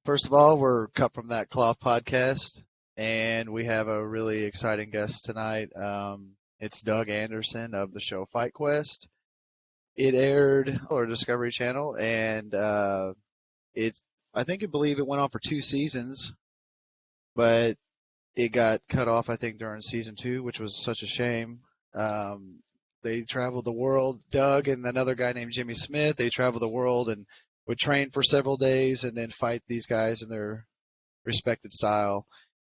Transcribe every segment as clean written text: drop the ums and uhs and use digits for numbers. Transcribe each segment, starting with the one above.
First of all, we're Cut from That Cloth podcast, and we have a really exciting guest tonight. It's Doug Anderson of the show Fight Quest. It aired on Discovery Channel, and I believe it went on for 2 seasons, but it got cut off, I think, during season 2, which was such a shame. They traveled the world, Doug and another guy named Jimmy Smith. They traveled the world and would train for several days and then fight these guys in their respected style.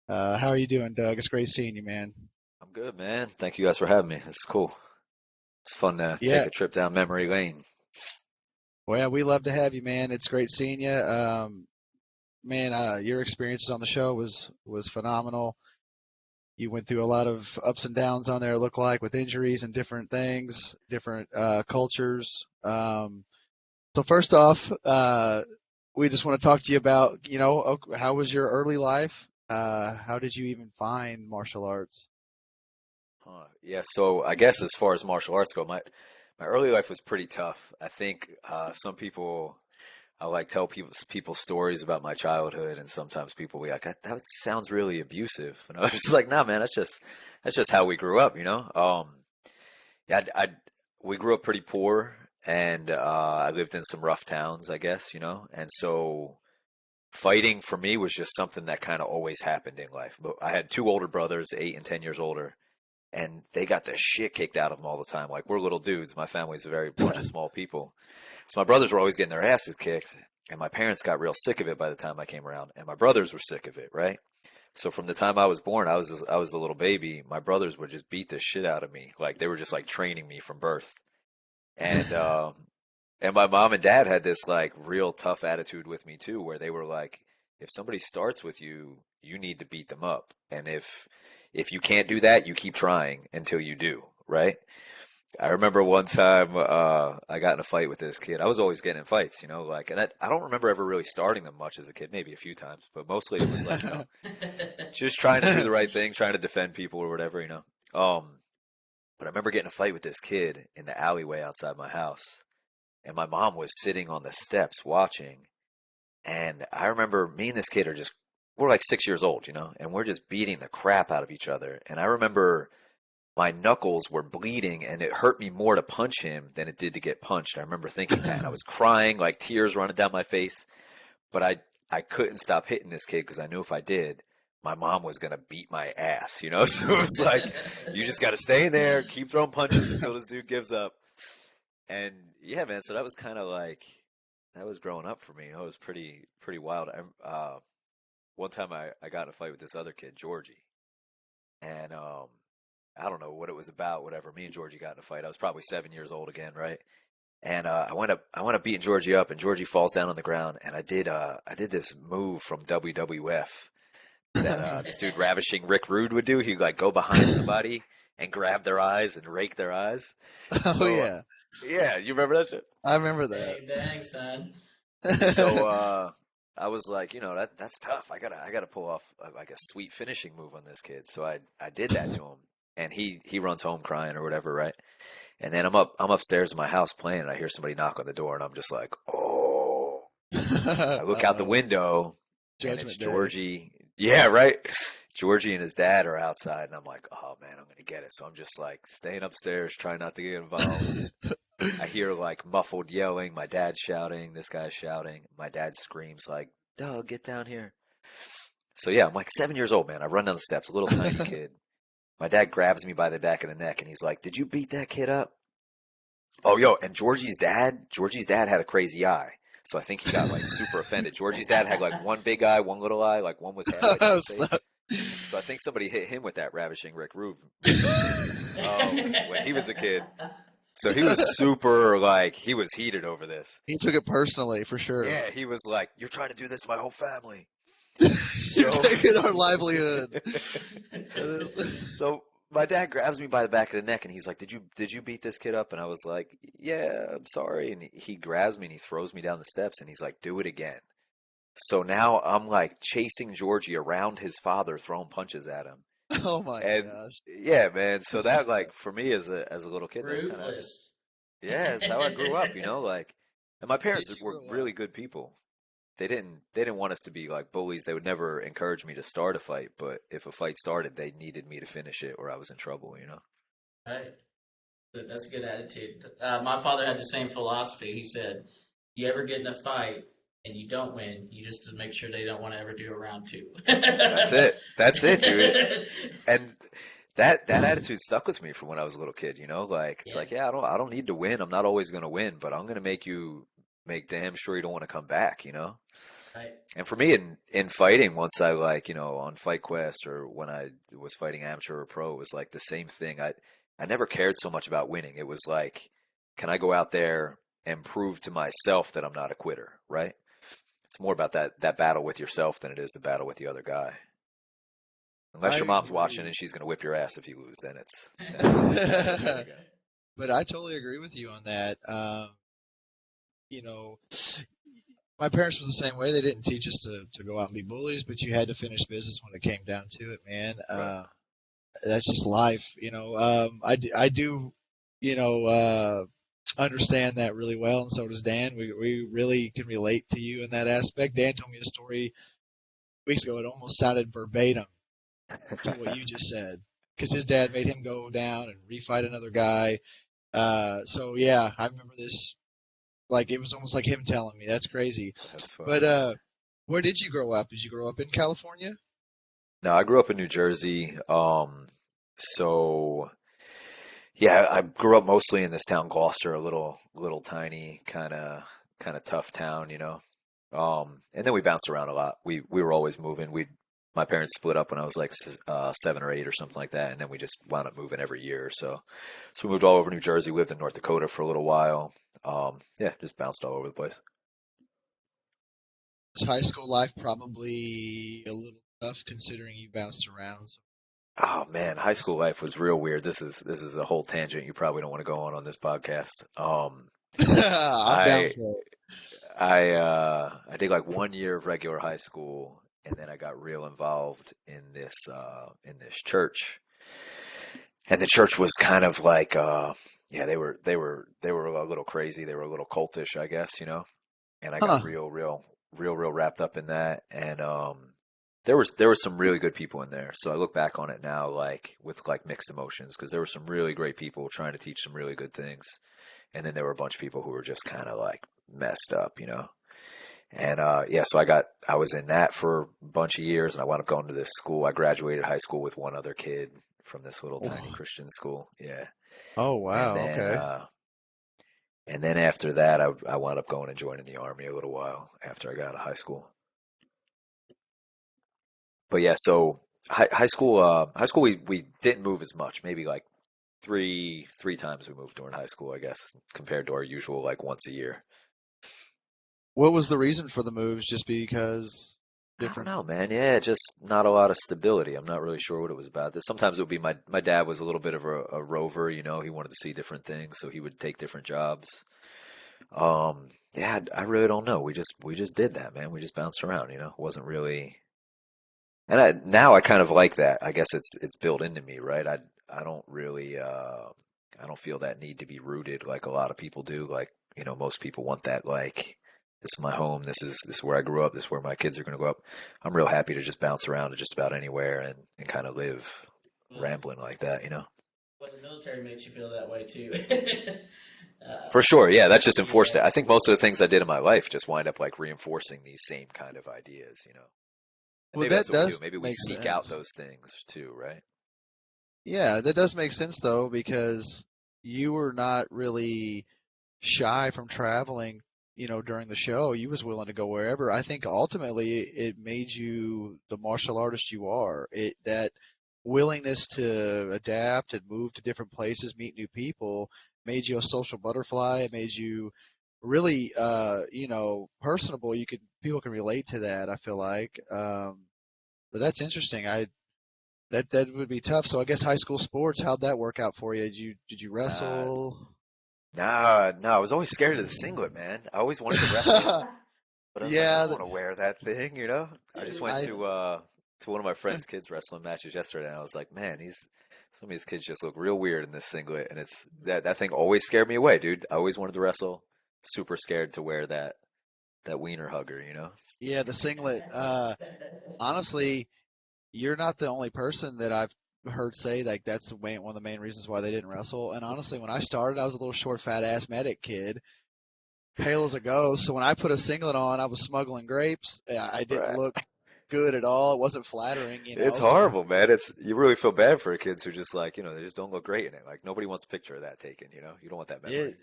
How are you doing, Doug? It's great seeing you, man. I'm good, man. Thank you guys for having me. It's cool. It's fun to Yeah, take a trip down memory lane. well, yeah, we love to have you, man. It's great seeing you. Man, your experiences on the show was phenomenal. You went through a lot of ups and downs on there, it looked like, with injuries and different things, different cultures. So first off, we just want to talk to you about, how was your early life? How did you even find martial arts? Yeah, so I guess as far as martial arts go, my early life was pretty tough. I think some people I like tell people stories about my childhood, and sometimes people will be like, "That sounds really abusive," and I was just like, "Nah, man, that's just how we grew up, you know." Yeah, we grew up pretty poor, and I lived in some rough towns, I guess, and so fighting for me was just something that kind of always happened in life. But I had two older brothers, 8 and 10 years older, and they got the shit kicked out of them all the time. Like, we're little dudes. My family's a very bunch of small people. So my brothers were always getting their asses kicked, and my parents got real sick of it by the time I came around, and my brothers were sick of it, right? So from the time I was born, I was the little baby. My brothers would just beat the shit out of me, like they were just like training me from birth. And and my mom and dad had this like real tough attitude with me too, where they were like, if somebody starts with you, you need to beat them up, and if you can't do that, you keep trying until you do, right? I remember one time I got in a fight with this kid. I was always getting in fights, like, and I don't remember ever really starting them much as a kid, maybe a few times, but mostly it was like, just trying to do the right thing, trying to defend people or whatever. But I remember getting in a fight with this kid in the alleyway outside my house, and my mom was sitting on the steps watching, and I remember me and this kid we're like 6 years old, and we're just beating the crap out of each other, and I remember my knuckles were bleeding, and it hurt me more to punch him than it did to get punched. I remember thinking that, and I was crying, like tears running down my face, but I couldn't stop hitting this kid because I knew if I did, my mom was going to beat my ass. So it was like, you just got to stay in there, keep throwing punches until this dude gives up. And yeah, man, so that was kind of like, that was growing up for me. It was pretty wild. One time I got in a fight with this other kid, Georgie, and I don't know what it was about, whatever. Me and Georgie got in a fight. I was probably 7 years old again, right? And I went up beating Georgie up, and Georgie falls down on the ground, and I did this move from WWF that this dude Ravishing Rick Rude would do. He'd like go behind somebody and grab their eyes and rake their eyes. Oh So yeah, yeah, you remember that shit? I remember that. Hey, dang, son. So I was like, that's tough. I gotta pull off like a sweet finishing move on this kid. So I did that to him, and he runs home crying or whatever, right? And then I'm upstairs in my house playing, and I hear somebody knock on the door, and I'm just like, oh. I look out the Uh-oh. window, and it's Judgment Day. Georgie. Yeah, right. Georgie and his dad are outside, and I'm like, oh man, I'm gonna get it. So I'm just like staying upstairs, trying not to get involved. I hear like muffled yelling. My dad's shouting. This guy's shouting. My dad screams like, "Doug, get down here!" So yeah, I'm like 7 years old, man. I run down the steps, a little tiny kid. My dad grabs me by the back of the neck, and he's like, "Did you beat that kid up?" Oh, yo, and Georgie's dad had a crazy eye. So I think he got like super offended. Georgie's dad had like one big eye, one little eye, like one was had like on his face. So I think somebody hit him with that Ravishing Rick Rude when he was a kid. So he was super, like, he was heated over this. He took it personally for sure. Yeah, he was like, "You're trying to do this to my whole family." You're So, taking our livelihood. It is- so my dad grabs me by the back of the neck, and he's like, "Did you beat this kid up?" And I was like, "Yeah, I'm sorry." And he grabs me and he throws me down the steps, and he's like, "Do it again." So now I'm like chasing Georgie around his father, throwing punches at him. Oh my And gosh. yeah, man. So that, like, for me as a little kid, that's kind of, Ruthless. yeah, it's how I grew up, like, and my Did parents you were grow up? really good people. they didn't want us to be like bullies. They would never encourage me to start a fight, but if a fight started, they needed me to finish it or I was in trouble, you know? Right. That's a good attitude. My father had the same philosophy. He said, "You ever get in a fight and you don't win, you just to make sure they don't want to ever do a round two." That's it. That's it, dude. And that attitude stuck with me from when I was a little kid, you know? Like it's Yeah. like, yeah, I don't need to win. I'm not always going to win, but I'm going to make you make damn sure you don't want to come back, you know? Right. And for me in fighting, once I like, you know, on Fight Quest or when I was fighting amateur or pro, it was like the same thing. I never cared so much about winning. It was like, can I go out there and prove to myself that I'm not a quitter, right? It's more about that battle with yourself than it is the battle with the other guy. I Unless your mom's watching agree. and she's gonna whip your ass if you lose, then it's totally different. But I totally agree with you on that. You know, my parents was the same way. They didn't teach us to go out and be bullies, but you had to finish business when it came down to it, man. Right. That's just life, you know. I do, you know, understand that really well, and so does Dan. We really can relate to you in that aspect. Dan told me a story weeks ago. It almost sounded verbatim to what you just said, because his dad made him go down and refight another guy. So yeah, I remember this. Like it was almost like him telling me. That's crazy. That's But funny. where did you grow up? Did you grow up in California? No, I grew up in New Jersey. So yeah, I grew up mostly in this town, Gloucester, a little tiny kind of tough town, you know. And then we bounced around a lot. We were always moving. We My parents split up when I was like 7 or 8 or something like that, and then we just wound up moving every year or so. So we moved all over New Jersey, lived in North Dakota for a little while. Yeah, just bounced all over the place. Was high school life probably a little tough considering you bounced around so Oh man, high places? school life was real weird. This is a whole tangent you probably don't want to go on this podcast. I'm down I for I did like 1 year of regular high school, and then I got real involved in this church. And the church was kind of like yeah, they were a little crazy. They were a little cultish, I guess, you know. And I it. got Huh. real wrapped up in that. And there were some really good people in there. So I look back on it now like with like mixed emotions because there were some really great people trying to teach some really good things. And then there were a bunch of people who were just kind of like messed up, you know. And yeah, so I was in that for a bunch of years, and I wound up going to this school. I graduated high school with one other kid from this little tiny Oh, Christian school. Yeah, oh, and wow. then Okay. uh, and then after that, I wound up going and joining the army a little while after I got out of high school. But yeah, so high school, we didn't move as much. Maybe like three times we moved during high school, I guess, compared to our usual like once a year. What was the reason for the moves? Just because I don't different. know, man. Yeah, just not a lot of stability. I'm not really sure what it was about. Sometimes it would be my dad was a little bit of a rover, you know. He wanted to see different things, so he would take different jobs. Yeah, I really don't know. We just did that, man. We just bounced around, you know. It wasn't really, and now I kind of like that. I guess it's built into me, right? I don't really I don't feel that need to be rooted like a lot of people do. Like, you know, most people want that like this is my home, this is where I grew up, this is where my kids are gonna grow up. I'm real happy to just bounce around to just about anywhere and kind of live Well, rambling like that, you know? the military makes you feel that way too. For sure, yeah, that just enforced Yeah. it. I think most of the things I did in my life just wind up like reinforcing these same kind of ideas, you know? And Well, maybe that's that what we do. does Maybe we make seek out sense. those things too, right? Yeah, that does make sense though, because you were not really shy from traveling, you know, during the show. You was willing to go wherever. I think ultimately it made you the martial artist you are. It that willingness to adapt and move to different places, meet new people, made you a social butterfly. It made you really, you know, personable. You could people can relate to that. I feel like, but that's interesting. That would be tough. So I guess high school sports, how'd that work out for you? Did you Uh, wrestle? Nah, no, I was always scared of the singlet, man. I always wanted to wrestle, but I was like, I Yeah, don't want to wear that thing, you know? I just went I to one of my friend's kids wrestling matches yesterday, and I was like, man, these some of these kids just look real weird in this singlet, and it's that thing always scared me away, dude. I always wanted to wrestle, super scared to wear that. that wiener hugger, you know? Yeah, the singlet. Honestly, you're not the only person that I've heard say like that's one of the main reasons why they didn't wrestle. And honestly, when I started, I was a little short, fat ass medic kid, pale as a ghost. So when I put a singlet on, I was smuggling grapes. I didn't Right. look good at all. It wasn't flattering, It's So horrible, man. You really feel bad for kids who just like, they just don't look great in it. Like nobody wants a picture of that taken, you know? You don't want that it memory.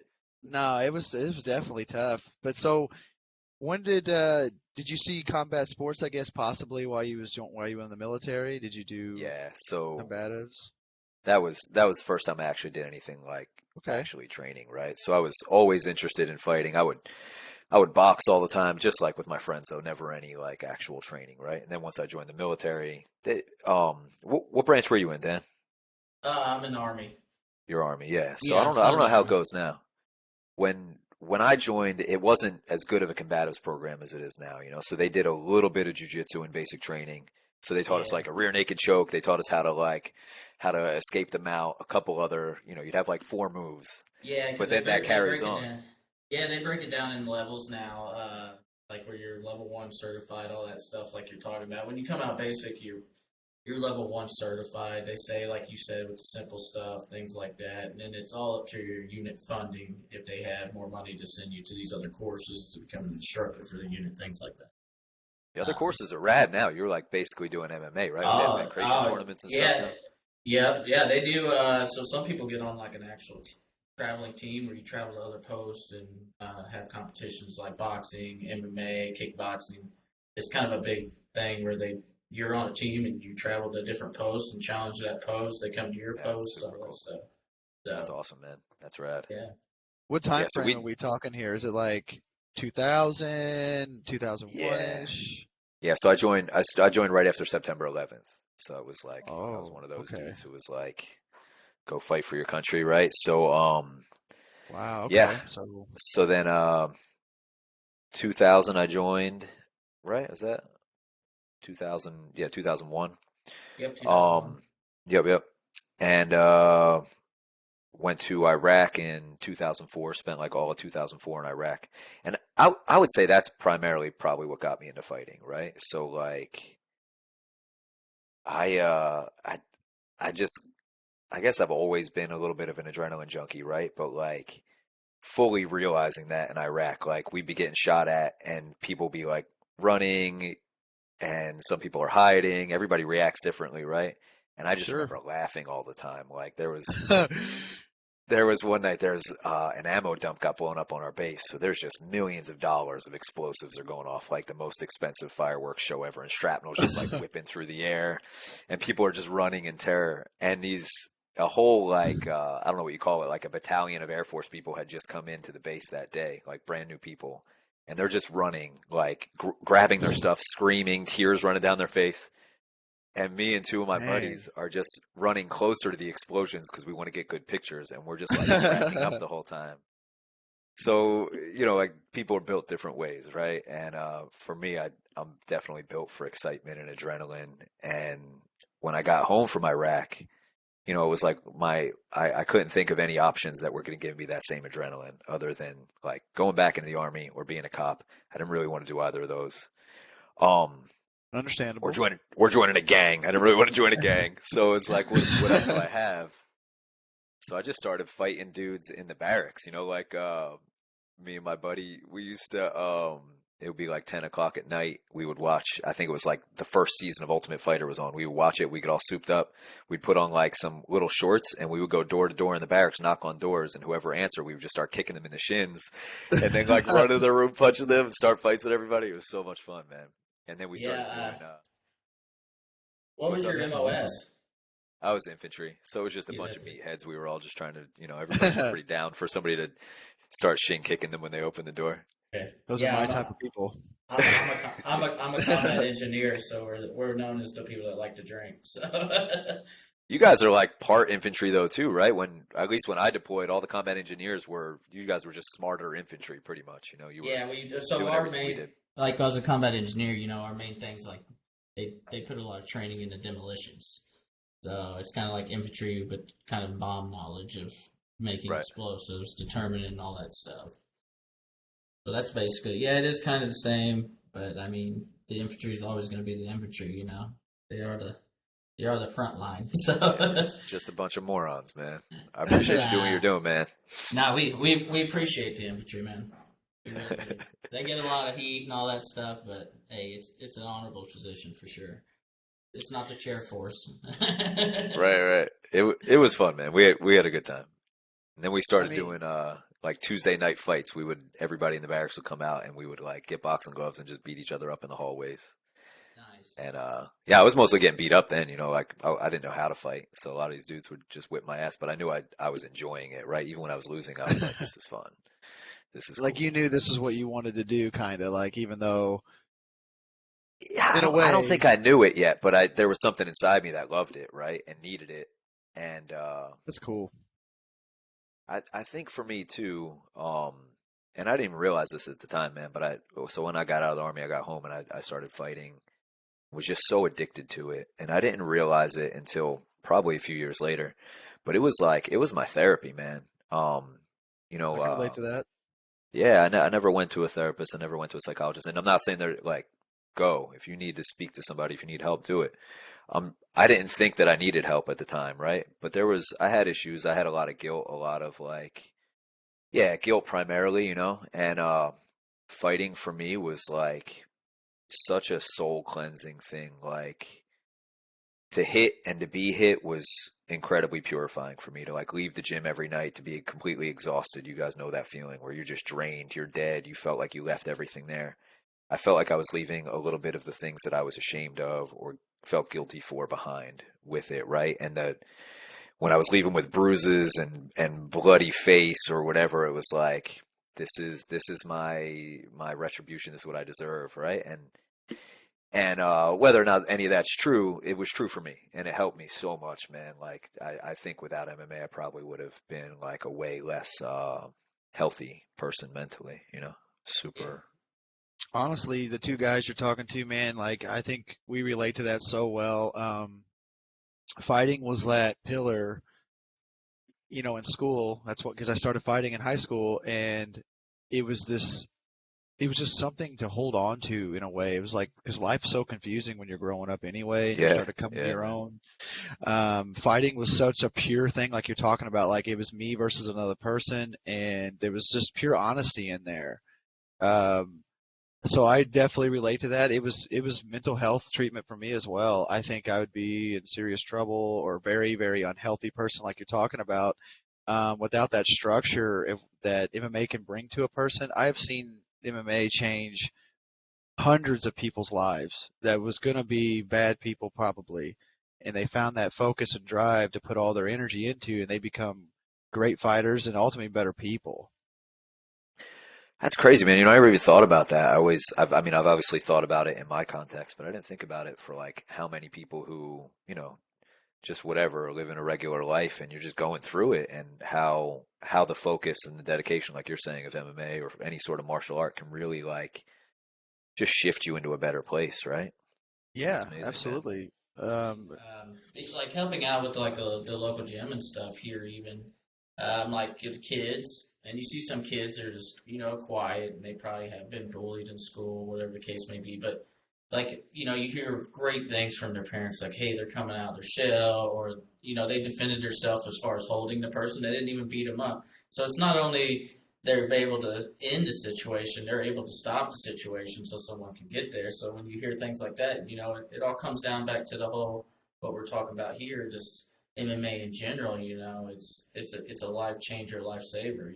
no, it was definitely tough. But so when did you see combat sports? I guess possibly while you were in the military. Did you do Yeah, so combatives? that was the first time I actually did anything like Okay. actually training, right? So I was always interested in fighting. I would box all the time, just like with my friends, though, never any like actual training, right? And then once I joined the military, what branch were you in, Dan? I'm in the army. Your army, yeah. So Yeah, I'm I still don't in know the how it army. goes now. When I joined, it wasn't as good of a combatives program as it is now, you know. So they did a little bit of jujitsu and basic training. So they taught us Yeah, like a rear naked choke. They taught us how to escape the mount. A couple other, you'd have like four moves, yeah, but because then that they carries break it on. down. Yeah, they break it down in levels now. Like where you're level one certified, all that stuff, like you're talking about. When you come out basic, you're level one certified. They say, like you said, with the simple stuff, things like that, and then it's all up to your unit funding if they have more money to send you to these other courses to become an instructor for the unit, things like that. The other Um, courses are rad now. You're like basically doing MMA, right? They have oh, pancration oh, tournaments and stuff yeah, now. yeah, they do. So some people get on like an actual traveling team where you travel to other posts and have competitions like boxing, MMA, kickboxing. It's kind of a big thing where you're on a team and you travel to different posts and challenge that post. They come to your Yeah, that's post, all super that cool. stuff. That's So awesome, man. That's rad. yeah, What Yeah, time so frame are we talking here? Is it like 2000, 2001 yeah, ish? yeah. So I joined right after September 11th. So it was like I was Oh, one of those okay. dudes who was like, go fight for your country, right? So Wow, yeah. okay. So, So then 2000 I joined, right? Was that 2000? Yeah, 2001. yep, 2001. Um, yep. And went to Iraq in 2004, spent like all of 2004 in Iraq. And I would say that's primarily probably what got me into fighting, right? So like I uh I I just I guess I've always been a little bit of an adrenaline junkie, right? But like fully realizing that in Iraq, like we'd be getting shot at and people be like running and some people are hiding. Everybody reacts differently, right? And I just sure. remember laughing all the time. Like there was one night there's an ammo dump got blown up on our base, so there's just millions of dollars of explosives are going off, like the most expensive fireworks show ever, and shrapnel's just like whipping through the air, and people are just running in terror. And a whole like I don't know what you call it, like a battalion of Air Force people had just come into the base that day, like brand new people, and they're just running, like grabbing their stuff, screaming, tears running down their face. And me and two of my Man. buddies are just running closer to the explosions because we want to get good pictures, and we're just like cracking up the whole time. So, like people are built different ways, right? And for me, I'm definitely built for excitement and adrenaline. And when I got home from Iraq, it was like I couldn't think of any options that were going to give me that same adrenaline other than like going back into the army or being a cop. I didn't really want to do either of those. Um, or Understandable. joining a gang. I didn't really want to join a gang. So it's like, what else do I have? So I just started fighting dudes in the barracks, like me and my buddy, we used to it would be like 10 o'clock at night. We would watch, I think it was like the first season of Ultimate Fighter was on. We would watch it, we get all souped up. We'd put on like some little shorts and we would go door to door in the barracks, knock on doors, and whoever answered, we would just start kicking them in the shins and then like run into the room, punching them, and start fights with everybody. It was so much fun, man. And then we Yeah. started doing What what's was up? your That's MOS? awesome. I was infantry, so it was just a You bunch of said meatheads. We were all just trying to, everybody was pretty down for somebody to start shin kicking them when they opened the door. okay. Those are Yeah, my type of people. I'm a combat engineer, so we're known as the people that like to drink. So You guys are like part infantry though too, right? At least when I deployed, all the combat engineers you guys were just smarter infantry, pretty much. You were yeah, so doing our everything we main did. like as a combat engineer, our main things like they put a lot of training into demolitions. So it's kind of like infantry, but kind of bomb knowledge of making Right. explosives, determining all that stuff. So that's basically, yeah, it is kind of the same, but I mean, the infantry is always going to be the infantry, you know. They are the they are the front line. So, Yeah, just a bunch of morons, man. I appreciate you doing what you're nah, doing, man. nah, we appreciate the infantry, man. We really do. They get a lot of heat and all that stuff, but hey, it's an honorable position for sure. It's not the chair force. Right, right. It was fun, man. We had a good time. And then we I started mean, doing like Tuesday night fights. We would everybody in the barracks would come out and we would like get boxing gloves and just beat each other up in the hallways. Nice. And yeah, I was mostly getting beat up then, you know, like I didn't know how to fight. So a lot of these dudes would just whip my ass, but I knew I was enjoying it, right? Even when I was losing, I was like, this is fun. This is like you cool. knew this is what you wanted to do, kind of like, even though Yeah, in a I don't think way, I knew it yet, but there was something inside me that loved it, right? And needed it. And that's cool. I think for me too, and I didn't even realize this at the time, man, but so when I got out of the army, I got home and I started fighting, was just so addicted to it. And I didn't realize it until probably a few years later. But it was like it was my therapy, man. You I know, can relate to that. yeah, I never went to a therapist. I never went to a psychologist. And I'm not saying they're like, go. If you need to speak to somebody, if you need help, do it. I didn't think that I needed help at the time, right? But I had issues. I had a lot of guilt, a lot of like, yeah, guilt primarily, you know, and fighting for me was like such a soul cleansing thing. Like to hit and to be hit was incredibly purifying for me to like leave the gym every night to be completely exhausted. You guys know that feeling where you're just drained, you're dead, you felt like you left everything there. I felt like I was leaving a little bit of the things that I was ashamed of or felt guilty for behind with it, right? And that when I was leaving with bruises and bloody face or whatever, it was like this is my retribution. This is what I deserve, right? And whether or not any of that's true, it was true for me, and it helped me so much, man. Like I think without MMA, I probably would have been like a way less healthy person mentally. You know, Yeah. super. Honestly, the two guys you're talking to, man, like I think we relate to that so well. Fighting was that pillar, in school. That's what, because I started fighting in high school, and it was this, it was just something to hold on to in a way. It was like, because life's so confusing when you're growing up anyway, and you Yeah, start to come into yeah, your man. own. Fighting was such a pure thing, like you're talking about, like it was me versus another person, and there was just pure honesty in there. Um, So I definitely relate to that. It was mental health treatment for me as well. I think I would be in serious trouble or very, very unhealthy person like you're talking about, without that structure that MMA can bring to a person. I have seen MMA change hundreds of people's lives that was going to be bad people probably, and they found that focus and drive to put all their energy into, and they become great fighters and ultimately better people. That's crazy, man. You know, I never even thought about that. I mean, I've obviously thought about it in my context, but I didn't think about it for like how many people who, you know, just whatever, living a regular life and you're just going through it and how the focus and the dedication, like you're saying, of MMA or any sort of martial art can really like just shift you into a better place, right? That's Yeah, amazing, man. absolutely. Like helping out with like the local gym and stuff here, even like with kids, and you see some kids that are just quiet, and they probably have been bullied in school, whatever the case may be. But like you hear great things from their parents, like hey, they're coming out of their shell, or they defended themselves as far as holding the person. They didn't even beat them up. So it's not only they're able to end the situation, they're able to stop the situation so someone can get there. So when you hear things like that, it all comes down back to the whole what we're talking about here, just MMA in general. It's a life changer, life saver.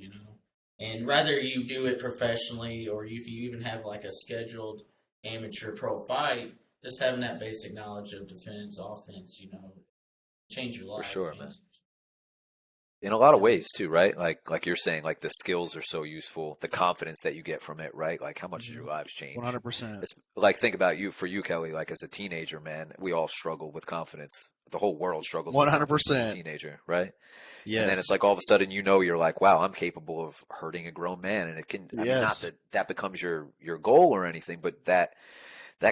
And rather you do it professionally or if you even have like a scheduled amateur pro fight, just having that basic knowledge of defense, offense, change your For life, sure, man. man. In a lot of ways too, right? Like you're saying, like the skills are so useful, the confidence that you get from it, right? Like how much does your Mhm. lives change? 100%. It's like think about for you, Kelly, like as a teenager, man, we all struggle with confidence. The whole world struggles with confidence as a 100%. teenager, right? And then it's Yes. like all of a sudden you're like, wow, I'm capable of hurting a grown man. And I mean, not Yes. that that becomes your goal or anything, but that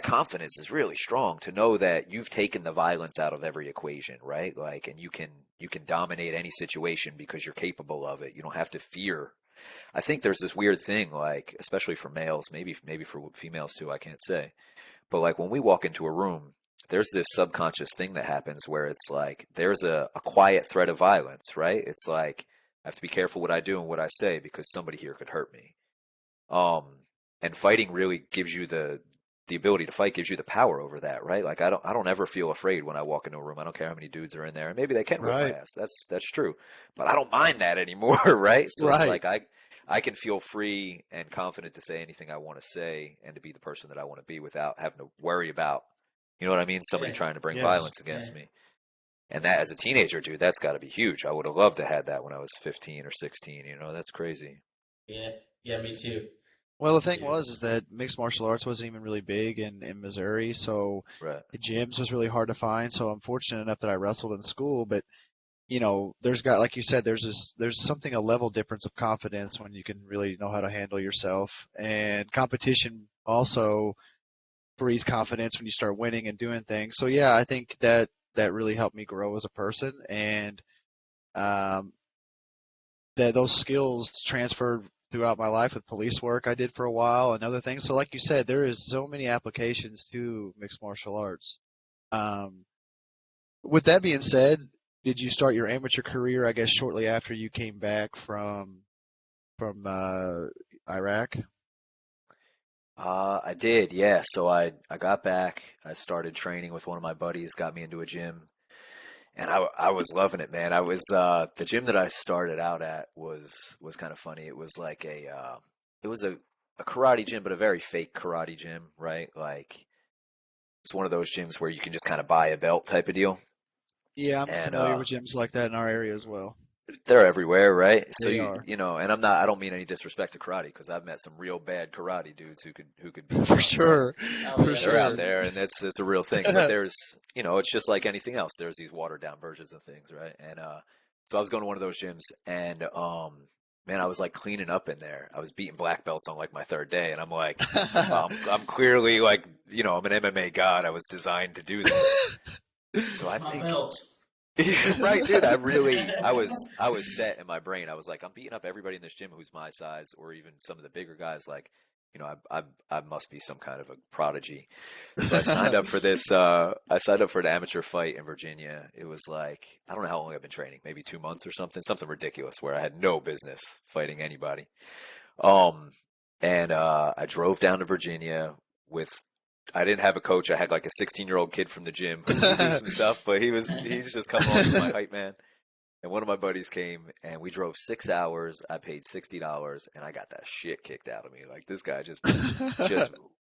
confidence is really strong to know that you've taken the violence out of every equation, right? Like, and you can dominate any situation because you're capable of it. You don't have to fear. I think there's this weird thing, like, especially for males, maybe for females too, I can't say. But like when we walk into a room, there's this subconscious thing that happens where it's like there's a quiet threat of violence, right? It's like I have to be careful what I do and what I say because somebody here could hurt me. Um, and fighting really gives you the ability to fight gives you the power over that, right? Like I don't ever feel afraid when I walk into a room. I don't care how many dudes are in there. And maybe they can whip my Right. ass. That's true. But I don't mind that anymore, right? So it's Right. like I can feel free and confident to say anything I want to say and to be the person that I want to be without having to worry about, you know what I mean? Somebody Yeah, trying to bring Yes. violence yeah, against me. And that as a teenager, dude, that's got to be huge. I would have loved to have had that when I was 15 or 16, you know, that's crazy. yeah, yeah. Me too. Well, the Me thing too. was is that mixed martial arts wasn't even really big in Missouri, so Right. the gyms was really hard to find. So I'm fortunate enough that I wrestled in school, but there's got like you said, there's something a level difference of confidence when you can really know how to handle yourself, and competition also breeds confidence when you start winning and doing things. So yeah, I think that really helped me grow as a person, and um, that those skills transferred throughout my life with police work I did for a while and other things. So like you said, there is so many applications to mixed martial arts. Um, with that being said, did you start your amateur career, I guess, shortly after you came back from Iraq? I did, yeah. So I got back. I started training with one of my buddies, got me into a gym, and I was loving it, man. I was the gym that I started out at was kind of funny. It was like it was a karate gym, but a very fake karate gym, right? Like it's one of those gyms where you can just kind of buy a belt type of deal. Yeah, I'm And familiar with gyms like that in our area as well. they're everywhere, right? So They are. you know, and I don't mean any disrespect to karate because I've met some real bad karate dudes who could beat For you up, right? sure. Oh For yeah, They're out sure. absolutely. there, and it's a real thing. But there's, you know, it's just like anything else. There's these watered down versions of things, right? And so I was going to one of those gyms, and man, I was like cleaning up in there. I was beating black belts on like my third day, and I'm like, wow, I'm clearly like, you know, I'm an MMA god. I was designed to do this. So Where's I my think belt? right, dude. I was set in my brain. I was like, I'm beating up everybody in this gym who's my size, or even some of the bigger guys. Like, you know, I must be some kind of a prodigy. So I signed up for this. I signed up for an amateur fight in Virginia. It was like I don't know how long I've been training, maybe 2 months or something ridiculous, where I had no business fighting anybody. Um, and I drove down to Virginia with. I didn't have a coach. I had like a 16-year-old kid from the gym who knew some stuff, but he's just come along as my hype man. And one of my buddies came and we drove 6 hours. I paid $60 and I got that shit kicked out of me. Like this guy just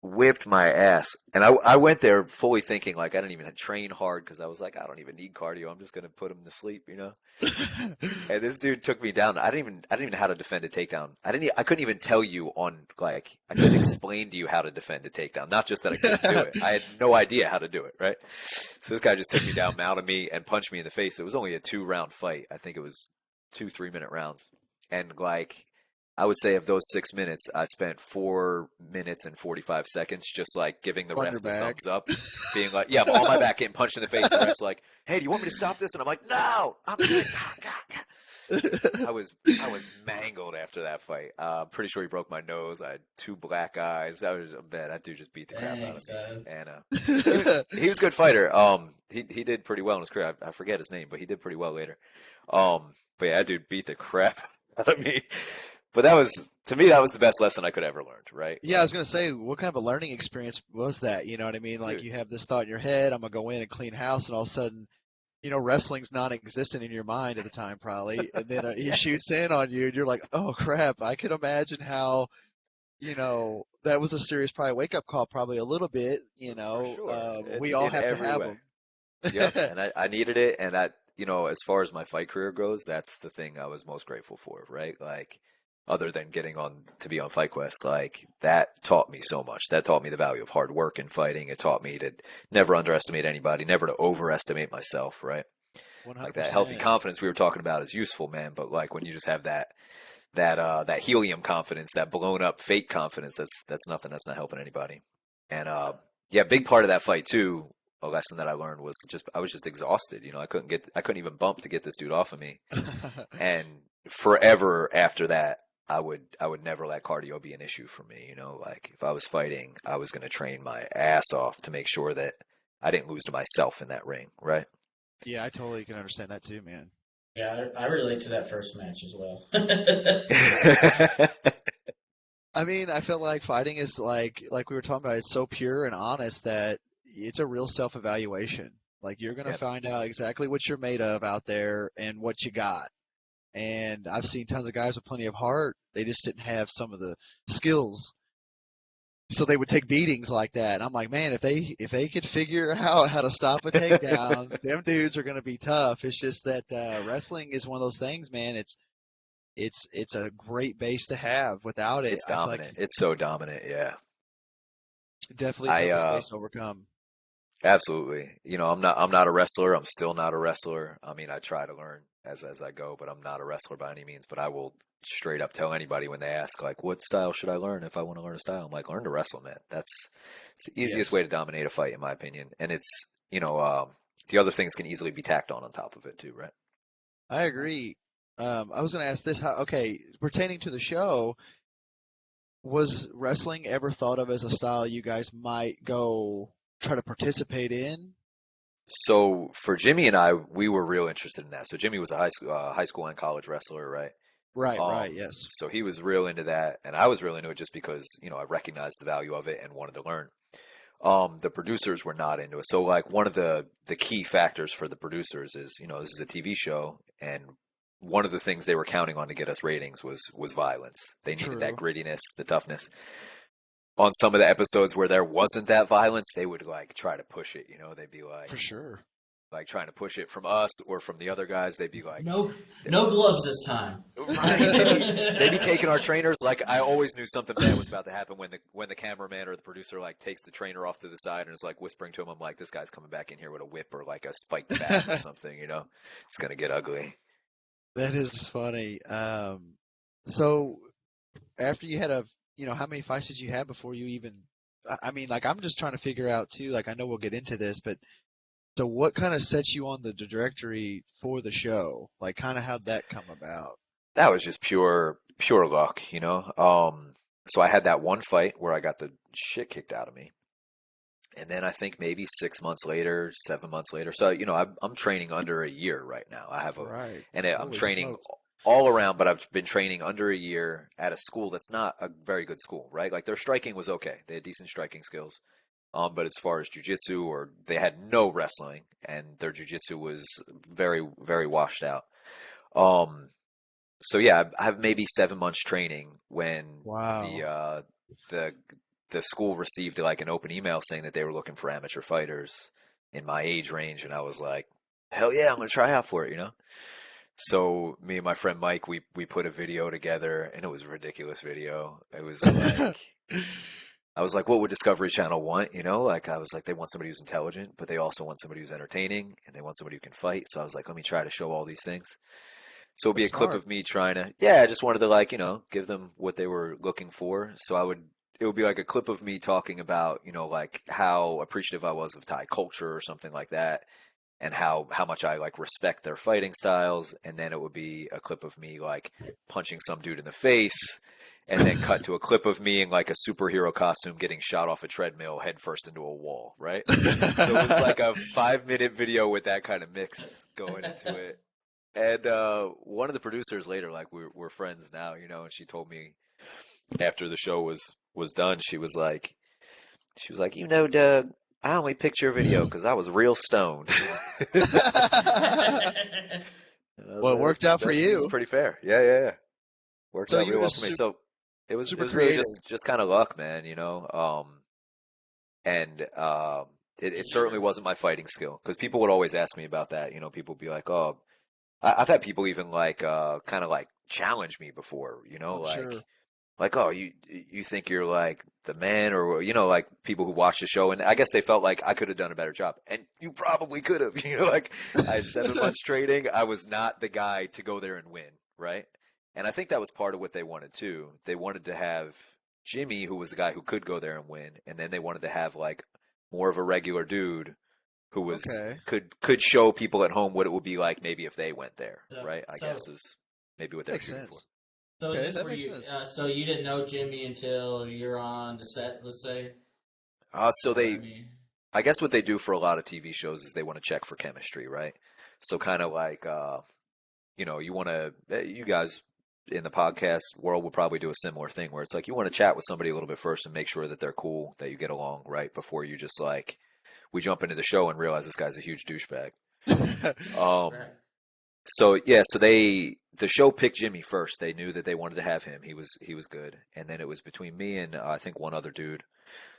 whipped my ass. And I went there fully thinking like I didn't even train hard because I was like, I don't even need cardio. I'm just gonna put him to sleep, you know? And this dude took me down. I didn't even know how to defend a takedown. I couldn't even tell you on like I couldn't explain to you how to defend a takedown. Not just that I couldn't do it. I had no idea how to do it, right? So this guy just took me down, mounted me, and punched me in the face. It was only a 2 round fight. I think it was 2 3 minute rounds. And like I would say of those 6 minutes, I spent 4 minutes and 45 seconds just like giving the On ref your the back. thumbs up, being like, "Yeah, I'm on my back, getting punched in the face." The ref's like, "Hey, do you want me to stop this?" And I'm like, "No, I'm good." I was mangled after that fight. Pretty sure he broke my nose. I had two black eyes. I was man, that dude just beat the crap out Dang, of me. son. And he was a good fighter. He did pretty well in his career. I forget his name, but he did pretty well later. But yeah, that dude beat the crap out of me. But that was to me that was the best lesson I could ever learned. Right? Yeah, I was gonna say, what kind of a learning experience was that? You know what I mean? Like Dude. you have this thought in your head, I'm gonna go in and clean house, and all of a sudden, wrestling's non-existent in your mind at the time, probably, and then he Yeah, shoots in on you, and you're like, oh crap! I can imagine how, that was a serious probably wake up call, probably a little bit. for sure. We all In have to every have way. them. Yep, and I needed it, and that as far as my fight career goes, that's the thing I was most grateful for, right? Like, other than getting on to be on Fight Quest, like that taught me so much. That taught me the value of hard work and fighting. It taught me to never underestimate anybody, never to overestimate myself, right? Like that healthy 100%. confidence we were talking about is useful, man. But like when you just have that helium confidence, that blown up fake confidence, that's nothing. That's not helping anybody. And yeah, big part of that fight too. A lesson that I learned was just I was just exhausted. I couldn't even bump to get this dude off of me. And forever after that, I would never let cardio be an issue for me. You know, like if I was fighting, I was going to train my ass off to make sure that I didn't lose to myself in that ring, right? Yeah, I totally can understand that too, man. Yeah, I relate to that first match as well. I mean, I feel like fighting is like we were talking about, it's so pure and honest that it's a real self-evaluation. Like you're gonna Yep. find out exactly what you're made of out there and what you got. And I've seen tons of guys with plenty of heart. They just didn't have some of the skills. So they would take beatings like that. And I'm like, man, if they could figure out how to stop a takedown, them dudes are gonna be tough. It's just that wrestling is one of those things, man. It's a great base to have. Without it, It's I feel like dominant. It's so dominant. Yeah. definitely a I toughest base to overcome. Absolutely. You know, I'm not a wrestler. I'm still not a wrestler. I mean, I try to learn as I go, but I'm not a wrestler by any means. But I will straight up tell anybody when they ask, like, what style should I learn if I want to learn a style? I'm like, learn to wrestle, man. It's the easiest way Yes, to dominate a fight, in my opinion. And it's, you know, the other things can easily be tacked on top of it too, right? I agree. I was going to ask this: how? Okay, pertaining to the show, was wrestling ever thought of as a style you guys might go try to participate in? So for Jimmy and I, we were real interested in that. So Jimmy was a high school and college wrestler, right? Right, right, yes. So he was real into that, and I was real into it just because, you know, I recognized the value of it and wanted to learn. The producers were not into it. So like one of the key factors for the producers is, you know, this is a TV show, and one of the things they were counting on to get us ratings was violence. They needed that True, grittiness, the toughness. On some of the episodes where there wasn't that violence, they would like try to push it, you know, they'd be for sure. like trying to push it from us or from the other guys. They'd be like, No, no gloves this time. right. They'd be taking our trainers. Like I always knew something bad was about to happen when the cameraman or the producer like takes the trainer off to the side and is like whispering to him. I'm like, this guy's coming back in here with a whip or like a spiked bat or something. You know, it's gonna get ugly. That is funny. So after you had how many fights did you have before you even? I mean, like I'm just trying to figure out too. Like I know we'll get into this, but so what kind of sets you on the directory for the show? Like kind of how'd that come about? That was just pure luck, you know. So I had that one fight where I got the shit kicked out of me. And then I think maybe 6 months later, 7 months later. So, you know, I'm training under a year right now. Right. I'm Holy training smokes. all around, but I've been training under a year at a school that's not a very good school, right? Like their striking was okay. They had decent striking skills. But as far as jujitsu, or they had no wrestling, and their jujitsu was very, very washed out. Um, so yeah, I have maybe 7 months training when the Wow. uh, the the school received like an open email saying that they were looking for amateur fighters in my age range, and I was like, hell yeah, I'm gonna try out for it, you know. So me and my friend Mike, we put a video together, and it was a ridiculous video. It was like I was like, what would Discovery Channel want? You know, like I was like, they want somebody who's intelligent, but they also want somebody who's entertaining, and they want somebody who can fight. So I was like, let me try to show all these things. So it'd be That's a clip smart. of me trying to, yeah, I just wanted to like, you know, give them what they were looking for. So it would be like a clip of me talking about, you know, like how appreciative I was of Thai culture or something like that, and how much I like respect their fighting styles. And then it would be a clip of me like punching some dude in the face, and then cut to a clip of me in like a superhero costume getting shot off a treadmill headfirst into a wall, right? So it was like a 5 minute video with that kind of mix going into it. And one of the producers later, like we're friends now, you know, and she told me after the show was done, she was like, you know, Doug, I only picked your video because I was real stoned. And I was Well, it like, worked out for that's you. pretty fair. Yeah, yeah, yeah. Worked So out you real were well just for me. So super it was really creative. just kind of luck, man, you know. And it certainly Yeah. wasn't my fighting skill, because people would always ask me about that. You know, people would be like, "Oh, I've had people even like kind of like challenge me before, you know, I'm sure. like oh you think you're like the man, or you know, like people who watch the show, and I guess they felt like I could have done a better job, and you probably could have, you know, like I had 7 months training, I was not the guy to go there and win, right? And I think that was part of what they wanted too. They wanted to have Jimmy, who was the guy who could go there and win, and then they wanted to have like more of a regular dude who was Okay. could show people at home what it would be like maybe if they went there, So, right? I guess so is maybe what they're Makes shooting for. sense. So is Okay, this that where makes you? sense. So you didn't know Jimmy until you're on the set, let's say, So or I they, mean, I guess what they do for a lot of TV shows is they want to check for chemistry, right? So kind of like, you want to, you guys in the podcast world will probably do a similar thing where it's like you want to chat with somebody a little bit first and make sure that they're cool, that you get along, right? Before you just like, we jump into the show and realize this guy's a huge douchebag. Um, right? so yeah, the show picked Jimmy first. They knew that they wanted to have him. He was good. And then it was between me and I think one other dude.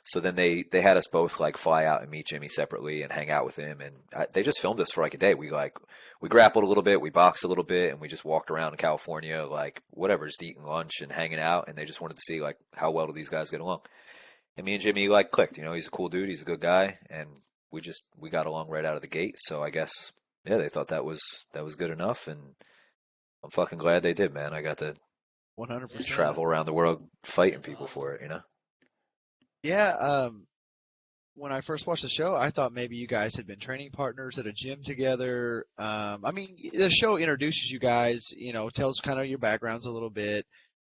So then they had us both like fly out and meet Jimmy separately and hang out with him, and they just filmed us for like a day. We grappled a little bit, we boxed a little bit, and we just walked around in California like whatever, just eating lunch and hanging out. And they just wanted to see like how well do these guys get along. And me and Jimmy like clicked. He's a cool dude, he's a good guy, and we got along right out of the gate. So I guess yeah, they thought that was good enough, and I'm fucking glad they did, man. I got to 100%. travel around the world fighting That's people awesome. for it. Yeah, when I first watched the show, I thought maybe you guys had been training partners at a gym together. I mean, the show introduces you guys, tells kind of your backgrounds a little bit.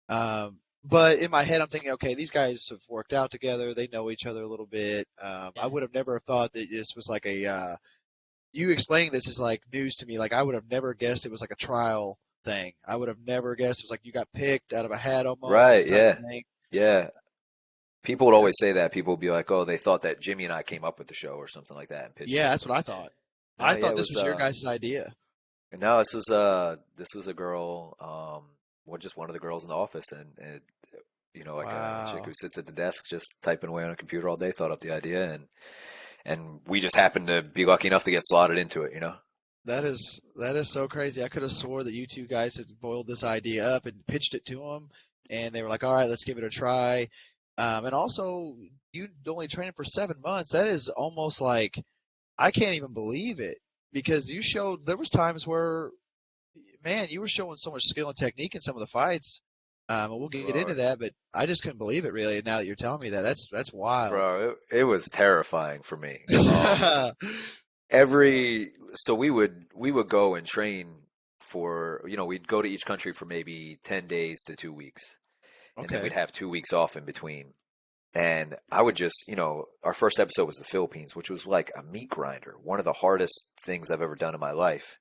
But in my head, I'm thinking, okay, these guys have worked out together. They know each other a little bit. I Yeah. would have never thought that this was like you explaining this is like news to me. Like I would have never guessed it was like a trial thing. I would have never guessed it was like you got picked out of a hat Right, almost type yeah. thing. Yeah. People would always That's, say that. People would be like, "Oh, they thought that Jimmy and I came up with the show or something like that and pitched yeah, it." that's what I thought. No, I yeah, thought it this was was your guys' idea. no, this was a girl, well, just one of the girls in the office, and like a chick who Wow. sits at the desk just typing away on a computer all day thought up the idea, and we just happened to be lucky enough to get slotted into it. That is so crazy. I could have swore that you two guys had boiled this idea up and pitched it to them, and they were like, "All right, let's give it a try." And also, you only trained for 7 months. That is almost like I can't even believe it because you showed there was times where, man, you were showing so much skill and technique in some of the fights. And we'll get into Bro, that, but I just couldn't believe it really. Now that you're telling me that, that's wild. bro, it was terrifying for me. So we would go and train for we'd go to each country for maybe 10 days to 2 weeks, and then we'd Okay. have 2 weeks off in between. And I would just, our first episode was the Philippines, which was like a meat grinder, one of the hardest things I've ever done in my life.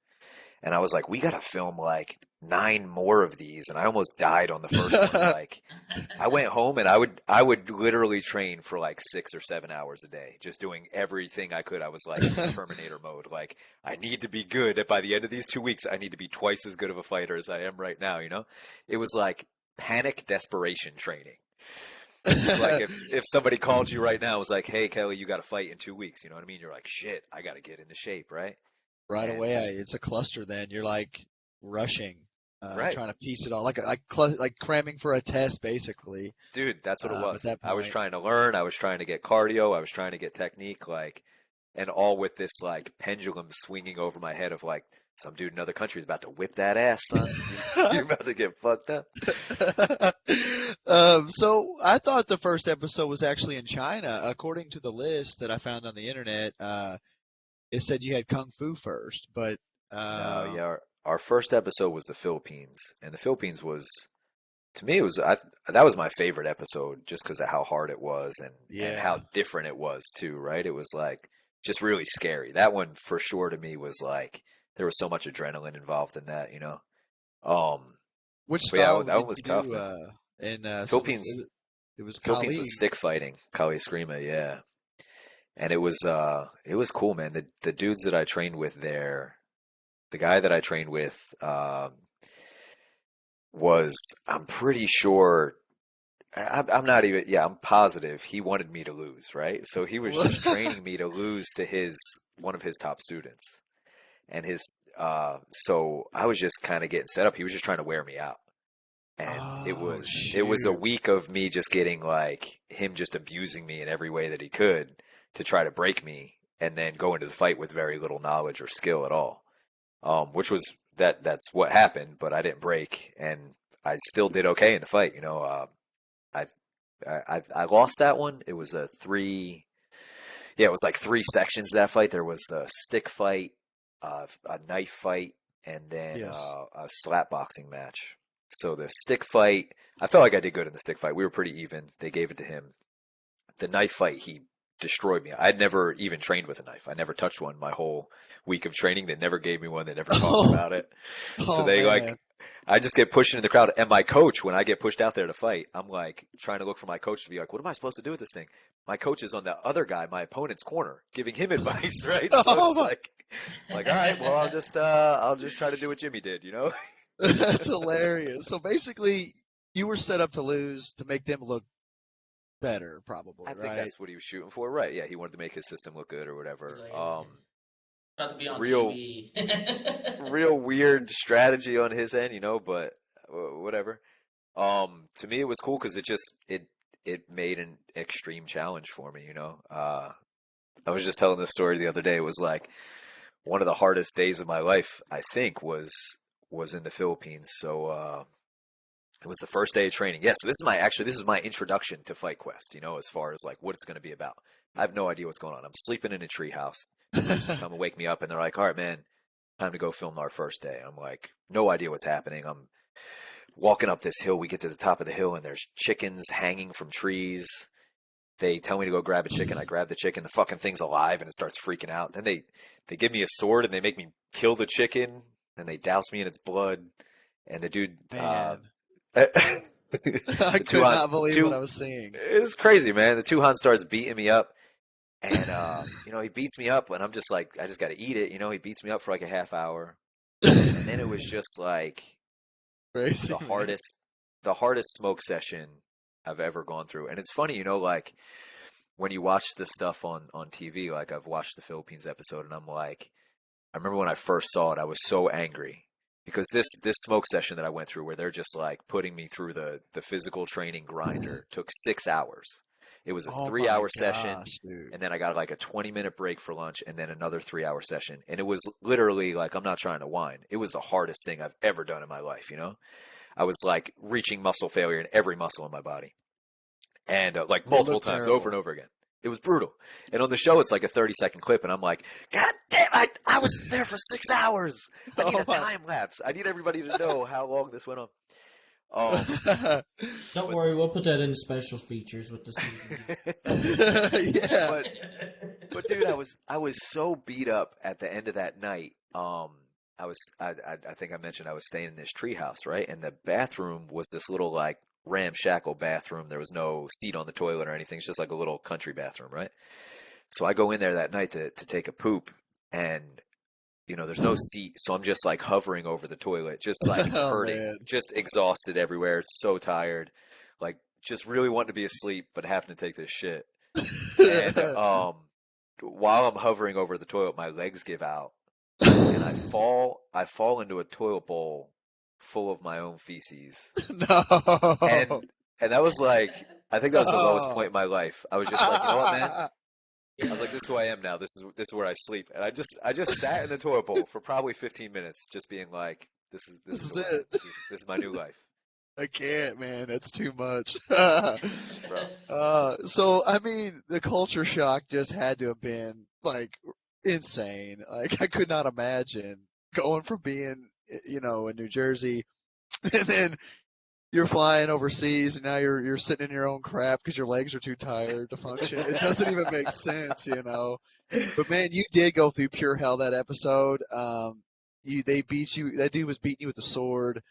And I was like, we got to film like 9 more of these. And I almost died on the first one. Like, I went home and I would literally train for like 6 or 7 hours a day, just doing everything I could. I was like in Terminator mode. Like, I need to be good. By the end of these 2 weeks, I need to be twice as good of a fighter as I am right now. It was like panic desperation training. It's like if somebody called you right now and was like, "Hey Kelly, you got to fight in 2 weeks." You know what I mean? You're like, "Shit, I got to get into shape, right?" Right And away, it's a cluster. Then you're like rushing, right, trying to piece it all, like cramming for a test, basically. dude, that's what it At was. that I was point, trying to learn. I was trying to get cardio. I was trying to get technique, like, and all with this like pendulum swinging over my head of like some dude in another country is about to whip that ass, son. You're about to get fucked up. so I thought the first episode was actually in China. According to the list that I found on the internet, it said you had kung fu first, but No, um, yeah, our first episode was the Philippines, and the Philippines was to me, that was my favorite episode just because of how hard it was and yeah. how different it was too, right? It was like just really scary. That one for sure to me was like there was so much adrenaline involved in that. Um, Which but yeah, that style one, that one did was you tough, do? man. And so Philippines, it was Philippines was Kali. stick fighting, Kali Eskrima, yeah, and it was cool, man. The dudes that I trained with there, the guy that I trained with, was I'm pretty sure I'm not even, yeah, I'm positive he wanted me to lose, right? So he was just training me to lose to one of his top students. And so I was just kind of getting set up. He was just trying to wear me out. And it Oh was, it was a shoot! week of me just getting like him just abusing me in every way that he could to try to break me and then go into the fight with very little knowledge or skill at all. Which was that's what happened, but I didn't break and I still did okay in the fight. I I lost that one. It was a three. Yeah, it was like three sections of that fight. There was the stick fight, a knife fight, and then Yes. a slap boxing match. So the stick fight, I felt like I did good in the stick fight. We were pretty even. They gave it to him. The knife fight, he destroyed me. I'd never even trained with a knife. I never touched one my whole week of training. They never gave me one. They never talked Oh, about it. So oh they man. like, I just get pushed into the crowd. And my coach, when I get pushed out there to fight, I'm like trying to look for my coach to be like, what am I supposed to do with this thing? My coach is on the other guy, my opponent's corner, giving him advice, right? So Oh it's my, like, all right, well, I'll just try to do what Jimmy did, you know? that's hilarious. So basically, you were set up to lose to make them look better, probably, I think right? that's what he was shooting for, right? Yeah, he wanted to make his system look good or He's whatever. like, about to be on Real, TV. real weird strategy on his end, you know, but whatever. To me, it was cool because it made an extreme challenge for me, you know. I was just telling this story the other day. It was like one of the hardest days of my life, I think, was in the Philippines. So it was the first day of training. Yeah, so this is my introduction to Fight Quest, you know, as far as like what it's going to be about. I have no idea what's going on. I'm sleeping in a treehouse. The producers come and wake me up and they're like, "All right, man, time to go film our first day." I'm like, no idea what's happening. I'm walking up this hill. We get to the top of the hill and there's chickens hanging from trees. They tell me to go grab a chicken. I grab the chicken. The fucking thing's alive and it starts freaking out. Then they give me a sword and they make me kill the chicken. And they douse me in its blood. And the dude, Man, the I could Tuhan, not believe what I two, was seeing. it's crazy, man. The Tuhan starts beating me up. And, you know, he beats me up and I'm just like, I just got to eat it. You know, he beats me up for like a half hour. And then it was just like Crazy, the man. hardest, the hardest smoke session I've ever gone through. And it's funny, you know, like when you watch this stuff on TV, like I've watched the Philippines episode and I'm like, I remember when I first saw it, I was so angry because this smoke session that I went through where they're just like putting me through the physical training grinder took 6 hours. It was a Oh three my hour session gosh, dude. and then I got like a 20-minute break for lunch and then another 3 hour session. And it was literally like, I'm not trying to whine. It was the hardest thing I've ever done in my life, you know? I was like reaching muscle failure in every muscle in my body and like It multiple looked times over terrible. and over again. It was brutal. And on the show, it's like a 30-second clip, and I'm like, God damn, I was there for 6 hours. I need Oh a time lapse. I need everybody to know how long this went on. Um, my. Don't but worry, we'll put that in the special features with the season. Yeah. but but dude, I was so beat up at the end of that night. I think I mentioned I was staying in this treehouse, right? And the bathroom was this little like ramshackle bathroom. There was no seat on the toilet or anything. It's just like a little country bathroom, right? So I go in there that night to take a poop, and you know, there's no seat, so I'm just like hovering over the toilet, just like Oh hurting, man. just exhausted everywhere, so tired, like just really wanting to be asleep, but having to take this shit. And while I'm hovering over the toilet, my legs give out, and I fall into a toilet bowl full of my own feces, No. and that was like, I think that was the lowest point Oh. in my life. I was just like, you know what, man? I was like, this is who I am now. This is where I sleep. And I just sat in the toilet bowl for probably 15 minutes, just being like, this This is is who I am. it. This is my new life, I can't, man. That's too much. bro. So I mean, the culture shock just had to have been like insane. Like I could not imagine going from being, in New Jersey, and then you're flying overseas, and now you're sitting in your own crap because your legs are too tired to function. It doesn't even make sense. But man, you did go through pure hell that episode. They beat you. That dude was beating you with the sword.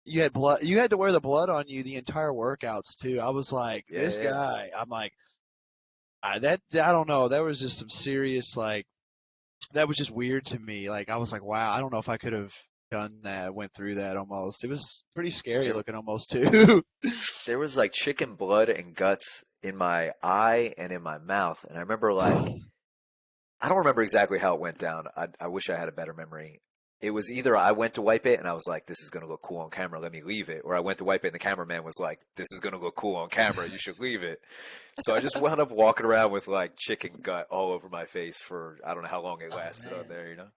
You had blood. You had to wear the blood on you the entire workouts too. I was like, Yeah, this yeah. guy. I'm like, I don't know. There was just some serious like that was just weird to me. Like I was like, wow, I don't know if I could have done that. Went through that almost. It was pretty scary There, looking almost too. there was like chicken blood and guts in my eye and in my mouth, and I remember like, I don't remember exactly how it went down. I wish I had a better memory. It was either I went to wipe it and I was like, this is going to look cool on camera, let me leave it. Or I went to wipe it and the cameraman was like, this is going to look cool on camera, you should leave it. So I just wound up walking around with like chicken gut all over my face for, I don't know how long it Oh lasted on man. there, you know?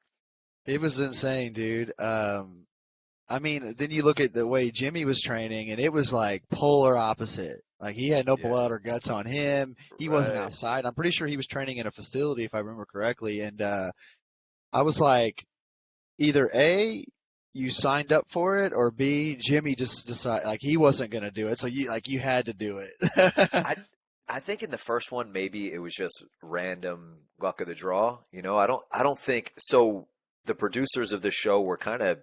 It was insane, dude. I mean, then you look at the way Jimmy was training, and it was like polar opposite. Like he had no Yeah, blood or guts on him. He wasn't right. outside. I'm pretty sure he was training in a facility, if I remember correctly. And I was like, either A, you signed up for it, or B, Jimmy just decided like he wasn't gonna do it, so you had to do it. I I think in the first one maybe it was just random luck of the draw. I don't think so. The producers of the show were kind of,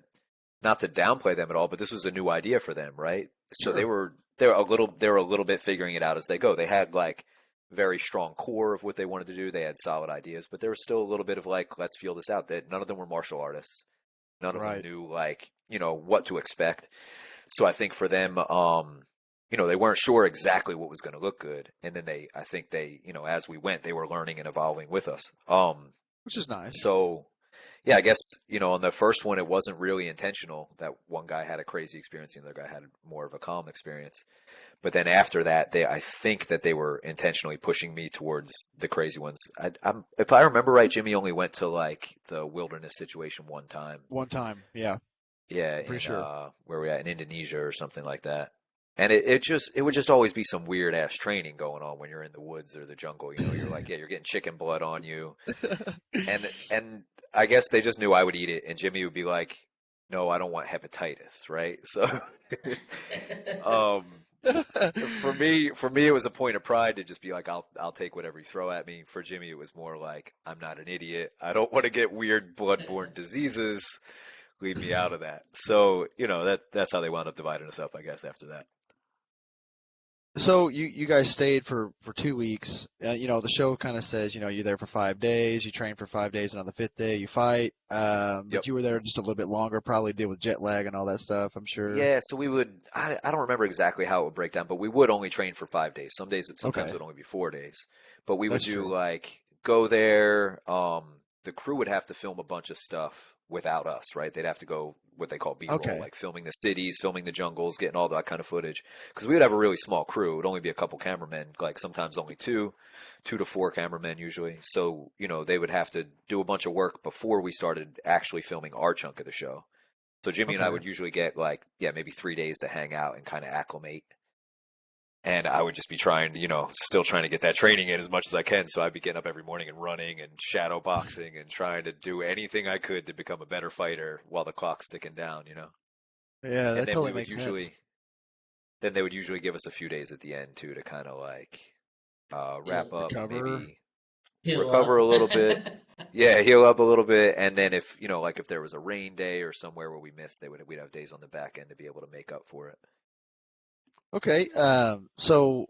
not to downplay them at all, but this was a new idea for them, right? So Sure. they were a little bit figuring it out as they go. They had like very strong core of what they wanted to do. They had solid ideas, but there was still a little bit of like, let's feel this out. That none of them were martial artists. None of them Right. knew like, what to expect. So I think for them, they weren't sure exactly what was going to look good. And then I think they, as we went, they were learning and evolving with us. Which is nice. So yeah, I guess, on the first one, it wasn't really intentional that one guy had a crazy experience, the other guy had more of a calm experience. But then after that, I think that they were intentionally pushing me towards the crazy ones. If I remember right, Jimmy only went to like the wilderness situation one time. One time, yeah, Yeah, I'm pretty in sure. where we at in Indonesia or something like that. And it would just always be some weird ass training going on when you're in the woods or the jungle. You're like, yeah, you're getting chicken blood on you, and I guess they just knew I would eat it, and Jimmy would be like, "No, I don't want hepatitis," right? So, um, for me, it was a point of pride to just be like, I'll take whatever you throw at me. For Jimmy, it was more like, I'm not an idiot. I don't want to get weird bloodborne diseases. Leave me out of that. So, that's how they wound up dividing us up, I guess, after that. So you guys stayed for 2 weeks. The show kind of says, you're there for 5 days, you train for 5 days, and on the fifth day you fight. But Yep. you were there just a little bit longer, probably deal with jet lag and all that stuff, I'm sure. Yeah, so we would, I don't remember exactly how it would break down, but we would only train for 5 days. Sometimes Okay, it would only be 4 days. But we would that's do true. like, go there. The crew would have to film a bunch of stuff without us, right? They'd have to go what they call B-roll, Okay, like filming the cities, filming the jungles, getting all that kind of footage. Because we would have a really small crew. It would only be a couple cameramen, like sometimes only two to four cameramen usually. So, they would have to do a bunch of work before we started actually filming our chunk of the show. So Jimmy and I okay. would usually get like, yeah, maybe 3 days to hang out and kind of acclimate. And I would just be trying, still trying to get that training in as much as I can. So I'd be getting up every morning and running and shadow boxing and trying to do anything I could to become a better fighter while the clock's ticking down. Yeah, And that totally makes sense. then they would usually give us a few days at the end too to kind of like wrap He'll up, Recover. maybe heal recover up. a little bit. Yeah, heal up a little bit, and then if like if there was a rain day or somewhere where we missed, we'd have days on the back end to be able to make up for it. Okay, so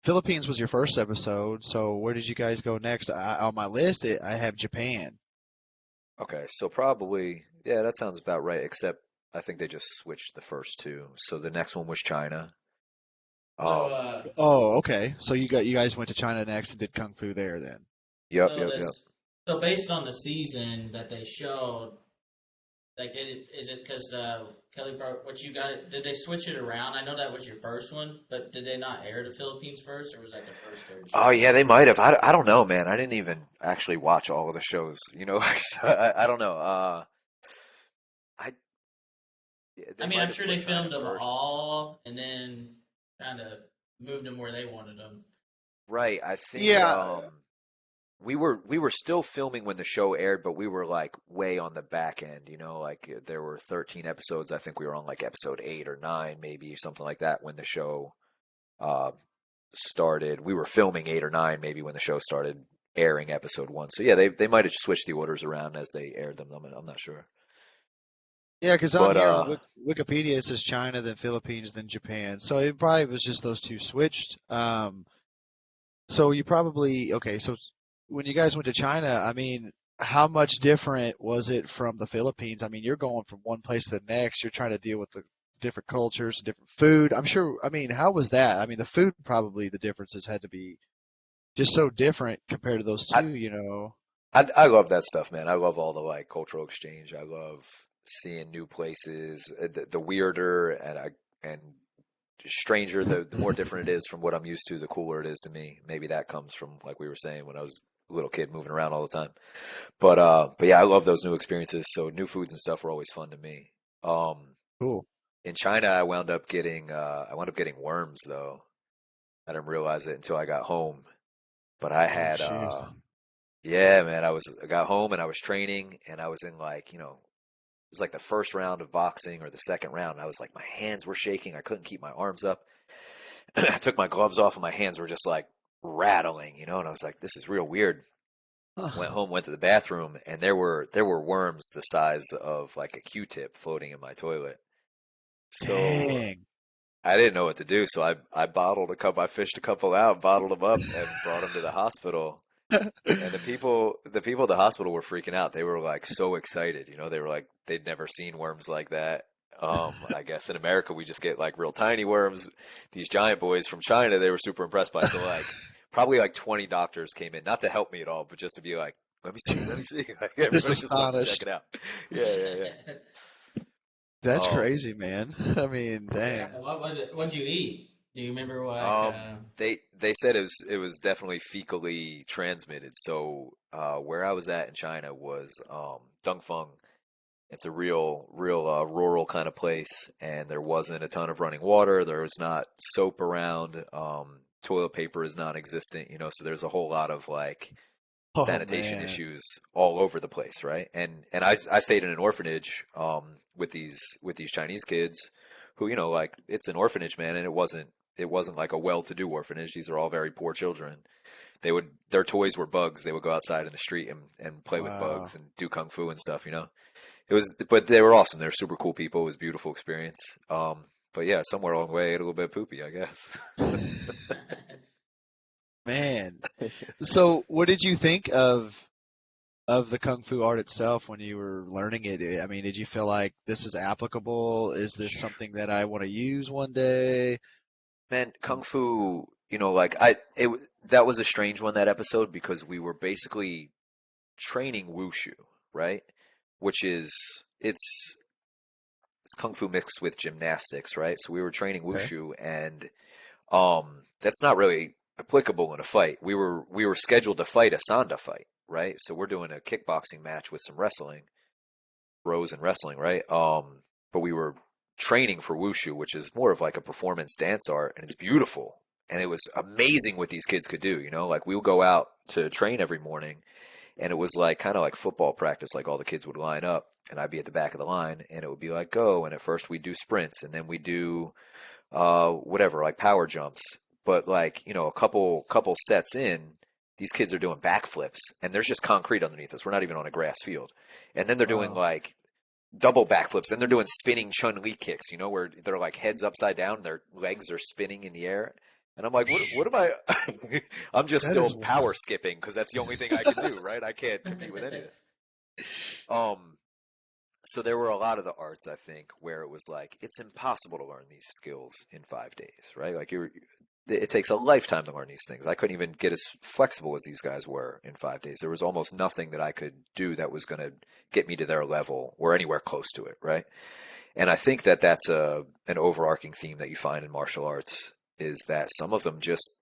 Philippines was your first episode, so where did you guys go next? On my list, I have Japan. Okay, so probably, yeah, that sounds about right, except I think they just switched the first two. So the next one was China. so, Um, Oh, okay. So you guys went to China next and did kung fu there then. yep, so yep, yep. this, so based on the season that they showed, like, is it because Kelly Park? What you got? Did they switch it around? I know that was your first one, but did they not air the Philippines first, or was that the first third Oh show? yeah, they might have. I don't know, man. I didn't even actually watch all of the shows. So I don't know. I Yeah, I they mean, might I'm have sure put they China filmed them first. all and then kind of moved them where they wanted them. Right. I think Yeah. we were still filming when the show aired, but we were like way on the back end. Like there were 13 episodes. I think we were on like episode 8 or 9, maybe something like that when the show uh, started. We were filming 8 or 9, maybe when the show started airing episode 1. So yeah, they might have switched the orders around as they aired them. I'm not sure. Yeah, because on But here on Wikipedia it says China, then Philippines, then Japan. So it probably was just those two switched. So you probably okay. So when you guys went to China, I mean, how much different was it from the Philippines? I mean, you're going from one place to the next. You're trying to deal with the different cultures, different food. I'm sure. I mean, how was that? I mean, the food probably the differences had to be just so different compared to those I, two. I love that stuff, man. I love all the like cultural exchange. I love seeing new places. The weirder and stranger, the more different it is from what I'm used to, the cooler it is to me. Maybe that comes from like we were saying when I was a little kid moving around all the time. But yeah, I love those new experiences. So new foods and stuff were always fun to me. Um, Cool. in China, I wound up getting worms though. I didn't realize it until I got home. But I Oh had shoot. yeah, man. I got home and I was training and I was in like, was like the first round of boxing or the second round. I was like, my hands were shaking. I couldn't keep my arms up. I took my gloves off and my hands were just like rattling, you know, and I was like, this is real weird. Went Huh. home, went to the bathroom, and there were worms the size of like a Q-tip floating in my toilet. So Dang. I didn't know what to do, so I bottled a couple, I fished a couple out, bottled them up, and brought them to the hospital. And the people at the hospital were freaking out. They were like so excited, you know. They were like they'd never seen worms like that. I guess in America we just get like real tiny worms. These giant boys from China, they were super impressed by. So like probably like 20 doctors came in, not to help me at all, but just to be like, let me see, let me see. Like, Just everybody just wanted to check astonished. it out. Yeah, yeah, yeah. That's Um, crazy, man. I mean, Yeah. dang. What was it? What'd you eat? Do you remember what? they said it was definitely fecally transmitted. So where I was at in China was Dongfeng. It's a real rural kind of place, and there wasn't a ton of running water. There was not soap around. Toilet paper is non-existent, you know. So there's a whole lot of like Oh sanitation man. issues all over the place, right? And I stayed in an orphanage with these Chinese kids who, you know, like it's an orphanage, man, and it wasn't like a well-to-do orphanage. These are all very poor children. Their toys were bugs. They would go outside in the street and play with bugs Wow. and do kung fu and stuff, you know. But they were awesome. They were super cool people. It was a beautiful experience. But yeah, somewhere along the way, I ate a little bit of poopy, I guess. Man. So, what did you think of the kung fu art itself when you were learning it? I mean, did you feel like this is applicable? Is this something that I want to use one day? Man, kung fu, you know, like that was a strange one, that episode, because we were basically training wushu, right? Which is it's kung fu mixed with gymnastics, right? So we were training Okay. wushu, and that's not really applicable in a fight. We were scheduled to fight a sanda fight, right? So we're doing a kickboxing match with some wrestling, throws and wrestling, right? But we were training for wushu, which is more of like a performance dance art, and it's beautiful. And it was amazing what these kids could do, you know? Like we would go out to train every morning, and it was like kind of like football practice. Like all the kids would line up, and I'd be at the back of the line, and it would be like go. And at first we do sprints, and then we do whatever, like power jumps. But like, you know, a couple sets in, these kids are doing backflips, and there's just concrete underneath us. We're not even on a grass field. And then they're doing Wow. like double backflips. Then they're doing spinning Chun-Li kicks, you know, where they're like heads upside down, their legs are spinning in the air. And I'm like, what am I? I'm just That still is power wild. skipping because that's the only thing I can do, right? I can't compete with any of this. Um, so there were a lot of the arts, I think, where it was like it's impossible to learn these skills in 5 days, right? Like it takes a lifetime to learn these things. I couldn't even get as flexible as these guys were in 5 days. There was almost nothing that I could do that was going to get me to their level or anywhere close to it, right? And I think that that's an overarching theme that you find in martial arts is that some of them just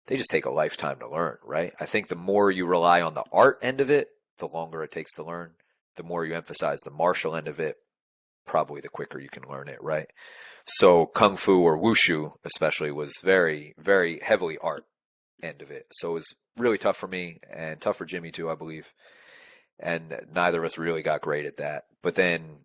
take a lifetime to learn, right? I think the more you rely on the art end of it, the longer it takes to learn. The more you emphasize the martial end of it, probably the quicker you can learn it, right? So kung fu or wushu especially was very, very heavily art end of it. So it was really tough for me and tough for Jimmy too, I believe. And neither of us really got great at that. But then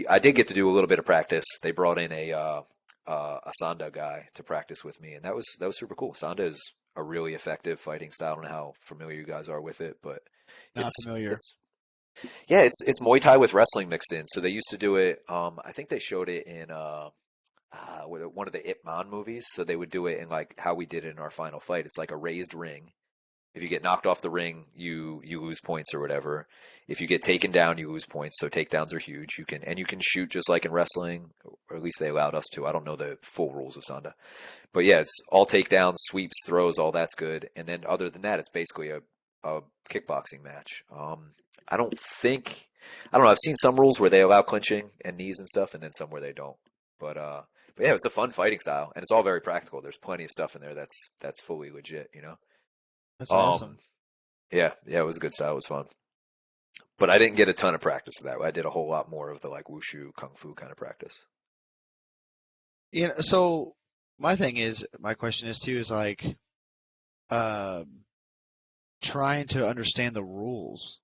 I did get to do a little bit of practice. They brought in a Sanda guy to practice with me, and that was super cool. Sanda is a really effective fighting style. I don't know how familiar you guys are with it, but Not it's familiar. it's yeah, it's Muay Thai with wrestling mixed in. So they used to do it. I think they showed it in one of the Ip Man movies. So they would do it in like how we did it in our final fight. It's like a raised ring. If you get knocked off the ring, you lose points or whatever. If you get taken down, you lose points. So takedowns are huge. You can shoot just like in wrestling, or at least they allowed us to. I don't know the full rules of Sanda, but yeah, it's all takedowns, sweeps, throws, all that's good. And then other than that, it's basically a kickboxing match. I don't think I don't know. I've seen some rules where they allow clinching and knees and stuff, and then some where they don't. But uh, but yeah, it's a fun fighting style, and it's all very practical. There's plenty of stuff in there that's fully legit, you know. That's Um, awesome. yeah, yeah, it was a good style. It was fun, but I didn't get a ton of practice of that. I did a whole lot more of the like wushu kung fu kind of practice. So my question is too, is like, um, trying to understand the rules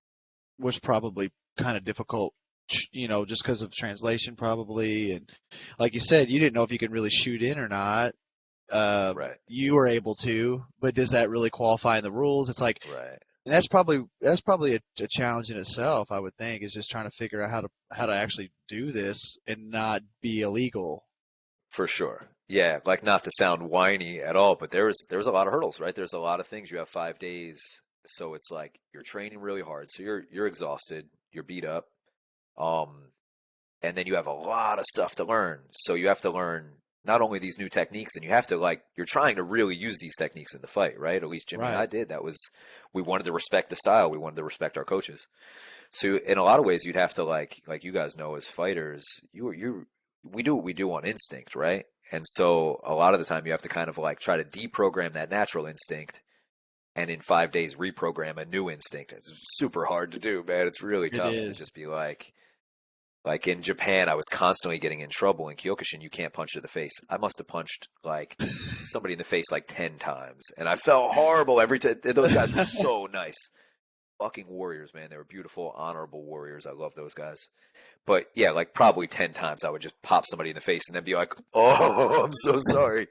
was probably kind of difficult just because of translation probably. And like you said, you didn't know if you can really shoot in or not. Right. You were able to, but does that really qualify in the rules? It's like Right. that's probably a challenge in itself. I would think is just trying to figure out how to actually do this and not be illegal. For sure. Yeah, like not to sound whiny at all, but there's a lot of hurdles, right? There's a lot of things. You have 5 days, so it's like you're training really hard, so you're exhausted, you're beat up, um, and then you have a lot of stuff to learn. So you have to learn not only these new techniques, and you have to you're trying to really use these techniques in the fight, right? At least Jimmy and I Right. did. That was we wanted to respect the style, we wanted to respect our coaches. So in a lot of ways, you'd have to like you guys know as fighters, you we do what we do on instinct, right? And so a lot of the time you have to kind of like try to deprogram that natural instinct and in 5 days reprogram a new instinct. It's super hard to do, man. It's really It tough to is. just be like in Japan, I was constantly getting in trouble in Kyokushin. You can't punch to the face. I must have punched like somebody in the face like 10 times, and I felt horrible every time. Those guys were so nice. Fucking warriors, man. They were beautiful, honorable warriors. I love those guys. But yeah, like probably 10 times I would just pop somebody in the face and then be like, "Oh, I'm so sorry."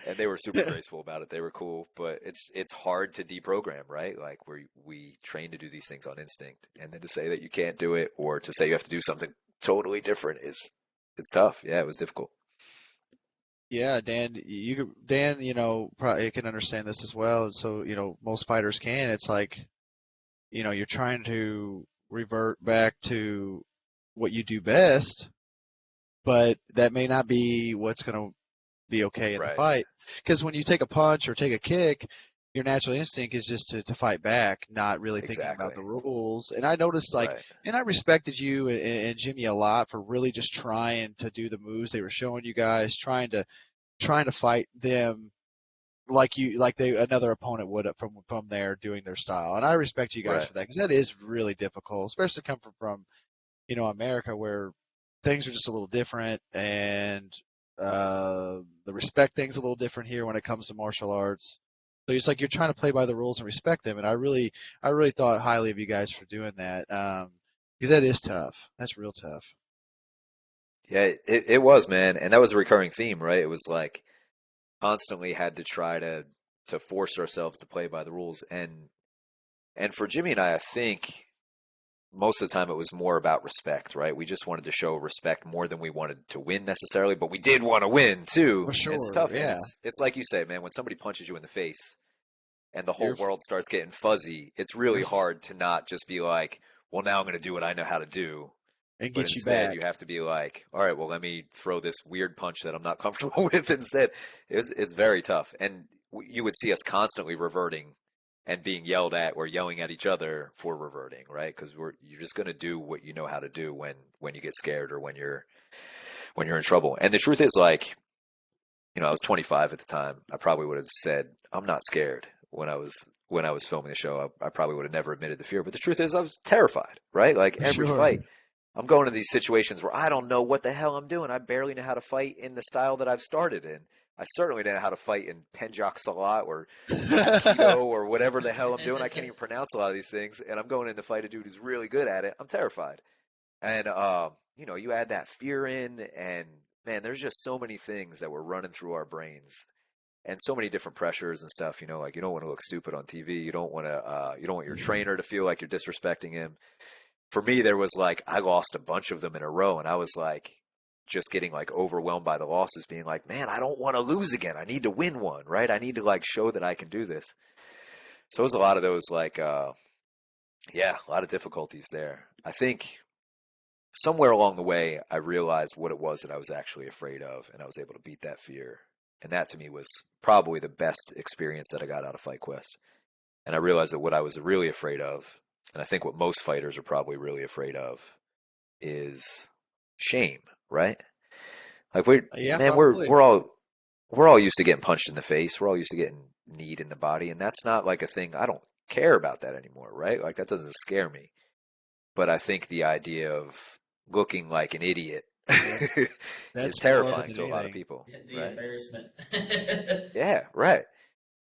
And they were super graceful about it. They were cool, but it's hard to deprogram, right? Like we train to do these things on instinct, and then to say that you can't do it or to say you have to do something totally different is it's tough. Yeah, it was difficult. Yeah, Dan, probably can understand this as well. So, most fighters can. It's like, you're trying to revert back to what you do best, but that may not be what's going to be okay in the Right. fight. Because when you take a punch or take a kick, your natural instinct is just to fight back, not really thinking about Exactly. the rules. And I noticed, Right. and I respected you and Jimmy a lot for really just trying to do the moves they were showing you guys, trying to fight them like they another opponent would from there doing their style. And I respect you guys Right. for that because that is really difficult, especially coming from America where things are just a little different and the respect thing's a little different here when it comes to martial arts. So it's like you're trying to play by the rules and respect them. And I really thought highly of you guys for doing that. Because that is tough. That's real tough. Yeah, it was, man. And that was a recurring theme, right? It was like constantly had to try to force ourselves to play by the rules. And for Jimmy and I think most of the time it was more about respect, right? We just wanted to show respect more than we wanted to win necessarily, but we did want to win too. For It's sure. tough, and Yeah. it's like you say, man, when somebody punches you in the face and the whole You're world starts getting fuzzy, it's really hard to not just be like, well, now I'm going to do what I know how to do. and But get you instead, back. you have to be like, all right, well, let me throw this weird punch that I'm not comfortable with instead. It's very tough. And you would see us constantly reverting and being yelled at or yelling at each other for reverting, right? Because you're just going to do what you know how to do when you get scared or when you're in trouble. And the truth is, like, I was 25 at the time. I probably would have said, I'm not scared when I was filming the show. I probably would have never admitted the fear. But the truth is, I was terrified, right? Like For every sure. fight. I'm going to these situations where I don't know what the hell I'm doing. I barely know how to fight in the style that I've started in. I certainly know how to fight in Penjak Salat or Aikido or whatever the hell I'm doing. I can't even pronounce a lot of these things, and I'm going in to fight a dude who's really good at it. I'm terrified, and you add that fear in, and man, there's just so many things that were running through our brains, and so many different pressures and stuff. Like you don't want to look stupid on TV. You don't want your trainer to feel like you're disrespecting him. For me, there was like I lost a bunch of them in a row, and I was like just getting like overwhelmed by the losses, being like, man, I don't want to lose again. I need to win one, right? I need to like show that I can do this. So it was a lot of those like yeah, a lot of difficulties there. I think somewhere along the way I realized what it was that I was actually afraid of, and I was able to beat that fear. And that to me was probably the best experience that I got out of Fight Quest. And I realized that what I was really afraid of, and I think what most fighters are probably really afraid of, is shame, right? Like Yeah, man, probably. we're all used to getting punched in the face. We're all used to getting kneed in the body, and that's not like a thing. I don't care about that anymore, right? Like that doesn't scare me. But I think the idea of looking like an idiot Yeah. is That's more of it terrifying than to a lot of anything. people, The right? embarrassment. Yeah, right.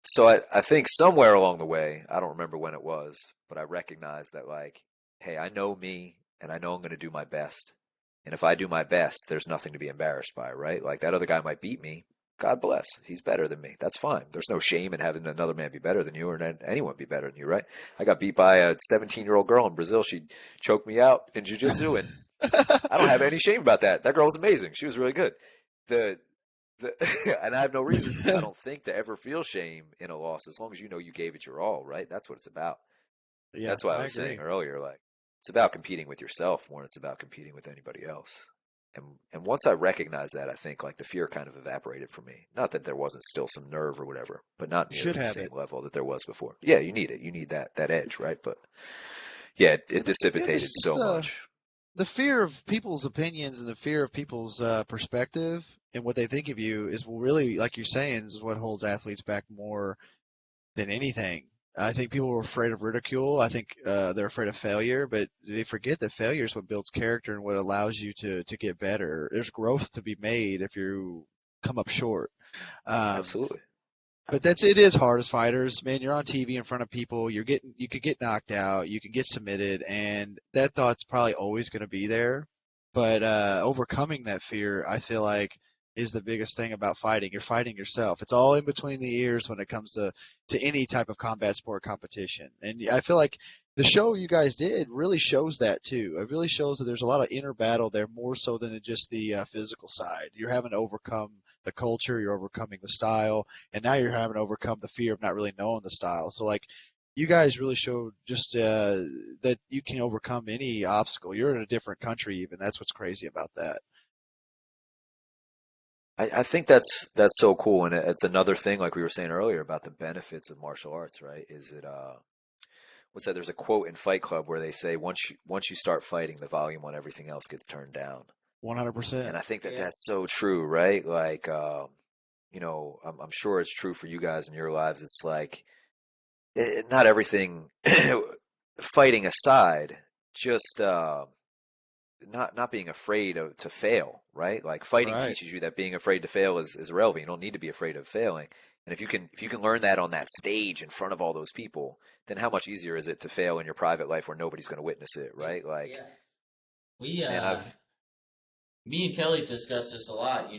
So I think somewhere along the way, I don't remember when it was, but I recognized that like, hey, I know me and I know I'm going to do my best. And if I do my best, there's nothing to be embarrassed by, right? Like that other guy might beat me. God bless. He's better than me. That's fine. There's no shame in having another man be better than you or anyone be better than you, right? I got beat by a 17-year-old girl in Brazil. She choked me out in jiu-jitsu, and I don't have any shame about that. That girl was amazing. She was really good. The and I have no reason, I don't think, to ever feel shame in a loss as long as you know you gave it your all, right? That's what it's about. Yeah, That's why I I was saying agree. earlier, like it's about competing with yourself more than it's about competing with anybody else. And once I recognized that, I think like the fear kind of evaporated for me. Not that there wasn't still some nerve or whatever, but not You should nearly the have same it. level that there was before. Yeah, you need it. You need that edge, right? But yeah, it Yeah, dissipated this is so much. the fear of people's opinions and the fear of people's perspective and what they think of you is really, like you're saying, is what holds athletes back more than anything. I think people are afraid of ridicule. I think they're afraid of failure, but they forget that failure is what builds character and what allows you to get better. There's growth to be made if you come up short. Um, Absolutely. but it is hard as fighters, man. You're on TV in front of people. You could get knocked out. You can get submitted, and that thought's probably always going to be there. But overcoming that fear, I feel like, is the biggest thing about fighting. You're fighting yourself. It's all in between the ears when it comes to any type of combat sport competition. And I feel like the show you guys did really shows that too. It really shows that there's a lot of inner battle there, more so than just the physical side. You're having to overcome the culture. You're overcoming the style, and now you're having to overcome the fear of not really knowing the style. So like you guys really showed just that you can overcome any obstacle. You're in a different country even. That's what's crazy about that. I think that's so cool, and it's another thing, like we were saying earlier, about the benefits of martial arts, right? Is it what's that? There's a quote in Fight Club where they say once you start fighting, the volume on everything else gets turned down, 100%. and I think that Yeah. that's so true, right? Like, I'm sure it's true for you guys in your lives. It's like not everything, fighting aside, just not being afraid to fail, right? Like fighting Right. teaches you that being afraid to fail is irrelevant. You don't need to be afraid of failing. And if you can learn that on that stage in front of all those people, then how much easier is it to fail in your private life where nobody's going to witness it, Yeah. right? Like, Yeah. We man, I've me and Kelly discussed this a lot.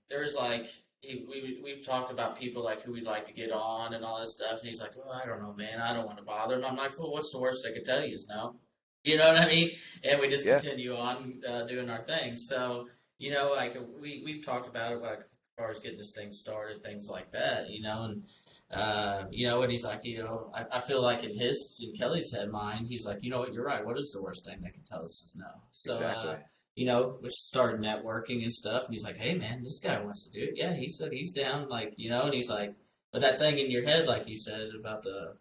There's like we've talked about people like who we'd like to get on and all this stuff, and he's like, "Oh, I don't know, man. I don't want to bother him." I'm like, "Well, what's the worst they could tell you is no." You know what I mean? And we just yeah, continue on doing our thing. So like we've talked about it, like as far as getting this thing started, things like that. And and he's like, I feel like in Kelly's head mind, he's like, you know what, you're right. What is the worst thing they can tell us is no. So exactly. we started networking and stuff. And he's like, hey, man, this guy wants to do it. Yeah, he said he's down. Like, and he's like, but that thing in your head, like you said, about the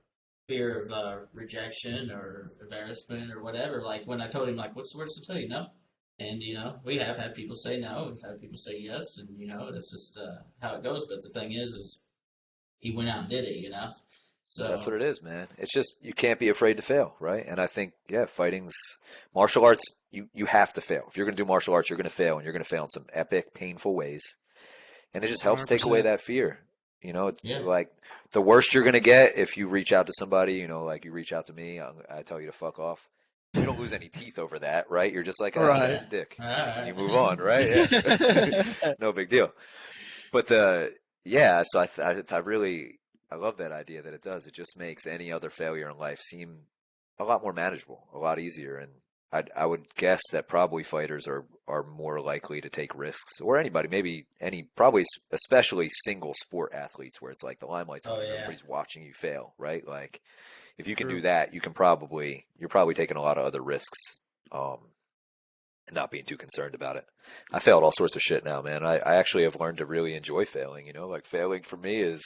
fear of rejection or embarrassment or whatever. Like, when I told him, like, what's the worst to tell you? No. And, we have had people say no. We've had people say yes. And, that's just how it goes. But the thing is he went out and did it. That's what So, it is, man. It's just you can't be afraid to fail, right? And I think, yeah, fighting's martial arts. You have to fail. If you're going to do martial arts, you're going to fail, and you're going to fail in some epic, painful ways. And it just helps take away 100%. that fear. yeah. Like the worst you're going to get if you reach out to somebody, like you reach out to me, I tell you to fuck off. You don't lose any teeth over that, right? You're just like, ah, that Right. guy's a Yeah. dick, All and you right. move on, right? Yeah, no big deal. But yeah, so I love that idea that it does. It just makes any other failure in life seem a lot more manageable, a lot easier, and I would guess that probably fighters are more likely to take risks, or anybody, maybe probably especially single sport athletes where it's like the limelight's on Oh, you, yeah. everybody's watching you fail, right? Like if you can do True. that, you're probably taking a lot of other risks, um, and not being too concerned about it. I failed all sorts of shit now, man. I actually have learned to really enjoy failing. Like failing for me is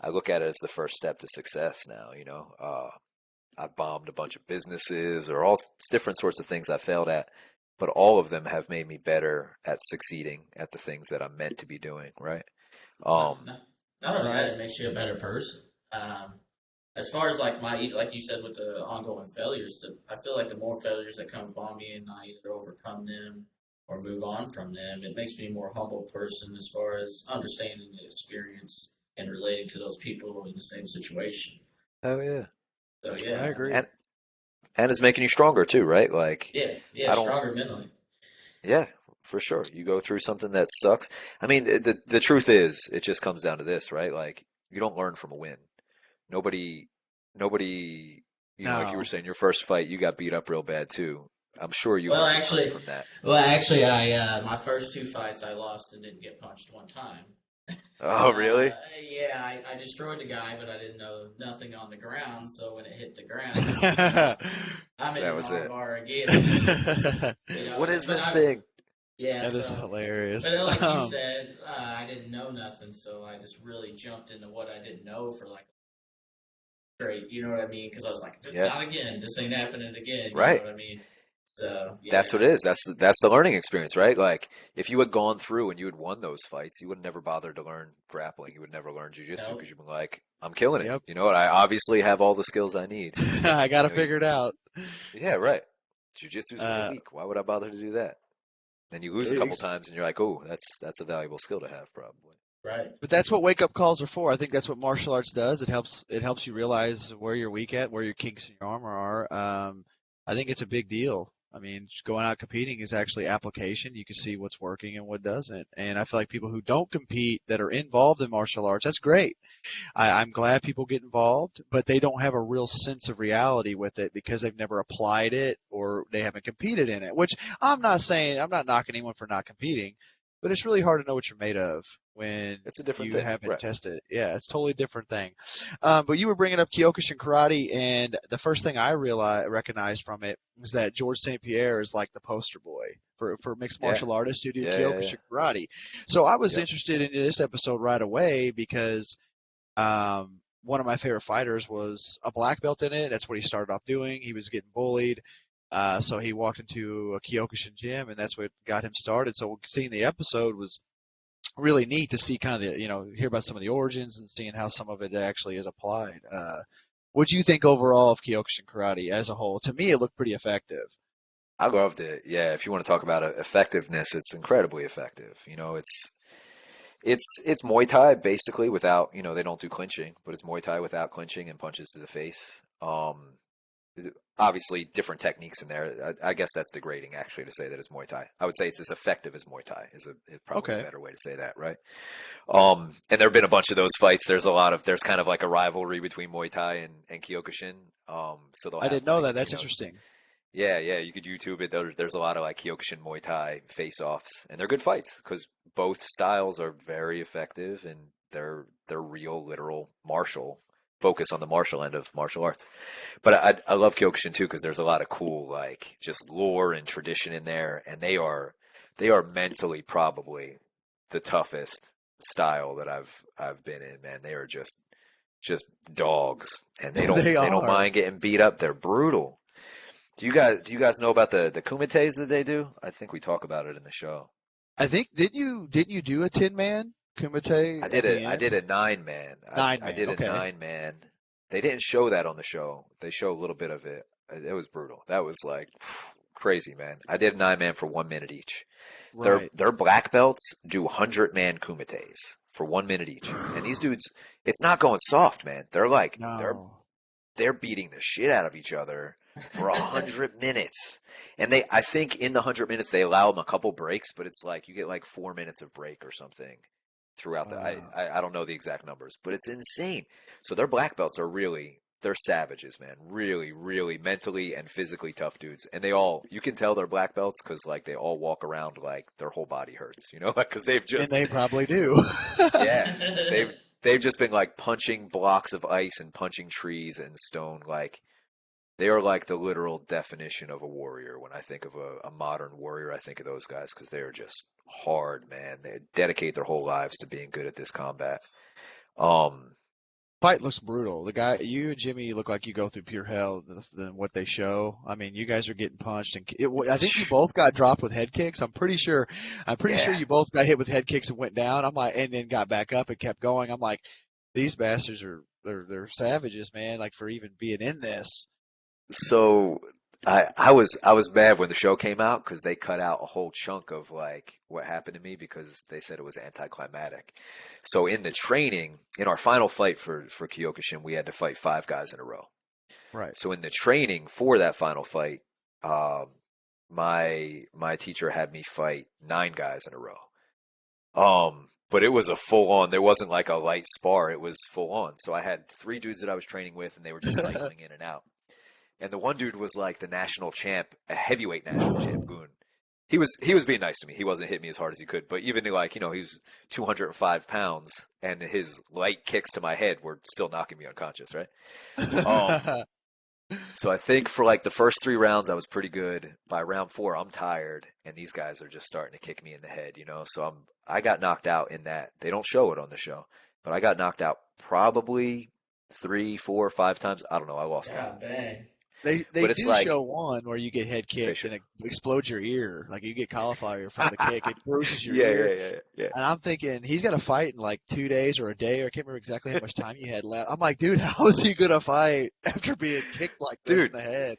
I look at it as the first step to success now. I've bombed a bunch of businesses or all different sorts of things I failed at, but all of them have made me better at succeeding at the things that I'm meant to be doing, right? Not, Um, not, not only that, Right. it makes you a better person. As far as like you said with the ongoing failures, I feel like the more failures that come upon me and I either overcome them or move on from them, it makes me a more humble person as far as understanding the experience and relating to those people in the same situation. oh yeah. So I yeah, I agree. mean, and it's making you stronger too, right? Like, Yeah, yeah, I don't. stronger mentally. Yeah, for sure. You go through something that sucks. I mean, the truth is, it just comes down to this, right? Like, you don't learn from a win. Nobody, nobody, like you were No. saying, your first fight, you got beat up real bad too. I'm sure you Well, learned a ton actually, from that. I my first two fights I lost and didn't get punched one time. Oh, really? Yeah, I destroyed the guy, but I didn't know nothing on the ground. So when it hit the ground, I'm in That an was it. armbar again. You know, What is but this I thing? yeah. That is So, but hilarious. then, like you said, I didn't know nothing, so I just really jumped into what I didn't know for like straight. You know what I mean? Because I was like, Yeah, not again. This ain't happening again. You know right. what I mean? So That's what yeah, it is. That's the learning experience, right? Like if you had gone through and you had won those fights, you would never bother to learn grappling. You would never learn jujitsu no, because you'd be like, I'm killing it. Yep. You know what? I obviously have all the skills I need. I got You to know, figure it out. yeah, right. Jujitsu's for the Uh, weak. Why would I bother to do that? Then you lose a couple ex- times and you're like, oh, that's a valuable skill to have, probably. right. but that's what wake up calls are for. I think that's what martial arts does. It helps you realize where you're weak at, where your kinks in your armor are. I think it's a big deal. I mean, going out competing is actually application. You can see what's working and what doesn't. And I feel like people who don't compete that are involved in martial arts, that's great. I'm glad people get involved, but they don't have a real sense of reality with it because they've never applied it or they haven't competed in it. Which I'm not knocking anyone for not competing, but it's really hard to know what you're made of when It's a different you thing, haven't right? tested it. Yeah, it's a totally different thing. But you were bringing up Kyokushin karate, and the first thing I recognized from it was that George St. Pierre is like the poster boy for mixed Yeah, martial artists who do yeah. Kyokushin karate. So I was Yep. interested in this episode right away because one of my favorite fighters was a black belt in it. That's what he started off doing. He was getting bullied. So he walked into a Kyokushin gym, and that's what got him started. So seeing the episode was really neat to see kind of hear about some of the origins and seeing how some of it actually is applied. What do you think overall of Kyokushin karate as a whole? To me, it looked pretty effective. I loved it. Yeah, if you want to talk about effectiveness, it's incredibly effective. It's Muay Thai basically without, they don't do clinching, but it's Muay Thai without clinching and punches to the face. Obviously different techniques in there. I guess that's degrading actually to say that it's Muay Thai. I would say it's as effective as Muay Thai is probably a Okay. better way to say that, right? And there've been a bunch of those fights. There's kind of like a rivalry between Muay Thai and Kyokushin. So they'll I have didn't know like, that. That's interesting. yeah, you could YouTube it. There's a lot of like Kyokushin Muay Thai face-offs, and they're good fights because both styles are very effective and they're real, literal martial focus on the martial end of martial arts. But I love Kyokushin too because there's a lot of cool like just lore and tradition in there, and they are mentally probably the toughest style that I've been in. Man, they are just dogs, and they don't They they don't are. mind getting beat up. They're brutal. Do you guys know about the kumites that they do? I think we talk about it in the show. I think didn't you do a 10-man kumite I at did the a I did end? a 9-man. Nine I man. did a Okay. 9-man. They didn't show that on the show. They show a little bit of it. It was brutal. That was like crazy, man. I did a 9-man for 1 minute each. Their Right. their black belts do 100-man kumites for 1 minute each. And these dudes, it's not going soft, man. They're like No. they're beating the shit out of each other for 100 minutes. And I think in the 100 minutes they allow them a couple breaks, but it's like you get like 4 minutes of break or something throughout the. I, Wow. I I don't know the exact numbers, but it's insane. So their black belts are they're savages, man. Really, really mentally and physically tough dudes. And you can tell they're black belts because like they all walk around like their whole body hurts, because they've And just they probably do. yeah, they've just been like punching blocks of ice and punching trees and stone. Like they are like the literal definition of a warrior. When I think of a modern warrior, I think of those guys because they are just hard, man. They dedicate their whole lives to being good at this combat. Um, Fight looks brutal. The guy, you and Jimmy look like you go through pure hell than what they show. I mean, you guys are getting punched, and I think you both got dropped with head kicks. I'm pretty sure. I'm pretty sure yeah. you both got hit with head kicks and went down. I'm like, and then got back up and kept going. I'm like, these bastards they're savages, man. Like for even being in this. So I was mad when the show came out because they cut out a whole chunk of like what happened to me because they said it was anticlimactic. So in the training, in our final fight for Kyokushin, we had to fight 5 guys in a row. Right. So in the training for that final fight, um, my teacher had me fight 9 guys in a row. But it was a full on. There wasn't like a light spar. It was full on. So I had 3 dudes that I was training with, and they were just cycling in and out. And the one dude was like the national champ, a heavyweight national champ, Goon. He was being nice to me. He wasn't hitting me as hard as he could, but even like he was 205 pounds, and his light kicks to my head were still knocking me unconscious, right? Um, so I think for like the first 3 rounds, I was pretty good. By round 4, I'm tired, and these guys are just starting to kick me in the head. So I got knocked out in that. They don't show it on the show, but I got knocked out probably 3, 4, 5 times. I don't know. I lost count. God dang. They But it's do like show one where you get head they kicked should. and it explodes your ear. Like you get cauliflower from the kick. It bruises your Yeah, ear. yeah, yeah, yeah. And I'm thinking he's got to fight in like 2 days or a day, or I can't remember exactly how much time you had left. I'm like, dude, how is he gonna fight after being kicked like this in Dude, the head?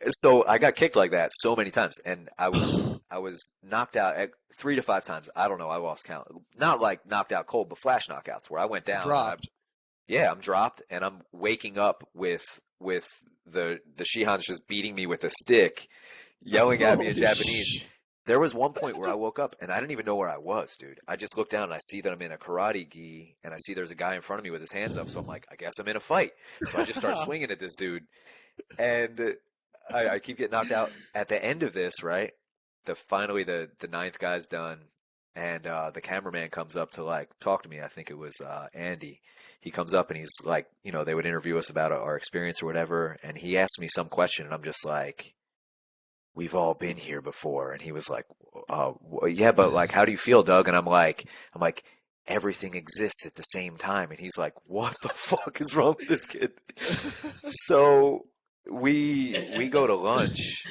so I got kicked like that so many times, and I was knocked out at 3 to 5 times. I don't know. I lost count. Not like knocked out cold, but flash knockouts where I went down and Dropped. I'm dropped and I'm waking up with the Shihans just beating me with a stick, yelling at me in Holy Japanese. sh! There was one point where I woke up and I didn't even know where I was, dude. I just looked down and I see that I'm in a karate gi and I see there's a guy in front of me with his hands up. So I'm like, I guess I'm in a fight. So I just start swinging at this dude and I keep getting knocked out. At the end of this, right? Finally the 9th guy's done and the cameraman comes up to like talk to me. I think it was Andy. He comes up and he's like, they would interview us about our experience or whatever. And he asked me some question and I'm just like, we've all been here before. And he was like, yeah, but like, how do you feel, Doug? And I'm like, everything exists at the same time. And he's like, what the fuck is wrong with this kid? So we go to lunch.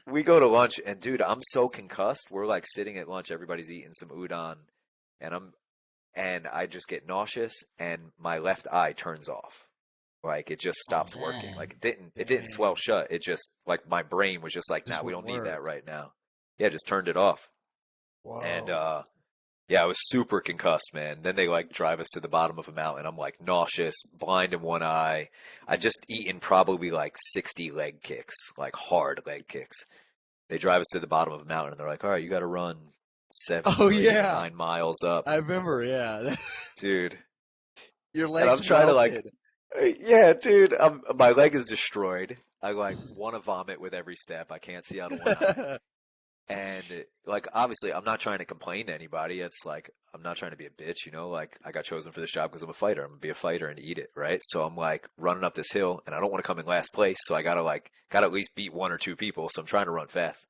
We go to lunch and dude, I'm so concussed. We're like sitting at lunch, everybody's eating some udon and I just get nauseous and my left eye turns off. Like it just Oh, stops working. dang. Like it didn't swell Dang. shut. It just like my brain was just like, nah, Just we wouldn't don't need work. that right now. Yeah, just turned it off. And Whoa. yeah, I was super concussed, man. Then they like drive us to the bottom of a mountain. I'm like nauseous, blind in one eye. I just eaten probably like 60 leg kicks, like hard leg kicks. They drive us to the bottom of a mountain and they're like, all right, you got to run seven Oh or eight or yeah, 9 miles up, I remember. Yeah, dude. your And I'm legs trying to like, melted. yeah, dude, my leg is destroyed. I like want to vomit with every step. I can't see out of one eye. And like obviously I'm not trying to complain to anybody. It's like I'm not trying to be a bitch. Like I got chosen for this job because I'm a fighter. I'm gonna be a fighter and eat it, right? So I'm like running up this hill and I don't want to come in last place, so I gotta at least beat 1 or 2 people. So I'm trying to run fast.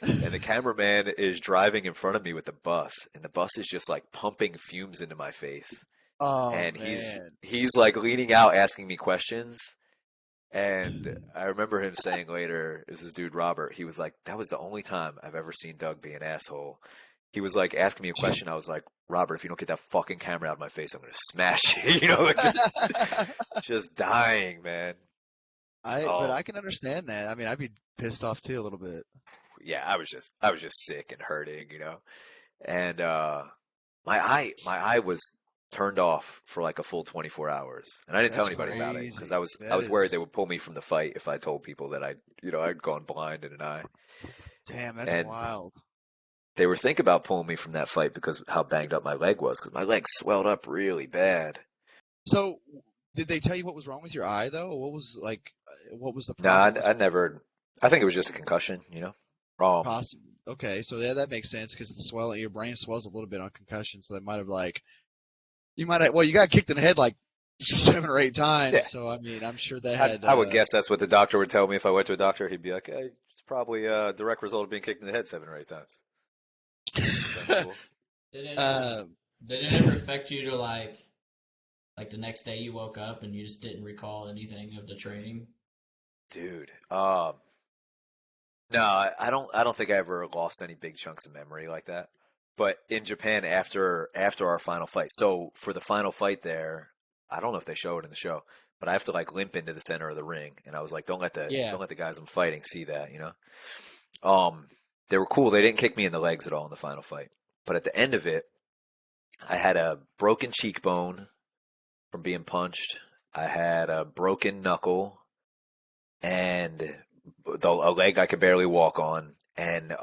And the cameraman is driving in front of me with the bus, and the bus is just like pumping fumes into my face. Oh And he's man. he's like leaning out asking me questions. And I remember him saying later, it was this dude, Robert, he was like, that was the only time I've ever seen Doug be an asshole. He was like asking me a question. I was like, Robert, if you don't get that fucking camera out of my face, I'm going to smash you. Like just dying, man. But Um, I can understand that. I mean, I'd be pissed off too a little bit. yeah, I was just. Sick and hurting. And my eye was turned off for like a full 24 hours. And I didn't tell That's anybody about it because I crazy. was I That was worried they is, would pull me from the fight if I told people that I'd gone blind in an eye. damn, that's And wild. they were thinking about pulling me from that fight because how banged up my leg was because my leg swelled up really bad. So, did they tell you what was wrong with your eye though? What was the Nah, problem? Was I it never. I think it was just a concussion. possible? Okay, so yeah, that makes sense because the swelling, your brain swells a little bit on concussion, so they might have well, you got kicked in the head like 7 or 8 times, Yeah, so I mean, I'm sure that I, had I would guess that's what the doctor would tell me if I went to a doctor. He'd be like, hey, it's probably a direct result of being kicked in the head 7 or 8 times. Seems sensible. Did it ever uh, did it ever affect you to like the next day you woke up and you just didn't recall anything of the training? Dude, no, I don't think I ever lost any big chunks of memory like that. But in Japan, after our final fight, so for the final fight there, I don't know if they show it in the show, but I have to like limp into the center of the ring, and I was like, don't let the yeah. don't let the guys I'm fighting see that. Um, they were cool. They didn't kick me in the legs at all in the final fight, but at the end of it, I had a broken cheekbone from being punched. I had a broken knuckle and a leg I could barely walk on, and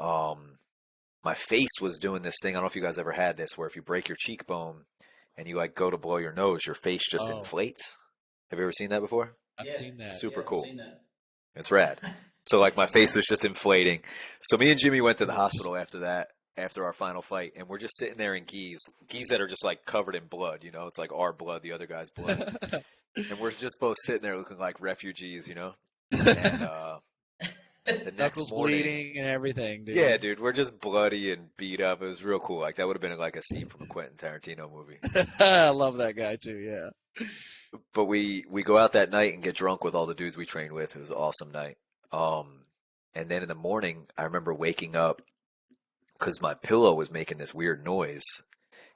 my face was doing this thing. I don't know if you guys ever had this, where if you break your cheekbone and you like go to blow your nose, your face just Oh, inflates. Have you ever seen that before? I've Yeah, seen that. Super yeah, I've cool. seen that. It's rad. So like my face Yeah. was just inflating. So me and Jimmy went to the Gross. hospital after that, after our final fight, and we're just sitting there in geese that are just like covered in blood. You know, it's like our blood, the other guy's blood, and we're just both sitting there looking like refugees. You know, and the next Knuckles morning, bleeding and everything, yeah, dude. dude, we're just bloody and beat up. It was real cool. Like that would have been like a scene from a Quentin Tarantino movie. I love that guy too. Yeah. But we go out that night and get drunk with all the dudes we trained with. It was an awesome night. And then in the morning, I remember waking up because my pillow was making this weird noise.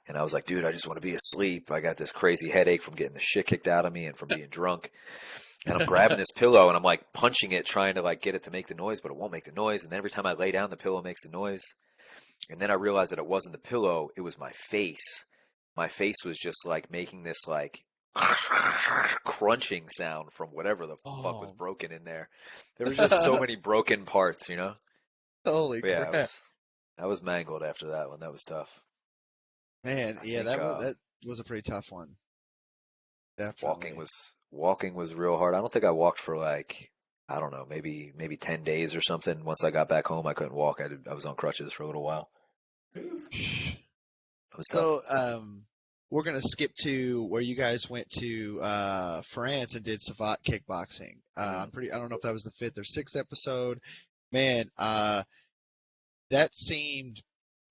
And I was like, dude, I just want to be asleep. I got this crazy headache from getting the shit kicked out of me and from being drunk. And I'm grabbing this pillow and I'm like punching it, trying to like get it to make the noise, but it won't make the noise. And then every time I lay down, the pillow makes the noise. And then I realized that it wasn't the pillow, it was my face. My face was just like making this like crunching sound from whatever the fuck was Oh, broken in there. There was just so many broken parts, you know? holy But yeah, crap, I was mangled after that one. That was tough. man! I Yeah, think that was a pretty tough one. walking Definitely. was walking was real hard. I don't think I walked for like I don't know, maybe 10 days or something. Once I got back home, I couldn't walk. I was on crutches for a little while. It was tough. So, we're gonna skip to where you guys went to France and did Savate kickboxing. Mhm. I don't know if that was the fifth or sixth episode. Man, that seemed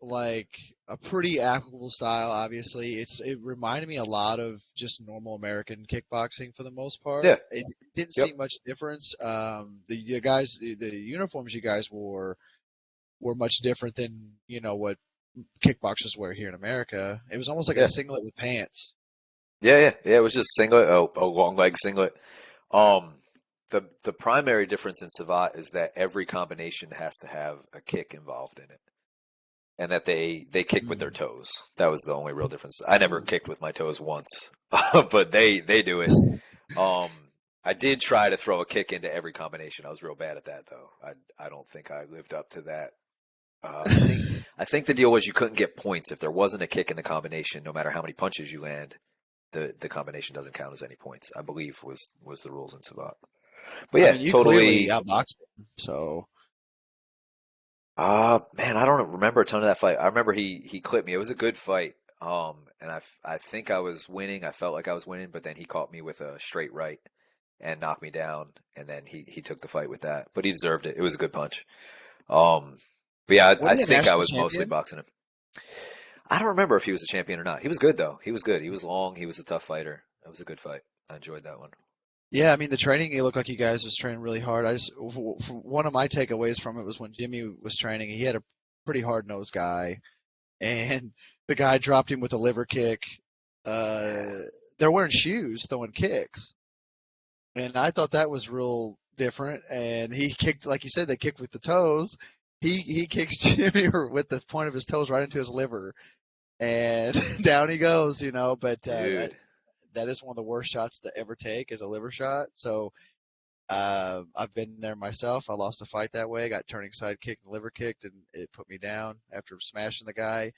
like a pretty applicable style. Obviously, it reminded me a lot of just normal American kickboxing for the most part. Yeah. It didn't Yep. seem much difference. The guys, the uniforms you guys were much different than what kickboxers wear here in America. It was almost like a Yeah. singlet with pants. Yeah. It was just singlet, a long leg singlet. Um, the primary difference in Savat is that every combination has to have a kick involved in it, and that they kick with their Mm. toes. That was the only real difference. I never Ooh. kicked with my toes once, but they do it. Um, I did try to throw a kick into every combination. I was real bad at that though. I don't think I lived up to that. I think the deal was you couldn't get points if there wasn't a kick in the combination. No matter how many punches you land, the combination doesn't count as any points. I believe was the rules in Savat. But I yeah, mean, you clearly totally. outboxed him, so Man, I don't remember a ton of that fight. I remember he clipped me. It was a good fight. And I think I was winning. I felt like I was winning, but then he caught me with a straight right and knocked me down, and then he took the fight with that. But he deserved it. It was a good punch. Um, but yeah, I was he a think I national was mostly champion? boxing him. I don't remember if he was a champion or not. He was good though. He was good. He was long. He was a tough fighter. That was a good fight. I enjoyed that one. Yeah, I mean the training. It looked like you guys was training really hard. From one of my takeaways from it was when Jimmy was training. He had a pretty hard nosed guy, and the guy dropped him with a liver kick. Yeah. They're wearing shoes, throwing kicks, and I thought that was real different. And he kicked, like you said, they kicked with the toes. He kicks Jimmy with the point of his toes right into his liver, and down he goes. But Dude. that is one of the worst shots to ever take is a liver shot. So I've been there myself. I lost a fight that way. Got turning side kicked and liver kicked, and it put me down after smashing the guy.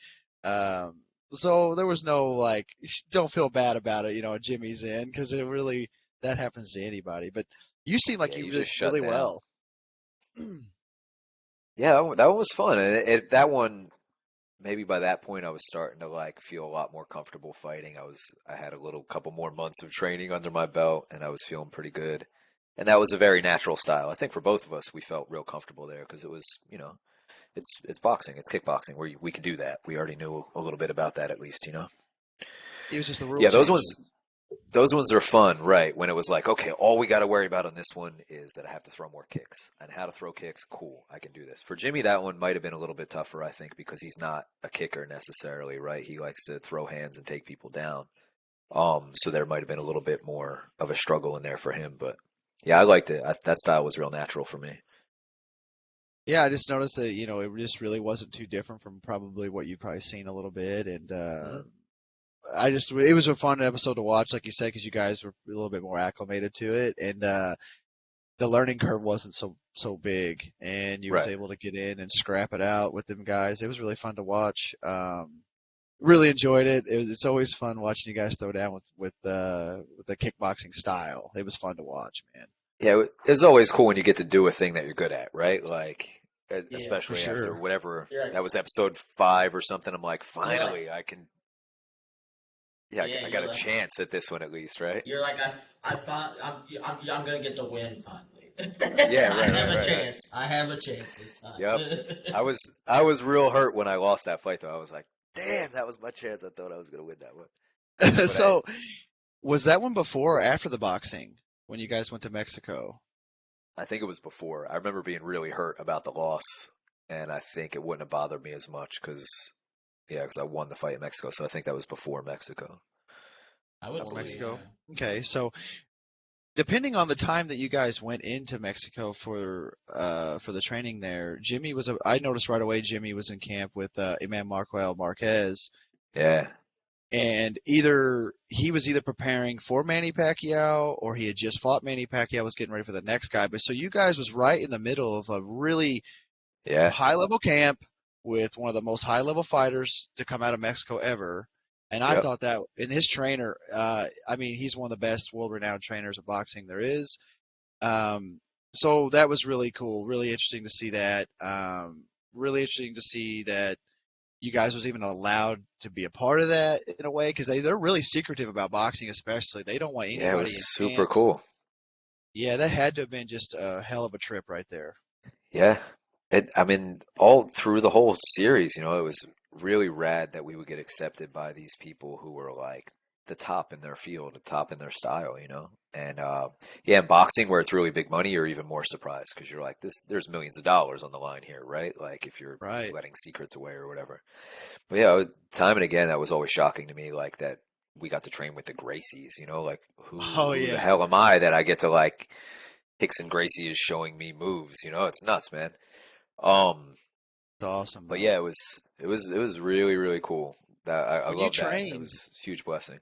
So there was no like, don't feel bad about it, Jimmy's in, because it really that happens to anybody. But you seem like Yeah, you you did just shut really down. well. Yeah, that one was fun. And that one, maybe by that point, I was starting to like feel a lot more comfortable fighting. I had a little couple more months of training under my belt, and I was feeling pretty good. And that was a very natural style. I think for both of us, we felt real comfortable there because it was, it's boxing, it's kickboxing, where we could do that. We already knew a little bit about that, at least, you know. It was just the rule Yeah, changes. those ones are fun, right? When it was like, okay, all we got to worry about on this one is that I have to throw more kicks and how to throw kicks. Cool, I can do this. For Jimmy, that one might have been a little bit tougher, I think, because he's not a kicker necessarily, right? He likes to throw hands and take people down. So there might have been a little bit more of a struggle in there for him, but yeah, I liked it. That style was real natural for me. Yeah, I just noticed that it just really wasn't too different from probably what you've probably seen a little bit, and Mhm. it was a fun episode to watch, like you said, because you guys were a little bit more acclimated to it, and the learning curve wasn't so big, and you was Right. able to get in and scrap it out with them guys. It was really fun to watch. Really enjoyed it. It's always fun watching you guys throw down with the kickboxing style. It was fun to watch, man. Yeah, it's always cool when you get to do a thing that you're good at, right? Like, Yeah. For especially after sure. whatever You're like, that was episode 5 or something. I'm like, you're like, finally, I can. Yeah, yeah, I got a chance at this one at least, right? you're like, I found, I'm gonna get the win finally. Yeah, I right, right, have a right, right. chance. I have a chance this time. Yep. I was real hurt when I lost that fight though. I was like, damn, that was my chance. I thought I was gonna win that one. But So, was that one before or after the boxing when you guys went to Mexico? I think it was before. I remember being really hurt about the loss, and I think it wouldn't have bothered me as much because I won the fight in Mexico. So I think that was before Mexico. I would I For believe, believe. Mexico? yeah. Okay, so depending on the time that you guys went into Mexico for the training there, I noticed right away Jimmy was in camp with Imam Marquel Marquez, Yeah. and he was either preparing for Manny Pacquiao or he had just fought Manny Pacquiao, was getting ready for the next guy. But so you guys was right in the middle of a really Yeah. high level camp with one of the most high level fighters to come out of Mexico ever. And I Yep. thought that, and his trainer, I mean, he's one of the best world renowned trainers of boxing there is. So that was really cool, really interesting to see that. Really interesting to see that you guys was even allowed to be a part of that in a way, because they're really secretive about boxing, especially. They don't want Yeah, it anybody was in super camps. cool. Yeah, that had to have been just a hell of a trip right there. Yeah. I mean, all through the whole series, it was really rad that we would get accepted by these people who were like the top in their field, the top in their style. And yeah, in boxing where it's really big money, you're even more surprised because you're like, there's millions of dollars on the line here, right? Like if you're Right. letting secrets away or whatever. But yeah, time and again, that was always shocking to me, like that we got to train with the Gracies, like Oh who the yeah, hell am I that I get to like Hickson Gracie is showing me moves, it's nuts, man. Um, it's awesome but though. yeah, it was really really cool. That I When you love that. It trained, was a huge blessing.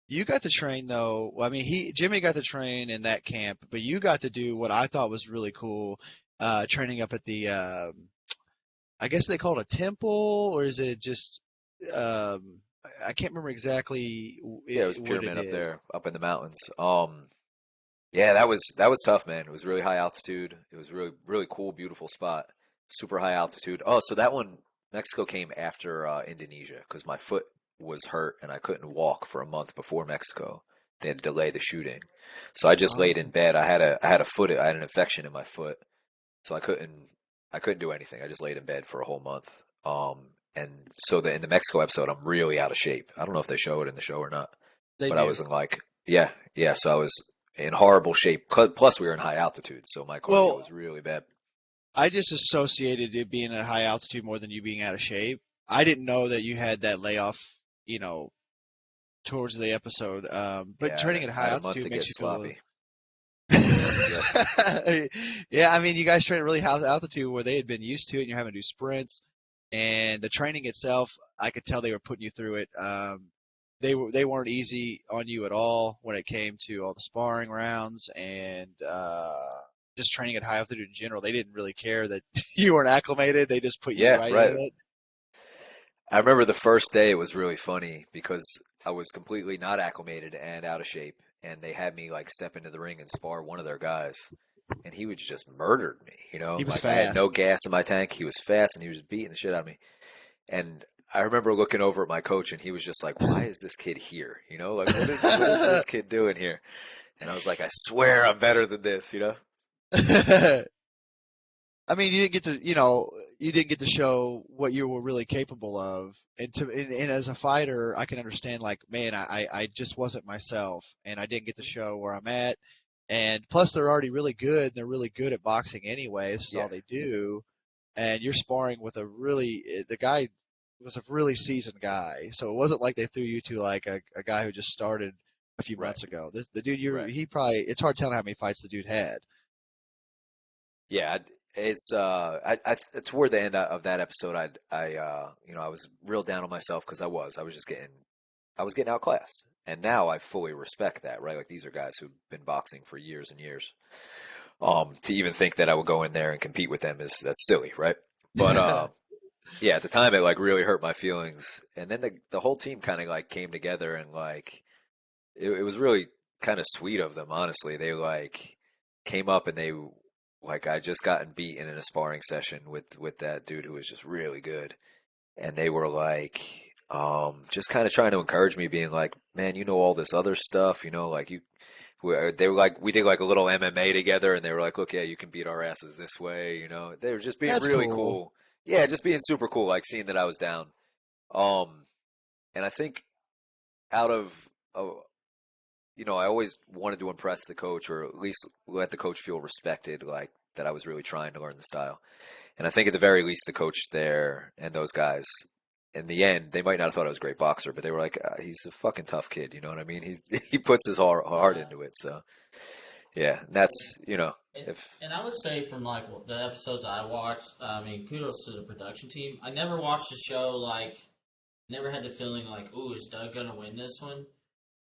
you got to train though. Well, I mean, Jimmy got to train in that camp, but you got to do what I thought was really cool, training up at the I guess they call it a temple, or is it just I can't remember exactly Yeah, it was what it pyramid up is. there, up in the mountains. Yeah, that was tough, man. It was really high altitude. It was really really cool, beautiful spot. Super high altitude. Oh, so that one Mexico came after Indonesia because my foot was hurt and I couldn't walk for a month before Mexico. They had to delay the shooting, so I just laid in Oh, bed. I had an infection in my foot, so I couldn't do anything. I just laid in bed for a whole month. And so in the Mexico episode, I'm really out of shape. I don't know if they show it in the show or not, they but I do. was in like, yeah, yeah. So I was in horrible shape. Plus, we were in high altitude, so my cardio Well, was really bad. I just associated it being at high altitude more than you being out of shape. I didn't know that you had that layoff, you know, towards the episode. But Yeah, training at I high had a month altitude to get makes you feel. sloppy. Yep, yep. Yeah, I mean, you guys train at really high altitude where they had been used to it, and you're having to do sprints, and the training itself, I could tell they were putting you through it. They weren't easy on you at all when it came to all the sparring rounds and just training at high altitude in general. They didn't really care that you weren't acclimated. They just put you Yeah, right in right. it. I remember the first day it was really funny because I was completely not acclimated and out of shape, and they had me like step into the ring and spar one of their guys, and he was just murdered me. He was Like I had no fast. gas in my tank. He was fast and he was beating the shit out of me. And I remember looking over at my coach, and he was just like, "Why is this kid here? Like what is this kid doing here?" And I was like, "I swear I'm better than this." I mean, you didn't get to show what you were really capable of. And as a fighter, I can understand like, man, I just wasn't myself and I didn't get to show where I'm at. And plus they're already really good. They're really good at boxing anyway. This is all Yeah, they do. And you're sparring with the guy was a really seasoned guy. So it wasn't like they threw you to like a guy who just started a few right, months ago. The dude, right. it's hard telling how many fights the dude had. Yeah, it's toward the end of that episode, I was real down on myself because I was getting outclassed, and now I fully respect that, right? Like these are guys who've been boxing for years and years. To even think that I would go in there and compete with them that's silly, right? But yeah, at the time it like really hurt my feelings, and then the whole team kind of like came together and like it was really kind of sweet of them, honestly. They like came up and they like I just gotten beaten in a sparring session with that dude who was just really good, and they were like just kind of trying to encourage me, being like, man, you know all this other stuff, like they were like, we did like a little MMA together, and they were like, look, yeah, you can beat our asses this way, they were just being That's really cool. cool. Yeah, just being super cool, like seeing that I was down. um and I think out of I always wanted to impress the coach, or at least let the coach feel respected, like that I was really trying to learn the style. And I think at the very least, the coach there and those guys, in the end, they might not have thought I was a great boxer, but they were like, he's a fucking tough kid. You know what I mean? He puts his heart Yeah. into it. So yeah, that's And, if and I would say from like the episodes I watched, I mean, kudos to the production team. I never watched the show like, never had the feeling like, ooh, is Doug gonna win this one?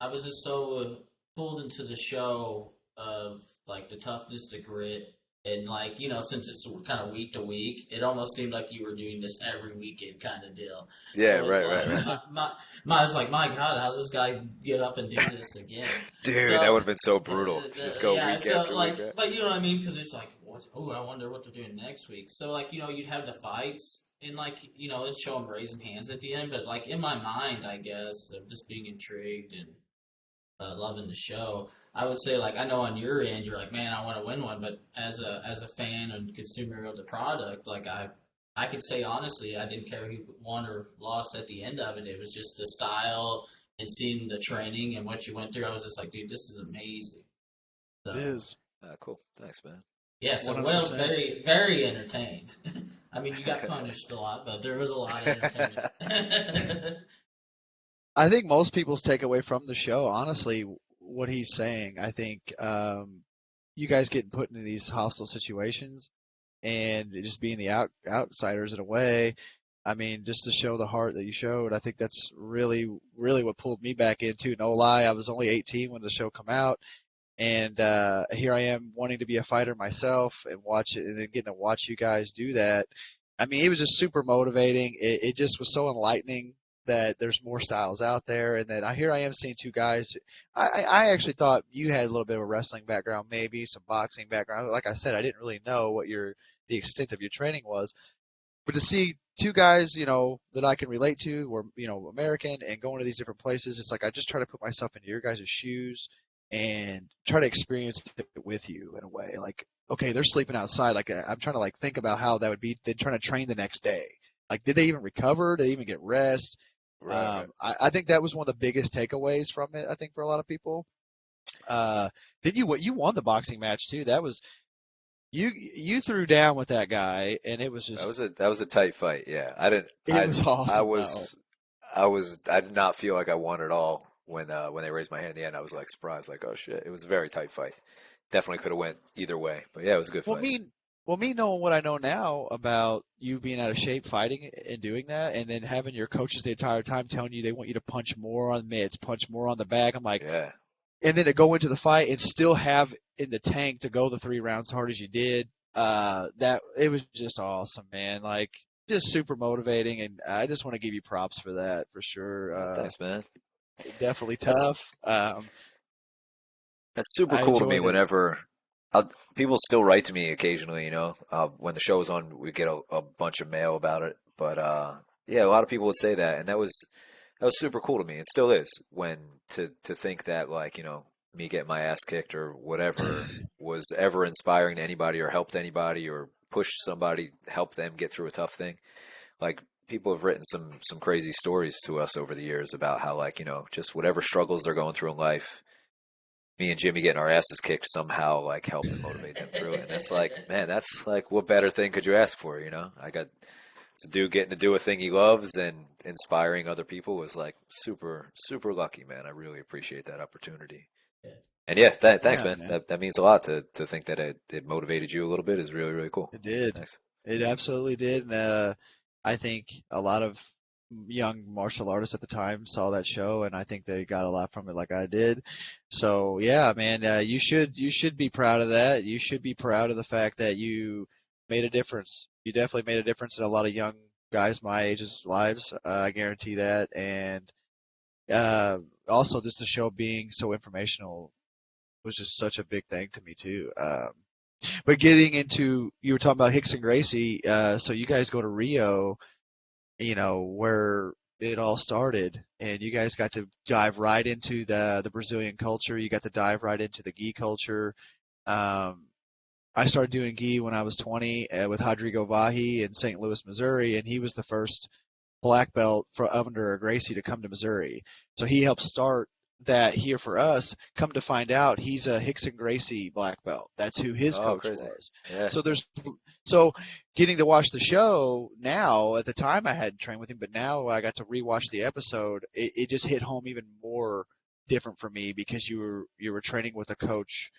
I was just so pulled into the show of like the toughness, the grit, and like since it's kind of week to week, it almost seemed like you were doing this every weekend kind of deal. yeah, So it's right, like right, right. I was like, my God, how's this guy get up and do this again? Dude, that So would have been so brutal to just go yeah, week so after week. like, but you know what I mean? Because it's like, what? Oh, I wonder what they're doing next week. So like, you'd have the fights. And like it'd show them raising hands at the end, but like in my mind, I guess of just being intrigued and loving the show. I would say, like, I know on your end, you're like, man, I want to win one, but as a fan and consumer of the product, like I could say honestly, I didn't care who won or lost at the end of it. It was just the style and seeing the training and what you went through. I was just like, dude, this is amazing. It So is Cool. Thanks, man. yeah, so well, 100%. very very entertained. I mean, you got punished a lot, but there was a lot of entertainment. I think most people's takeaway from the show, honestly, what he's saying, I think you guys getting put into these hostile situations and just being the outsiders in a way. I mean, just to show the heart that you showed, I think that's really, really what pulled me back into. No lie, I was only 18 when the show come out, and here I am wanting to be a fighter myself and watch it, and then getting to watch you guys do that. I mean, it was just super motivating. It just was so enlightening that there's more styles out there, and that here I am seeing two guys. I actually thought you had a little bit of a wrestling background, maybe some boxing background. Like I said, I didn't really know what the extent of your training was, but to see two guys, that I can relate to, or American, and going to these different places, it's like I just try to put myself into your guys' shoes and try to experience it with you in a way. Like, okay, they're sleeping outside. Like, I'm trying to like think about how that would be. Then trying to train the next day. Like, did they even recover? Did they even get rest? Right, right. I think that was one of the biggest takeaways from it. I think for a lot of people. Then you won the boxing match too. That was you threw down with that guy, and it was just That was a tight fight. Yeah, it was I awesome though. was I did not feel like I won at all when they raised my hand in the end. I was like surprised, like, oh shit. It was a very tight fight. Definitely could have went either way, but yeah, it was a good Well, fight. me, me knowing what I know now about you being out of shape, fighting and doing that, and then having your coaches the entire time telling you they want you to punch more on the mitts, punch more on the back. I'm like, Yeah, and then to go into the fight and still have in the tank to go the 3 rounds hard as you did. That it was just awesome, man. Like, just super motivating, and I just want to give you props for that for sure. thanks, man. Definitely That's tough. that's super I cool to me. enjoyed it. Whenever people still write to me occasionally, when the show's on, we get a bunch of mail about it. But yeah, a lot of people would say that, and that was super cool to me. It still is when to think that like me getting my ass kicked or whatever was ever inspiring to anybody or helped anybody or pushed somebody, help them get through a tough thing. Like people have written some crazy stories to us over the years about how like just whatever struggles they're going through in life, me and Jimmy getting our asses kicked somehow like helped and motivate them through it. And that's like, man, that's like what better thing could you ask for? I got this dude getting to do a thing he loves and inspiring other people was like super super lucky, man. I really appreciate that opportunity. Yeah. And yeah, thanks, Yeah, man. man, That means a lot to think that it motivated you a little bit is really really cool. it did. Thanks. It absolutely did, and I think a lot of young martial artists at the time saw that show, and I think they got a lot from it, like I did. So yeah, man, you should be proud of that. You should be proud of the fact that you made a difference. You definitely made a difference in a lot of young guys my age's lives. I guarantee that, and uh, also just the show being so informational was just such a big thing to me too. But getting into, you were talking about Hicks and Gracie, so you guys go to Rio, where it all started, and you guys got to dive right into the Brazilian culture. You got to dive right into the gi culture. Um, I started doing gi when I was 20 with Rodrigo Vahi in St. Louis, Missouri, and he was the first black belt for under Gracie to come to Missouri. So he helped start that here for us. Come to find out, he's a Hickson Gracie black belt. That's who his Oh, coach crazy. was. Yeah. So getting to watch the show now. At the time, I hadn't trained with him, but now I got to rewatch the episode. It just hit home even more different for me because you were training with a coach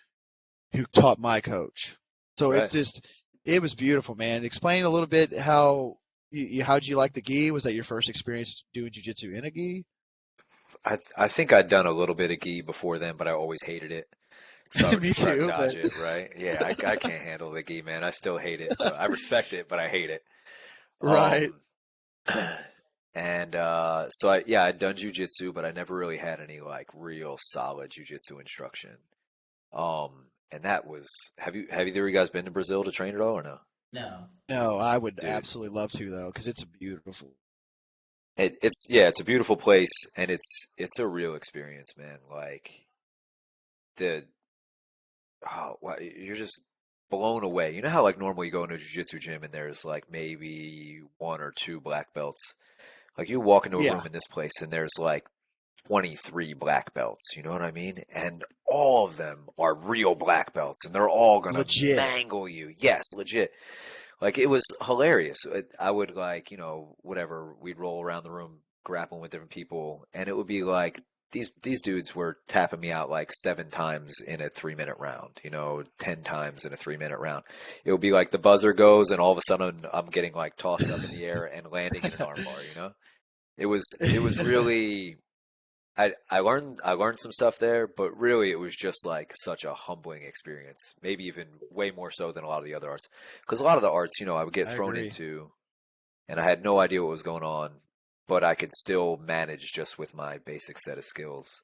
who taught my coach. So Right. it was beautiful, man. Explain a little bit how'd you like the gi? Was that your first experience doing jiu-jitsu in a gi? I think I'd done a little bit of gi before then, but I always hated it. So I would Me just try to too, but dodge it, right? Yeah, I can't handle the gi, man. I still hate it, but I respect it, but I hate it. right. Um, and so I'd done jujitsu, but I never really had any like real solid jujitsu instruction. And that was have either of you guys been to Brazil to train at all or no? No. No, I would Dude, absolutely love to though, because it's beautiful. it's a beautiful place and it's a real experience, man. Like the you're just blown away. You know how like normally you go into a jiu-jitsu gym and there's like maybe one or two black belts. Like you walk into a Yeah, room in this place and there's like 23 black belts, you know what I mean? And all of them are real black belts and they're all gonna legit. mangle you. Yes, legit. Like it was hilarious. I would like, whatever, we'd roll around the room grappling with different people and it would be like these dudes were tapping me out like 7 times in a 3 minute round, 10 times in a 3 minute round. It would be like the buzzer goes and all of a sudden I'm getting like tossed up in the air and landing in an armbar. It was really I learned some stuff there, but really it was just like such a humbling experience. Maybe even way more so than a lot of the other arts. Because a lot of the arts, I would get I thrown agree. into and I had no idea what was going on, but I could still manage just with my basic set of skills.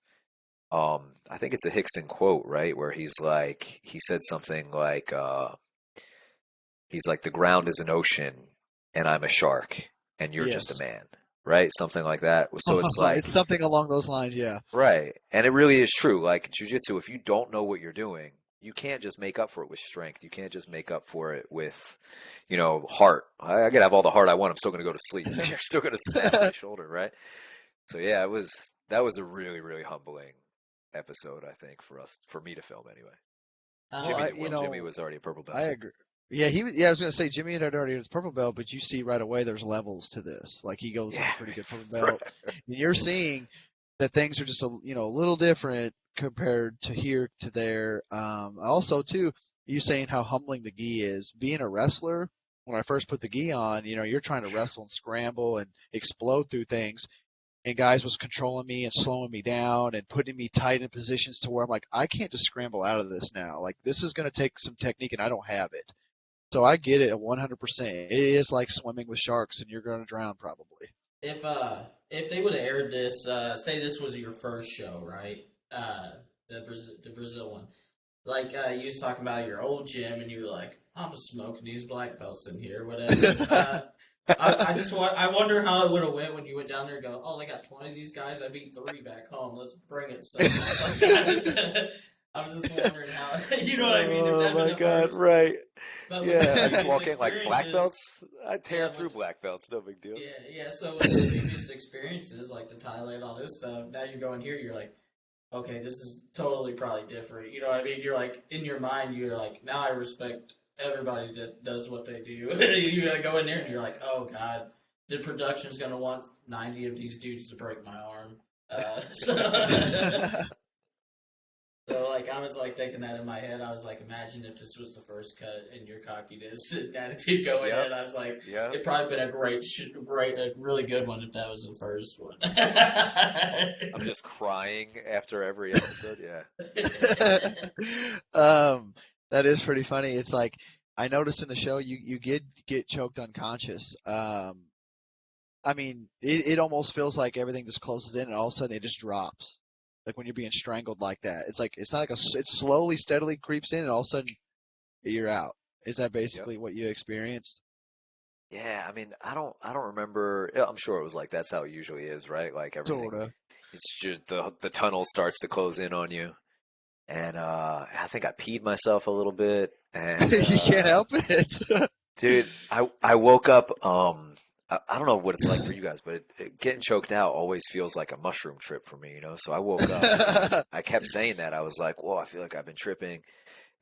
I think it's a Hickson quote, right? Where he said something like, he's like, the ground is an ocean and I'm a shark and you're just a Yes. man, right? Something like that. So it's like, It's something along those lines, yeah. right. And it really is true. Like jujitsu, if you don't know what you're doing, you can't just make up for it with strength. You can't just make up for it with, heart. I could have all the heart I want. I'm still going to go to sleep. You're still going to snap my shoulder, right? So yeah, that was a really, really humbling episode, I think, for me to film anyway. Well, Um, I, Jimmy was already a purple belt. I agree. Yeah, I was gonna say Jimmy had already his purple belt, but you see right away there's levels to this. Like he goes from Yeah. pretty good purple belt, and you're seeing that things are just a little different compared to here to there. Also too, you saying how humbling the gi is. Being a wrestler, when I first put the gi on, you're trying to wrestle and scramble and explode through things, and guys was controlling me and slowing me down and putting me tight in positions to where I'm like, I can't just scramble out of this now. Like this is going to take some technique, and I don't have it. So I get it at 100%. It is like swimming with sharks, and you're going to drown probably. if they would have aired this, say this was your first show, right? The Brazil one. Like you was talking about your old gym, and you were like, "I'm just smoking these black belts in here, whatever." I wonder how it would have went when you went down there and go, "Oh, they got 20 of these guys. I beat 3 back home. Let's bring it." So like, I was just wondering how you know what I mean. If Oh that been my the God, first, right. but with Yeah, the I just previous walk in like black experiences, belts. I tear yeah, through with black belts, no big deal. yeah. So with the previous experiences, like the Thailand, all this stuff, now you're going here, you're like, okay, this is totally probably different. You know what I mean? You're like, in your mind, you're like, now I respect everybody that does what they do. You gotta go in there and you're like, oh God, the production's gonna want 90 of these dudes to break my arm. So, so like I was like thinking that in my head. I was like, imagine if this was the first cut and your cockiness and attitude going Yep. in. I was like, Yep. it'd probably been a a really good one if that was the first one. I'm just crying after every episode. Yeah. um, that is pretty funny. It's like I noticed in the show you get choked unconscious. I mean, it almost feels like everything just closes in and all of a sudden it just drops. Like when you're being strangled like that. It's like it's not like it slowly, steadily creeps in and all of a sudden you're out. Is that Yep. basically what you experienced? Yeah, I mean, I don't remember. Yeah, I'm sure it was like that's how it usually is, right? Like everything, Sorta. it's just the tunnel starts to close in on you, and I think I peed myself a little bit, and You can't help it. dude, I woke up. I don't know what it's like for you guys, but getting choked out always feels like a mushroom trip for me, you know. So I woke up and I kept saying that. I was like, "Whoa, I feel like I've been tripping."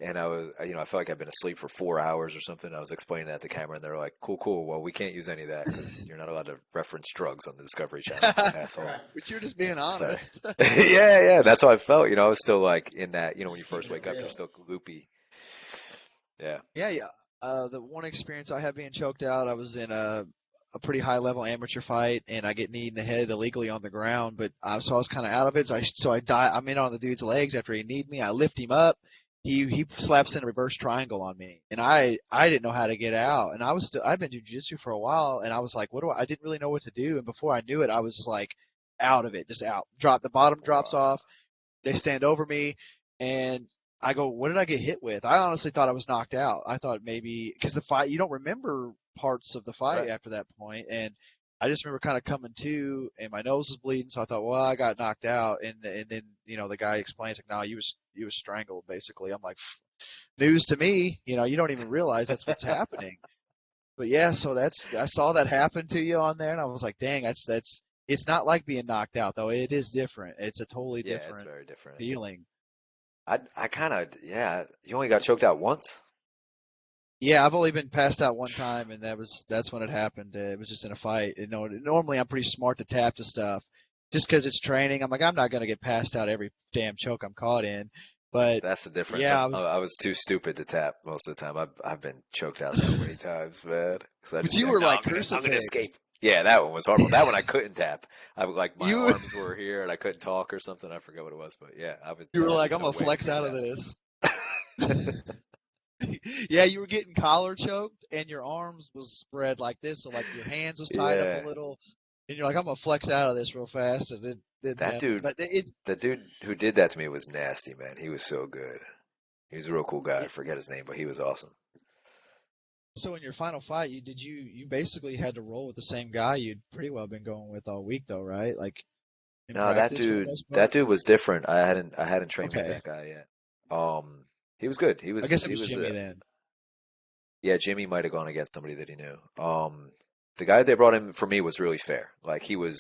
And I was, I felt like I've been asleep for 4 hours or something. I was explaining that to the camera, and they're like, "Cool, cool. Well, we can't use any of that because you're not allowed to reference drugs on the Discovery Channel, asshole." Right. But you're just being So, honest. yeah, yeah, that's how I felt. I was still like in that. When you Just first keeping it wake up, you're real. still loopy. Yeah. Yeah, yeah. The one experience I had being choked out, I was in a pretty high level amateur fight, and I get kneed in the head illegally on the ground. But so I was kind of out of it. So I die. I'm in on the dude's legs after he kneed me. I lift him up. He slaps in a reverse triangle on me, and I didn't know how to get out. And I've been doing jiu-jitsu for a while, and I was like, I didn't really know what to do. And before I knew it, I was just like out of it, just out. The bottom drops Wow. off. They stand over me, and I go, what did I get hit with? I honestly thought I was knocked out. I thought maybe because the fight, you don't remember parts of the fight Right. after that point, and I just remember kind of coming to, and my nose was bleeding. So I thought, well, I got knocked out, and then the guy explains like, no, you was strangled basically. I'm like, news to me. You don't even realize that's what's happening. But yeah, so I saw that happen to you on there, and I was like, dang, that's it's not like being knocked out though. It is different. It's a totally Yeah, it's different very different. feeling. I kind of, yeah. You only got choked out once? Yeah, I've only been passed out one time, and that's when it happened. It was just in a fight. Normally I'm pretty smart to tap to stuff, just because it's training. I'm like, I'm not gonna get passed out every damn choke I'm caught in. But That's the difference. yeah, I was too stupid to tap most of the time. I've been choked out so many times, man. Because I'd but just be you like, were no, like I'm gonna crucifix. escape. Yeah, that one was horrible. That one I couldn't tap. I would like my You arms were here and I couldn't talk or something. I forget what it was, but yeah, you were there was like, just I'm no gonna way for flex me to out of tap. this. Yeah, you were getting collar choked, and your arms was spread like this, so like your hands was tied up a Yeah, little, and you're like, I'm gonna flex out of this real fast, and it didn't that happen. dude, But it, the dude who did that to me was nasty, man. He was so good. He was a real cool guy. I it forget his name, but he was awesome. so in your final fight, you basically had to roll with the same guy you'd pretty well been going with all week, though, right? Like in No, practice for the most that part. dude was different. I hadn't trained with Okay, that guy yet. He was good. I guess it He was was Jimmy then. Yeah, Jimmy might have gone against somebody that he knew. The guy they brought in for me was really fair. Like he was,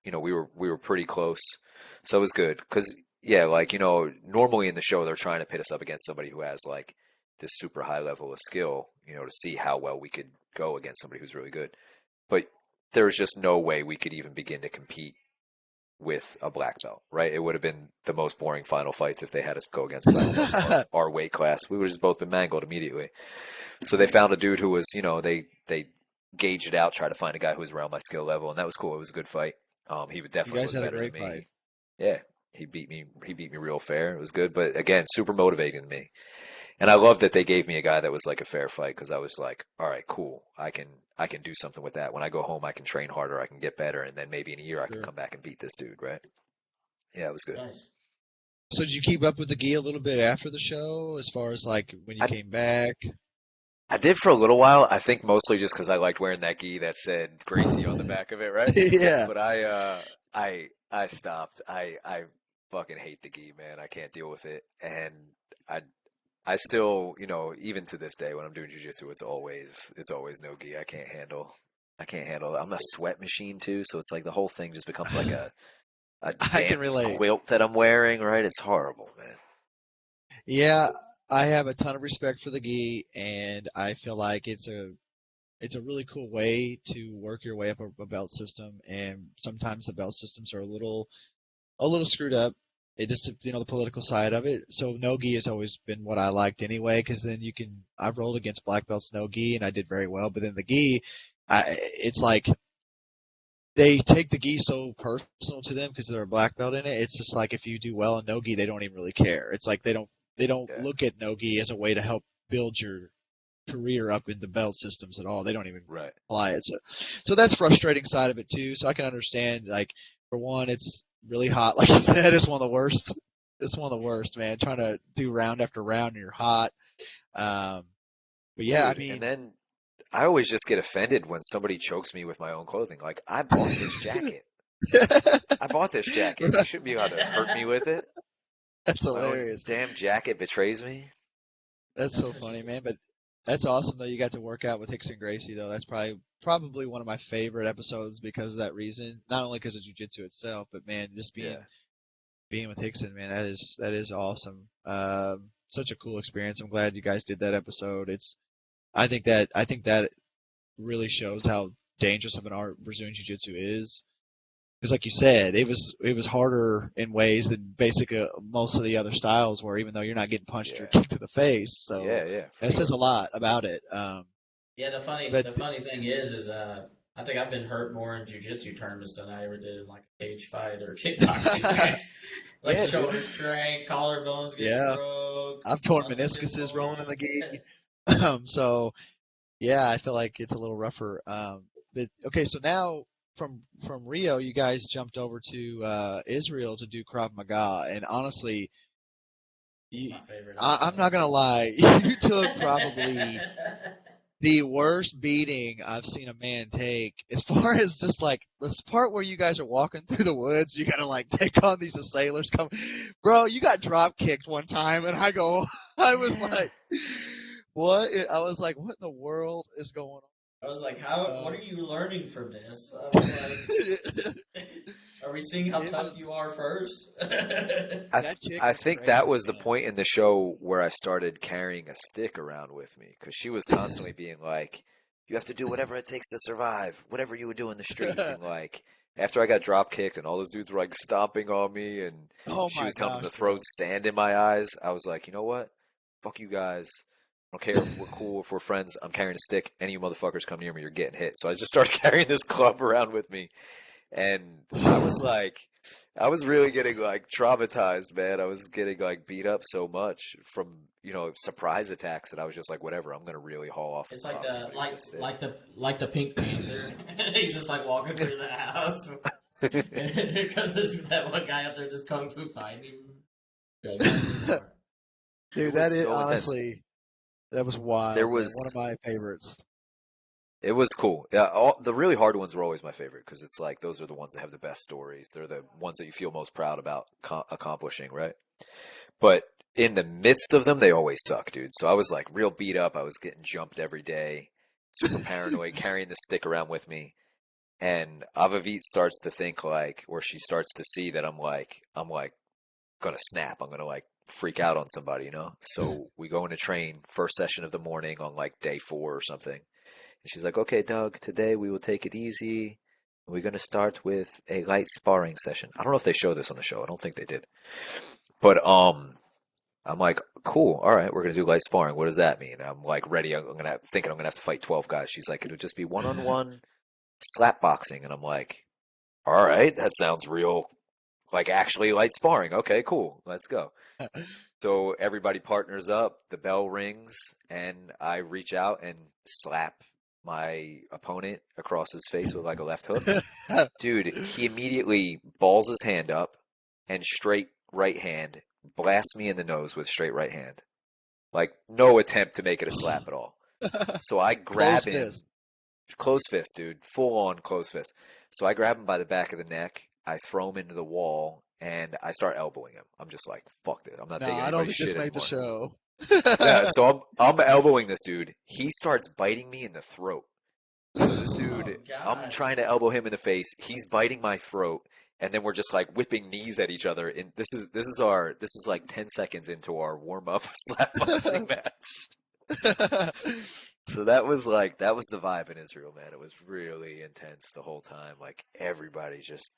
we were pretty close, so it was good. Cause yeah, like normally in the show they're trying to pit us up against somebody who has like this super high level of skill, to see how well we could go against somebody who's really good. But there was just no way we could even begin to compete with a black belt, right? It would have been the most boring final fights if they had us go against black belts our weight class. We would have just both been mangled immediately. So they found a dude who was, they gauged it out, tried to find a guy who was around my skill level, and that was cool. It was a good fight. You Definitely guys was had a better than great fight. me. Yeah, he beat me. He beat me real fair. It was good, but again, super motivating to me. And I love that they gave me a guy that was like a fair fight because I was like, all right, cool. I can do something with that. When I go home, I can train harder. I can get better, and then maybe in a year I can Sure. come back and beat this dude. Right? Yeah, it was good. Nice. So did you keep up with the gi a little bit after the show, as far as like when you I came back? I did for a little while. I think mostly just because I liked wearing that gi that said Gracie on the back of it, right? Yeah. But I stopped. I fucking hate the gi, man. I can't deal with it, and I I still, even to this day when I'm doing jujitsu, it's always no gi. I can't handle it. I'm a sweat machine too, so it's like the whole thing just becomes like a I can damp relate. quilt that I'm wearing, right? It's horrible, man. Yeah, I have a ton of respect for the gi, and I feel like it's a really cool way to work your way up a belt system. And sometimes the belt systems are a little screwed up. it just, the political side of it. So no gi has always been what I liked anyway, because then I've rolled against black belts no gi and I did very well, but then the gi, it's like they take the gi so personal to them because they're a black belt in it. It's just like if you do well in no gi, they don't even really care. It's like they don't Yeah. look at no gi as a way to help build your career up in the belt systems at all. They don't even Right. apply it. So that's frustrating side of it too. So I can understand, like, for one, it's really hot. Like you said, it's one of the worst. It's one of the worst, man. Trying to do round after round and you're hot. Um, but yeah, I Dude, and mean, then I always just get offended when somebody chokes me with my own clothing. Like, I bought this jacket. I bought this jacket. You shouldn't be allowed to hurt me with it. that's My own hilarious. damn jacket betrays me. That's That's so what she funny, said. man. But that's awesome though. You got to work out with Hicks and Gracie though. That's probably one of my favorite episodes because of that reason. Not only because of jiu-jitsu itself, but man, just Yeah. being with Hickson, man, that is awesome. Such a cool experience. I'm glad you guys did that episode. I think that really shows how dangerous of an art Brazilian Jiu-Jitsu is. Because, like you said, it was harder in ways than basically most of the other styles were, even though you're not getting punched or Yeah. kicked to the face. So Yeah, yeah, for that says sure. a lot about it. Yeah, the funny But the funny thing is I think I've been hurt more in jujitsu tournaments than I ever did in like a cage fight or kickboxing match. Like Yeah, dude. shoulders crank, collarbones get yeah, broke, I've torn muscles get meniscuses rolling in torn. the gi. So yeah, I feel like it's a little rougher. But okay, so now from Rio, you guys jumped over to Israel to do Krav Maga, and honestly, It's you, my favorite I'm episode. not gonna lie, you took probably the worst beating I've seen a man take. As far as just like this part where you guys are walking through the woods, you gotta like take on these assailants. Come, bro, you got drop kicked one time, and I was Yeah. like, what? I was like, what in the world is going I was like, on? what are you learning from this? I was like, It are we seeing how tough was you are first? that chick I was think that crazy, was the man. point in the show where I started carrying a stick around with me because she was constantly being like, "You have to do whatever it takes to survive, whatever you would do in the street." And like after I got drop kicked and all those dudes were like stomping on me and Oh she my was telling them gosh, to throw bro. sand in my eyes, I was like, you know what? Fuck you guys. I don't care if we're cool, if we're friends. I'm carrying a stick. Any of you motherfuckers come near me, you're getting hit. So I just started carrying this club around with me and I was like, I was really getting like traumatized, man. I was getting like beat up so much from, surprise attacks that I was just like, whatever, I'm gonna really haul off It's like somebody with a stick. like the Pink Panther. He's just like walking through the house because there's that one guy up there just kung fu fighting him. You're like, not anymore. It Dude, was that is so intense. honestly that was There wild, man. One of was, my favorites. it was cool. Yeah, the really hard ones were always my favorite because it's like those are the ones that have the best stories. They're the ones that you feel most proud about accomplishing, right? But in the midst of them, they always suck, dude. So I was like real beat up. I was getting jumped every day, super paranoid, carrying the stick around with me. And Avavit starts to think like, or she starts to see that I'm like gonna snap. I'm gonna like freak out on somebody, you know? So we go into train first session of the morning on like day 4 or something. And she's like, okay, Doug, today we will take it easy. We're gonna start with a light sparring session. I don't know if they show this on the show. I don't think they did. But I'm like, cool, all right, we're gonna do light sparring. What does that mean? I'm like ready. Thinking I'm gonna have to fight 12 guys. She's like, it'll just be one-on-one slap boxing, and I'm like, all right, that sounds real, like actually light sparring. Okay, cool, let's go. So everybody partners up. The bell rings, and I reach out and slap my opponent across his face with like a left hook. Dude, he immediately balls his hand up and straight right hand blasts me in the nose with straight right hand. Like no attempt to make it a slap at all. So I grab Close him, fist. closed fist, dude, full on closed fist. So I grab him by the back of the neck, I throw him into the wall, and I start elbowing him. I'm just like, fuck this. I'm not No, taking I don't anybody's think this shit made the anymore. show. Yeah, so I'm elbowing this dude. He starts biting me in the throat. So this Oh dude, I'm God. trying to elbow him in the face. He's biting my throat, and then we're just like whipping knees at each other. And this is like 10 seconds into our warm up slap boxing match. So that was the vibe in Israel, man. It was really intense the whole time. Like everybody just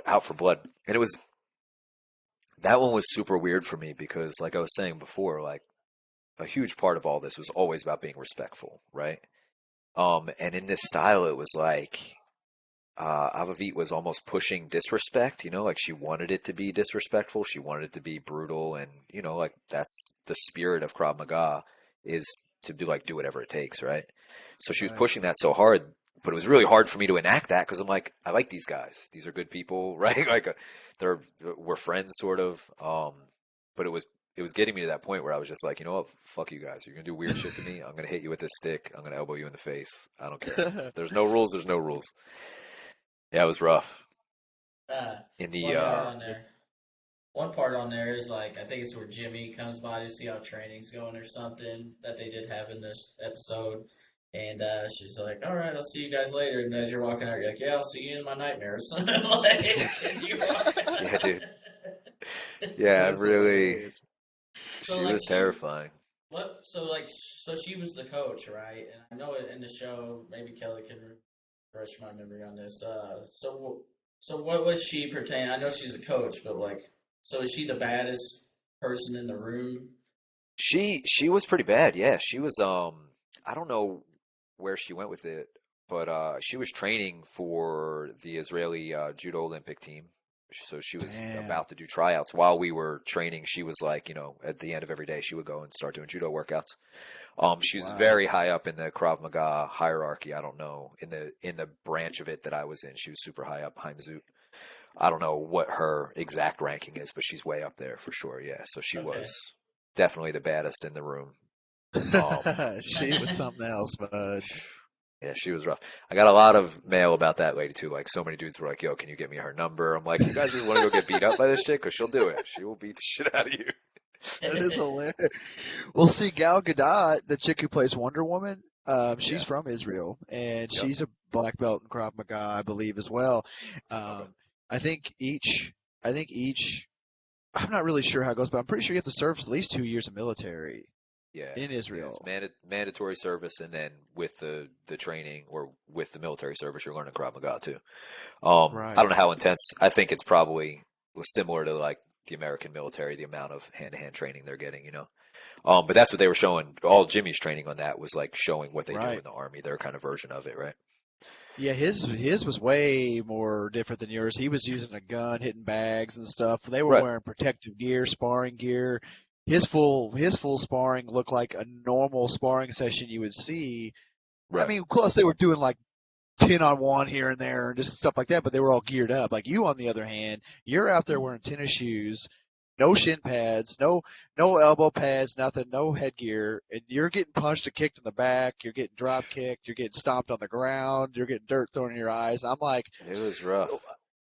out for blood, and that one was super weird for me because, like I was saying before, like a huge part of all this was always about being respectful, right? And in this style, it was like Avavit was almost pushing disrespect, like she wanted it to be disrespectful. She wanted it to be brutal. And, like that's the spirit of Krav Maga is to do like, do whatever it takes. Right. So she was Right. pushing that so hard, but it was really hard for me to enact that because I'm like, I like these guys. These are good people, right? Like we're friends sort of. But it was getting me to that point where I was just like, you know what? Fuck you guys. You're going to do weird shit to me. I'm going to hit you with this stick. I'm going to elbow you in the face. I don't care. If there's no rules. There's no rules. Yeah, it was rough. Uh, In the one part on there. One part on there is like I think it's where Jimmy comes by to see how training's going or something that they did have in this episode, and she's like, "All right, I'll see you guys later." And as you're walking out, you're like, "Yeah, I'll see you in my nightmares." And you walk out. yeah, dude. Yeah, That's really. hilarious. So She like was she terrifying. what? So like so she was the coach, right? And I know it in the show. Maybe Kelly can refresh my memory on this. So what was she pertaining? I know she's a coach, but like, so is she the baddest person in the room? She was pretty bad. Yeah, she was. I don't know where she went with it, but she was training for the Israeli judo Olympic team. So she was Damn. about to do tryouts while we were training. She was like, at the end of every day, she would go and start doing judo workouts. She was Wow. very high up in the Krav Maga hierarchy. I don't know in the branch of it that I was in. She was super high up, Heimzut. I don't know what her exact ranking is, but she's way up there for sure. Yeah, so she Okay. was definitely the baddest in the room. Um, She was something else, bud. yeah, she was rough. I got a lot of mail about that lady too. Like so many dudes were like, "Yo, can you get me her number?" I'm like, "You guys just want to go get beat up by this chick, because she'll do it. She will beat the shit out of you." That is hilarious. Well, see, Gal Gadot, the chick who plays Wonder Woman, she's Yeah. from Israel, and Yep. she's a black belt in Krav Maga, I believe, as well. Okay. Um, I think each, I'm not really sure how it goes, but I'm pretty sure you have to serve at least 2 years of military Yeah. in Yeah. It's Israel. mandatory service, and then with the training or with the military service, you're learning Krav Maga too. I Right. don't know how intense. I think it's probably similar to like the American military, the amount of hand-to-hand training they're getting. But that's what they were showing. All Jimmy's training on that was like showing what they do Right. in the army, their kind of version of it, right? Yeah, his was way more different than yours. He was using a gun, hitting bags and stuff. They were Right. wearing protective gear, sparring gear. His full sparring looked like a normal sparring session you would see. I Right. mean, of course they were doing like 10-on-1 here and there and just stuff like that, but they were all geared up. Like you, on the other hand, you're out there wearing tennis shoes, no shin pads, no elbow pads, nothing, no headgear, and you're getting punched or kicked in the back, you're getting drop kicked, you're getting stomped on the ground, you're getting dirt thrown in your eyes. And It was rough.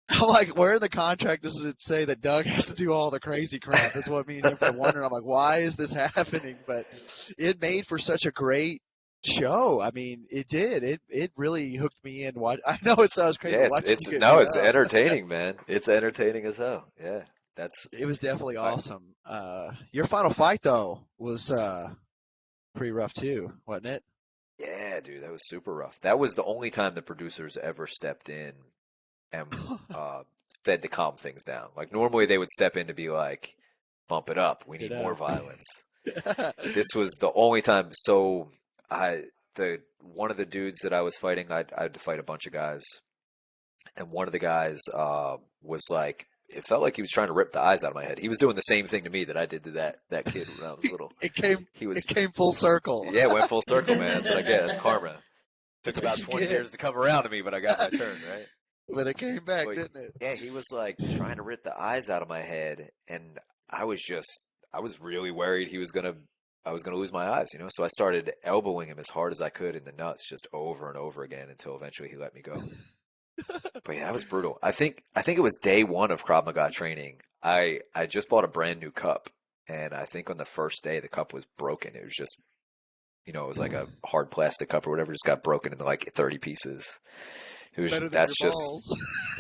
I'm like, where in the contract does it say that Doug has to do all the crazy crap? That's what me and him were wondering. I'm like, why is this happening? But it made for such a great show. I mean, it did. It really hooked me in. I know it sounds crazy, Yeah, but it's watching you it's get no, beat it's up, entertaining, man. It's entertaining as hell. Yeah, that's it was definitely I, awesome. Your final fight though was pretty rough too, wasn't it? yeah, dude, that was super rough. That was the only time the producers ever stepped in and said to calm things down. Like normally they would step in to be like, bump it up. We It need more up. violence. This was the only time. So the one of the dudes that I was fighting, I had to fight a bunch of guys, and one of the guys was like, it felt like he was trying to rip the eyes out of my head. He was doing the same thing to me that I did to that kid when I was little. it came He was, it came full circle. yeah, it went full circle, man. That's what I get. That's karma. Took That's about what you 20 get. years to come around to me, but I got my turn, right? But it came back, But didn't it? yeah, he was like trying to rip the eyes out of my head, and I was really worried I was gonna lose my eyes, So I started elbowing him as hard as I could in the nuts, just over and over again until eventually he let me go. But yeah, that was brutal. I think it was day one of Krav Maga training. I just bought a brand new cup, and I think on the first day the cup was broken. It was just it was like a hard plastic cup or whatever, just got broken into like 30 pieces. Better than your That's just balls.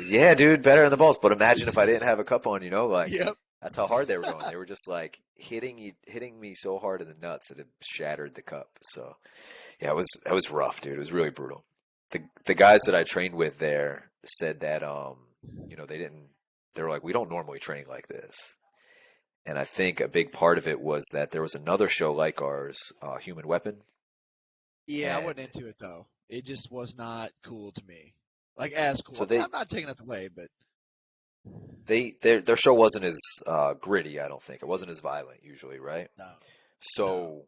yeah, dude, better in the balls. But imagine if I didn't have a cup on, like Yep. that's how hard they were going. They were just like hitting me so hard in the nuts that it shattered the cup. So yeah, it was rough, dude. It was really brutal. The guys that I trained with there said that they were like, we don't normally train like this. And I think a big part of it was that there was another show like ours, Human Weapon, Yeah, I and wasn't into it though. It just was not cool to me. Like as cool. so I mean, I'm not taking it away, but their show wasn't as gritty. I don't think it wasn't as violent usually, right? no, no. So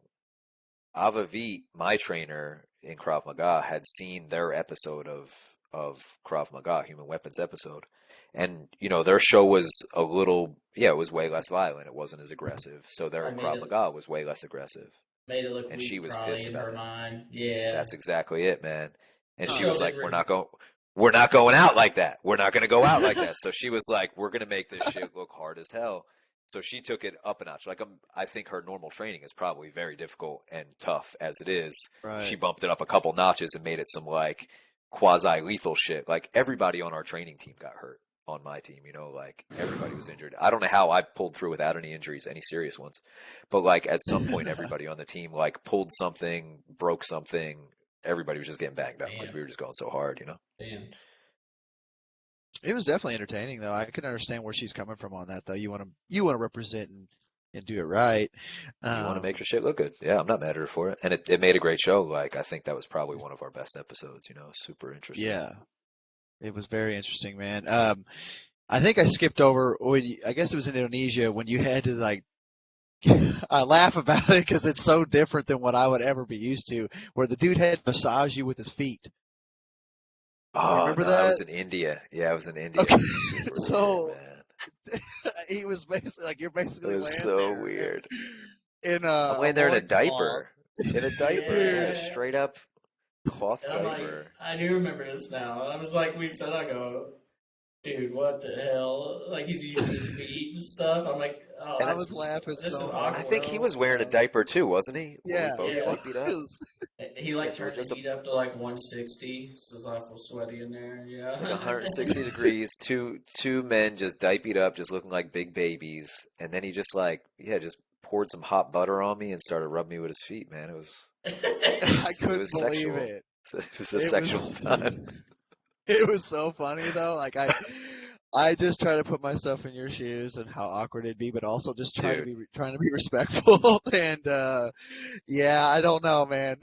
Avavit, my trainer in Krav Maga, had seen their episode of Krav Maga, Human Weapons episode, and their show was a little, yeah, it was way less violent. It wasn't as aggressive. So their I made Krav it Maga was way less aggressive, made it look and she weak was probably pissed in about her that. mind. Yeah. That's exactly it, man. And The she Huh. show was did like, really we're not going out like that. We're not going to go out like that. So she was like, we're going to make this shit look hard as hell. So she took it up a notch. Like I think her normal training is probably very difficult and tough as it is. She Right. bumped it up a couple notches and made it some like quasi lethal shit. Like everybody on our training team got hurt on my team, like everybody was injured. I don't know how I pulled through without any injuries, any serious ones. But like at some point everybody on the team like pulled something, broke something. Everybody was just getting banged up because damn, we were just going so hard. damn. It was definitely entertaining though. I can understand where she's coming from on that though. You want to represent and do it right. You want to Um, make your shit look good. Yeah, I'm not mad at her for it. And it made a great show. Like, I think that was probably one of our best episodes, super interesting. yeah, it was very interesting, man. I think I skipped over. I guess it was in Indonesia when you had to like. I laugh about it because it's so different than what I would ever be used to. Where the dude had to massage you with his feet. You Oh, remember no, I that? was in India. Yeah, I was in India. Okay, It was super weird, so man. he was basically like you're It basically was laying so there weird. in I'm a laying there in a loincloth. diaper. In a diaper, dude. A Dude, Yeah. straight up cloth And I'm like, diaper. I do remember this now. I was like, we said, I go, dude, what the hell? Like he's using his feet and stuff. I'm like, oh, And I was laughing this is so I hard, awkward. think he bro. was wearing a diaper too, wasn't he? Were we Yeah, both he Yeah. diapered up? was. He like Yes, we're turned the just heat up to like 160, so it's awful sweaty in there. like Yeah. 160 degrees, two men just diapered up, just looking like big babies, and then he just just poured some hot butter on me and started rubbing me with his feet. Man, it I was it couldn't was believe sexual. it. It was a It sexual was time. it was so funny though. Like I just try to put myself in your shoes and how awkward it'd be, but also just Dude, trying to be respectful. And yeah, I don't know, man.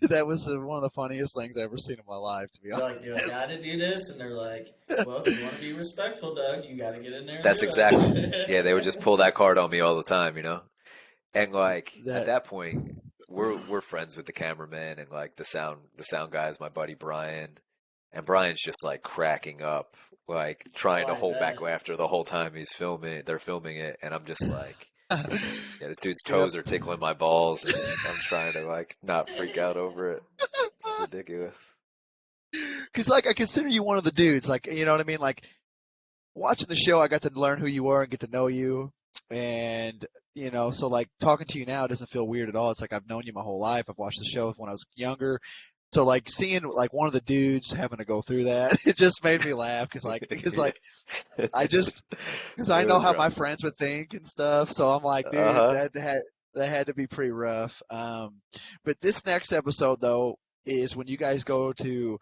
That was one of the funniest things I've ever seen in my life, to be You're like, dude, I honest. gotta do this, and they're like, well, if you want to be respectful, Doug, you gotta get in there and that's do exactly. Yeah, they would just it. pull that card on me all the time. And like at That that point, we're friends with the cameraman and like the sound guy is my buddy Brian, and Brian's just like cracking up, like trying Oh, to I hold back bet. laughter the whole time they're filming it, and I'm just like, yeah, this dude's Yep. toes are tickling my balls, and I'm trying to like not freak out over it. It's ridiculous. Because like I consider you one of the dudes, like you know what I mean. Like watching the show, I got to learn who you were and get to know you, and so like talking to you now doesn't feel weird at all. It's like I've known you my whole life. I've watched the show when I was younger. So like seeing like one of the dudes having to go through that, it just made me laugh Yeah. I just because It I know was how my rough. friends would think and stuff. So I'm like, dude, Uh-huh. that had to be pretty rough. But this next episode though is when you guys go to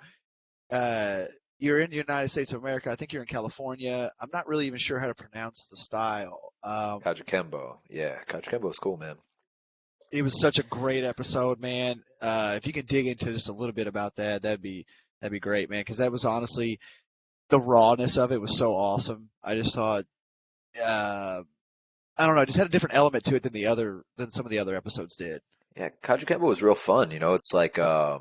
uh, you're in the United States of America. I think you're in California. I'm not really even sure how to pronounce the style. Kajukembo. Yeah, Kajukembo is cool, man. It was such a great episode, man. If you can dig into just a little bit about that, that'd be great, man. Because that was honestly the rawness of it was so awesome. I just thought, I don't know, it just had a different element to it than some of the other episodes did. Yeah, Kajukembo was real fun. It's like I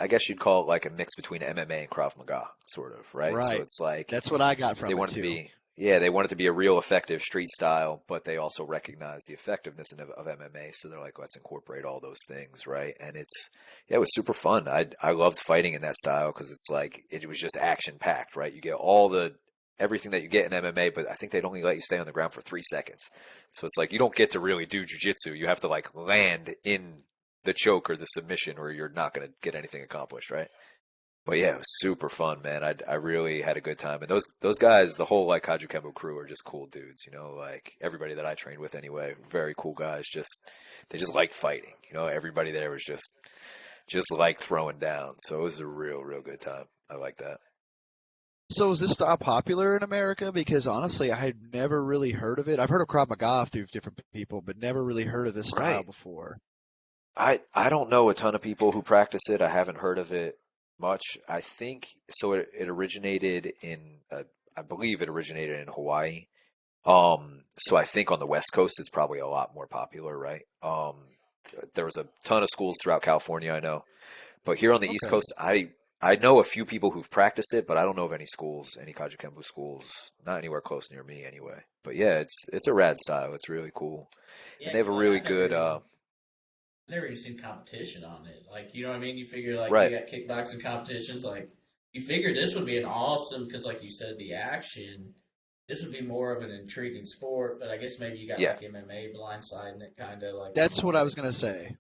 guess you'd call it like a mix between MMA and Krav Maga, sort of, right? So Right. it's like That's what I got they from it want it to too. be, yeah, they want it to be a real effective street style, but they also recognize the effectiveness of MMA. So they're like, let's incorporate all those things, right? And it was super fun. I loved fighting in that style because it's like it was just action packed, right? You get everything that you get in MMA, but I think they'd only let you stay on the ground for 3 seconds. So it's like you don't get to really do jujitsu. You have to like land in the choke or the submission, or you're not going to get anything accomplished, right? But yeah, it was super fun, man. I really had a good time, and those guys, the whole like Kaju Kembo crew, are just cool dudes. Like everybody that I trained with, anyway, very cool guys. They just like fighting. Everybody there was just like throwing down. So it was a real good time. I like that. So is this style popular in America? Because honestly, I had never really heard of it. I've heard of Krav Maga through different people, but never really heard of this style Right. before. I don't know a ton of people who practice it. I haven't heard of it much. I think so. It originated in, I believe it originated in Hawaii. So I think on the West Coast it's probably a lot more popular, right? There was a ton of schools throughout California, I know, but here on the East Okay. Coast, I know a few people who've practiced it, but I don't know of any schools, any Kajukenbu schools, not anywhere close near me anyway. But yeah, it's a rad style. It's really cool, and Yeah, they have because a like really good I never even seen competition on it. Like, you know what I mean? You figure like you right. got kickboxing competitions. Like, you figure this would be an awesome because, like you said, the action. This would be more of an intriguing sport, but I guess maybe you got Yeah, like MMA blindsiding it, kind of like from That's what I was like gonna say.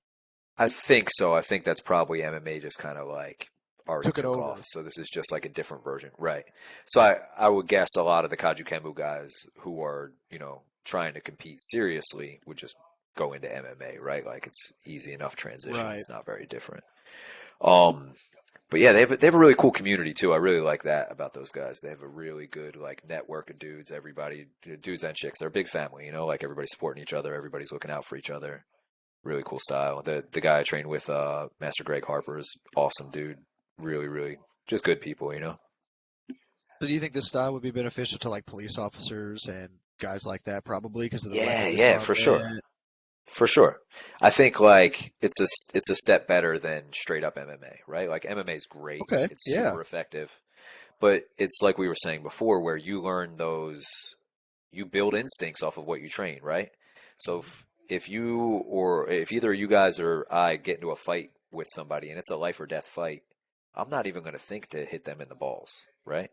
I think so. I think that's probably MMA just kind of like already Took it took off. over. So this is just like a different version. Right. So I would guess a lot of the Kajukenbu guys who are, trying to compete seriously would just go into MMA, right? Like it's easy enough transition. Right. It's not very different. Um, but yeah, they have a really cool community too. I really like that about those guys. They have a really good like network of dudes. Everybody, dudes and chicks, they're a big family. Like everybody's supporting each other. Everybody's looking out for each other. Really cool style. The guy I trained with, Master Greg Harper, is awesome dude. Really, really, just good people. So do you think this style would be beneficial to like police officers and guys like that probably because of the weapon Yeah, yeah, for sure, disarmament? for sure. I think like it's a step better than straight up MMA, right? Like MMA is great. Okay. It's Yeah. super effective, but it's like we were saying before, where you learn those, you build instincts off of what you train, right? So Mhm. if you or if either you guys or I get into a fight with somebody and it's a life or death fight, I'm not even going to think to hit them in the balls, right?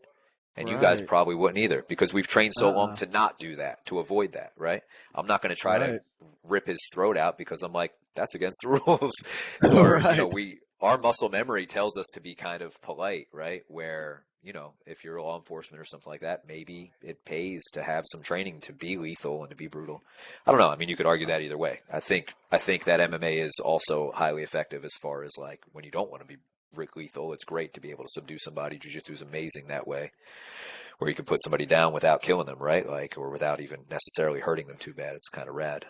And you guys Right. probably wouldn't either because we've trained so long Uh-uh. to not do that, to avoid that, right? I'm not going to try to Right. rip his throat out because I'm like, that's against the rules. So Right. our muscle memory tells us to be kind of polite, right? Where, if you're law enforcement or something like that, maybe it pays to have some training to be lethal and to be brutal. I don't know. I mean, you could argue that either way. I think that MMA is also highly effective as far as like when you don't want to be lethal. It's great to be able to subdue somebody. Jiu-jitsu is amazing that way, where you can put somebody down without killing them, right? Like, or without even necessarily hurting them too bad. It's kind of rad.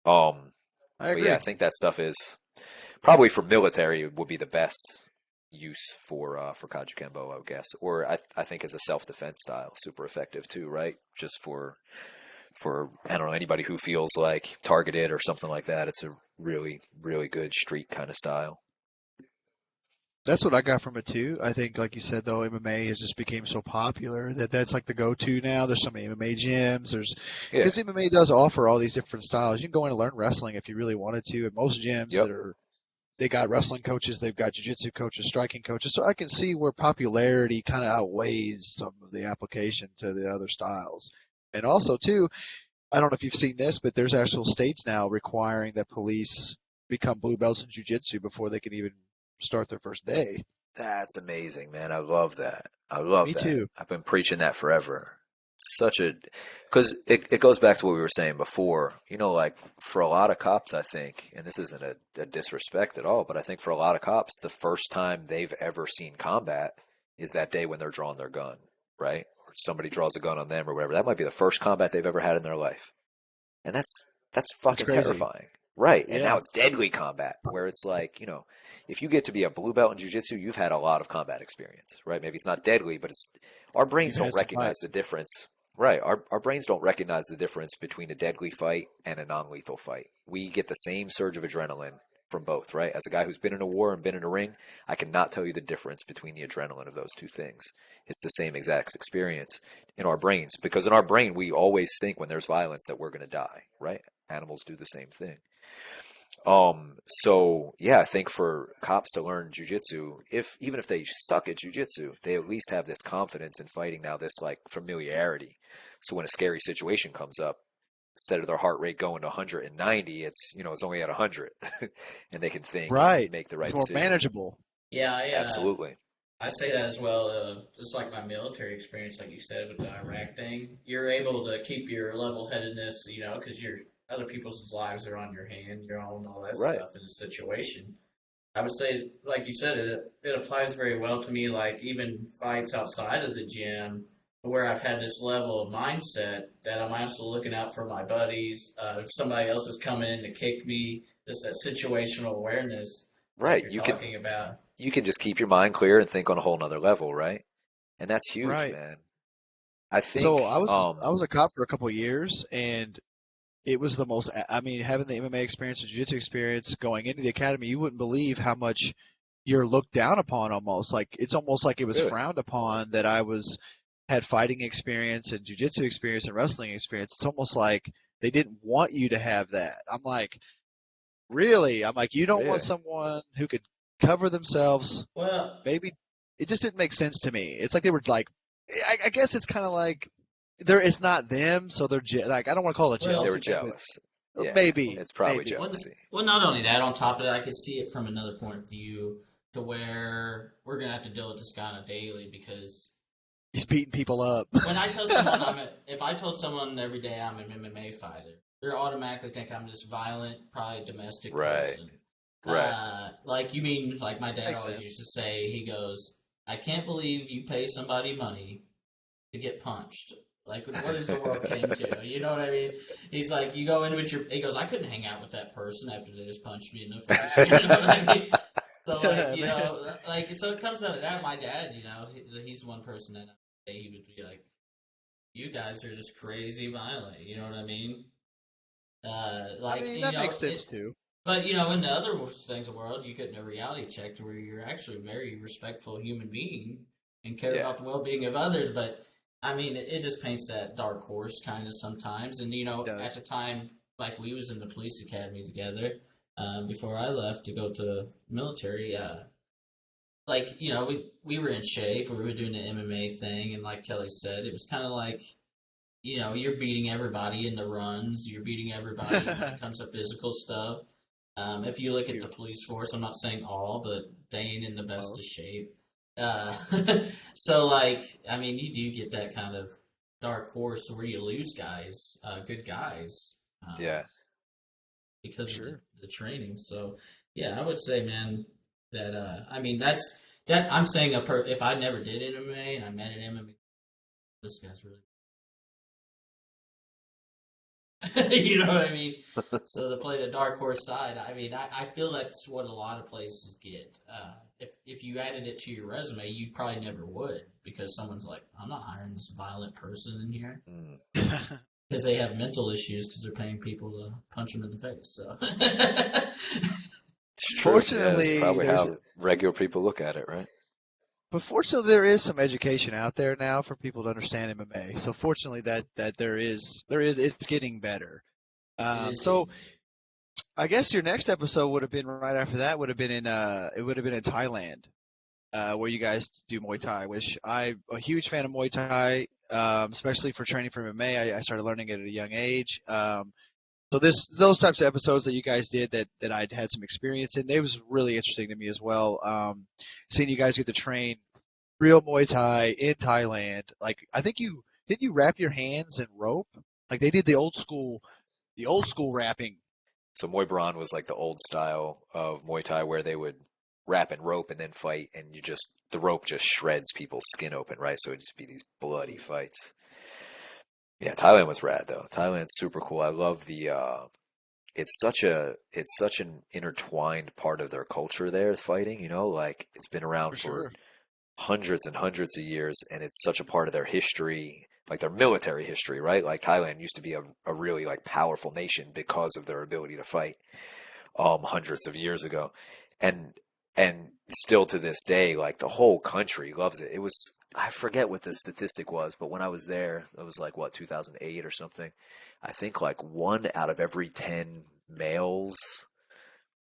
Um, I but yeah, I agree. think that stuff is probably for military would be the best use for Kajukenbo, I would guess. Or I think as a self defense style, super effective too, right? Just for I don't know, anybody who feels like targeted or something like that. It's a really really good street kind of style. That's what I got from it too. I think, like you said, though, MMA has just became so popular that that's like the go-to now. There's so many MMA gyms. There's Yeah. because MMA does offer all these different styles. You can go in and learn wrestling if you really wanted to. At most gyms Yep. that are they got wrestling coaches, they've got jiu-jitsu coaches, striking coaches. So I can see where popularity kind of outweighs some of the application to the other styles. And also, too, I don't know if you've seen this, but there's actual states now requiring that police become blue belts in jiu-jitsu before they can even start their first day. That's amazing, man. I love that. I love Me that. too. I've been preaching that forever. Such a, because it goes back to what we were saying before. Like for a lot of cops, I think, and this isn't a disrespect at all, but I think for a lot of cops, the first time they've ever seen combat is that day when they're drawing their gun, right? Or somebody draws a gun on them or whatever. That might be the first combat they've ever had in their life. And that's It's fucking crazy. terrifying. Right. And now Yeah. it's deadly combat where it's like, if you get to be a blue belt in jiu-jitsu, you've had a lot of combat experience, right? Maybe it's not deadly, but our brains You've don't had some recognize fights. the difference. Right. Our brains don't recognize the difference between a deadly fight and a non-lethal fight. We get the same surge of adrenaline from both, right? As a guy who's been in a war and been in a ring, I cannot tell you the difference between the adrenaline of those two things. It's the same exact experience in our brains because in our brain we always think when there's violence that we're going to die, right? Animals do the same thing. So yeah, I think for cops to learn jujitsu, if even if they suck at jujitsu, they at least have this confidence in fighting now, this like familiarity. So when a scary situation comes up, instead of their heart rate going to 190, it's only at 100, and they can think and Right. make the It's right more decision. manageable. yeah, Absolutely. I say that as well. Just like my military experience, like you said with the Iraq thing, you're able to keep your level headedness, because your other people's lives are on your hand, your own, all that Right. stuff in a situation. I would say, like you said, it applies very well to me. Like even fights outside of the gym, where I've had this level of mindset that I'm also looking out for my buddies. If somebody else is coming in to kick me, just that situational awareness, like Right. you're You can talking about. just keep your mind clear and think on a whole nother level, right? And that's huge, Right. man. I So think I was a cop for a couple of years, and it was the most. I mean, having the MMA experience, the jiu-jitsu experience, going into the academy, you wouldn't believe how much you're looked down upon. Almost like it's almost like it was really, frowned upon that I was had fighting experience and jiu-jitsu experience and wrestling experience. It's almost like they didn't want you to have that. I'm like, really? I'm like, you don't want really. someone who could cover themselves, Well, maybe. It just didn't make sense to me. It's like they were like, I guess it's kind of like it's not them, so they're like, I don't want to call it a They well, were jealousy thing, but jealous. Yeah, maybe, it's probably maybe well, jealousy. well, not only that, on top of that, I could see it from another point of view to where we're gonna have to deal with this guy on a daily because he's beating people up. when I tell someone if I told someone every day I'm an MMA fighter, they're automatically think I'm this violent, probably domestic Right, person. right. Like you mean like my dad Makes always sense. used to say, he goes, I can't believe you pay somebody money to get punched. Like what is the world came to? You know what I mean? He's like, you go in with he goes, I couldn't hang out with that person after they just punched me in the face. You know what I mean? So like, Yeah, man. so it comes out of that. My dad, he's one person that he would be like, you guys are just crazy violent. You know what I mean? I Like mean, you that know makes it. sense too. But in the other things of the world, you get in a reality check to where you're actually a very respectful human being and care Yeah, about the well-being of others. But I mean, it just paints that dark horse kind of sometimes. And It at does. the time, like we was in the police academy together before I left to go to the military. Like we were in shape. We were doing the MMA thing, and like Kelly said, it was kind of like you're beating everybody in the runs. You're beating everybody when it comes to physical stuff. If you look at the You police force, I'm not saying all, but they ain't in the best of most. shape. Uh, so, like, I mean, you do get that kind of dark horse to where you lose guys, good guys, yeah. because of Sure. the training. So, yeah, I would say, man, that I mean, that I'm saying if I never did MMA and I met an MMA, this guy's really you know what I mean? So to play the dark horse side, I mean, I feel that's what a lot of places get. If you added it to your resume, you probably never would because someone's like, I'm not hiring this violent person in here Mm. because they have mental issues because they're paying people to punch them in the face. So It's true. Yeah, that's Fortunately, probably how regular people look at it, right? fortunately, there is some education out there now for people to understand MMA. So fortunately, that there is it's getting better. it is So getting. I guess your next episode would have been right after that would have been in it would have been in Thailand, where you guys do Muay Thai, which I'm a huge fan of Muay Thai, especially for training for MMA. I started learning it at a young age. So those types of episodes that you guys did that I'd had some experience in, they was really interesting to me as well. Seeing you guys get to train real Muay Thai in Thailand. Like I think you wrap your hands in rope? Like they did the old school wrapping. So Muay Boran was like the old style of Muay Thai where they would wrap in rope and then fight, and the rope just shreds people's skin open, right? So it'd just be these bloody fights. Yeah, Thailand was rad though. Thailand's super cool. I love the it's such an intertwined part of their culture there, fighting, like it's been around For for sure. hundreds and hundreds of years, and it's such a part of their history, like their military history, right? Like Thailand used to be a really like powerful nation because of their ability to fight hundreds of years ago. And still to this day, like the whole country loves it. It was I forget what the statistic was, but when I was there, it was like what 2008 or something. I think like 1 out of every 10 males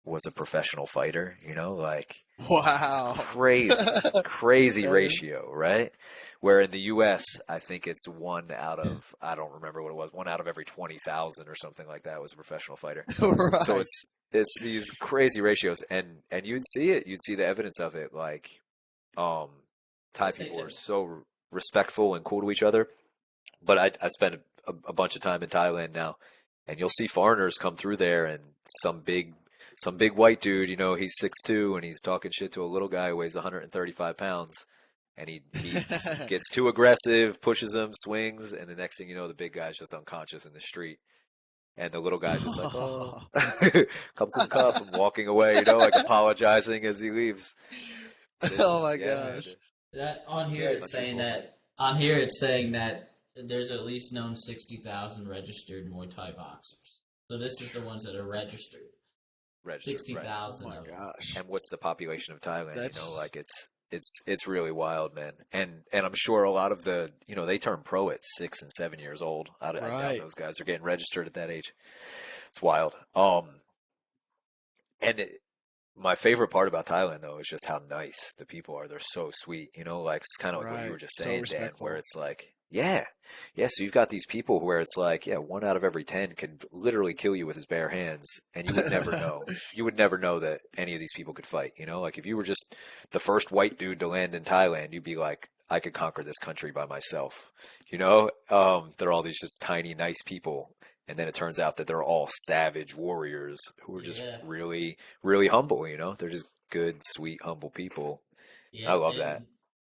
was a professional fighter, like it's Wow. crazy, crazy That is ratio, right? Where in the US, I think it's I don't remember what it was, 1 out of every 20,000 or something like that was a professional fighter. So right. it's these crazy ratios, and you'd see the evidence of it, like um Thai Let's say people to are so respectful and cool to each other. But I spent a bunch of time in Thailand now, and you'll see foreigners come through there, and some big some big white dude, he's 6'2" and he's talking shit to a little guy who weighs 135 pounds. And he gets too aggressive, pushes him, swings, and the next thing you know, the big guy's just unconscious in the street. And the little guy's just like, oh, cup, and walking away, like apologizing as he leaves. Oh my Yeah, man. gosh. That on here Yeah, it's country saying football. that on here it's saying that there's at least known 60,000 registered Muay Thai boxers. So this is the ones that are registered. Registered, right. Oh 60,000 my of them. gosh. And what's the population of Thailand? That's Like it's really wild, man. And I'm sure a lot of the they turn pro at 6 and 7 years old. I doubt right. those guys are getting registered at that age. It's wild. And my favorite part about Thailand though is just how nice the people are. They're so sweet, like it's kind of like what you Right. were just So saying, Dan, where respectful. it's like, yeah, yeah. So you've got these people where it's like, yeah, 1 out of every 10 could literally kill you with his bare hands, and you would never know. You would never know that any of these people could fight. Like if you were just the first white dude to land in Thailand, you'd be like, I could conquer this country by myself. They're all these just tiny, nice people. And then it turns out that they're all savage warriors who are just Yeah. really, really humble, They're just good, sweet, humble people. I Yeah, love that.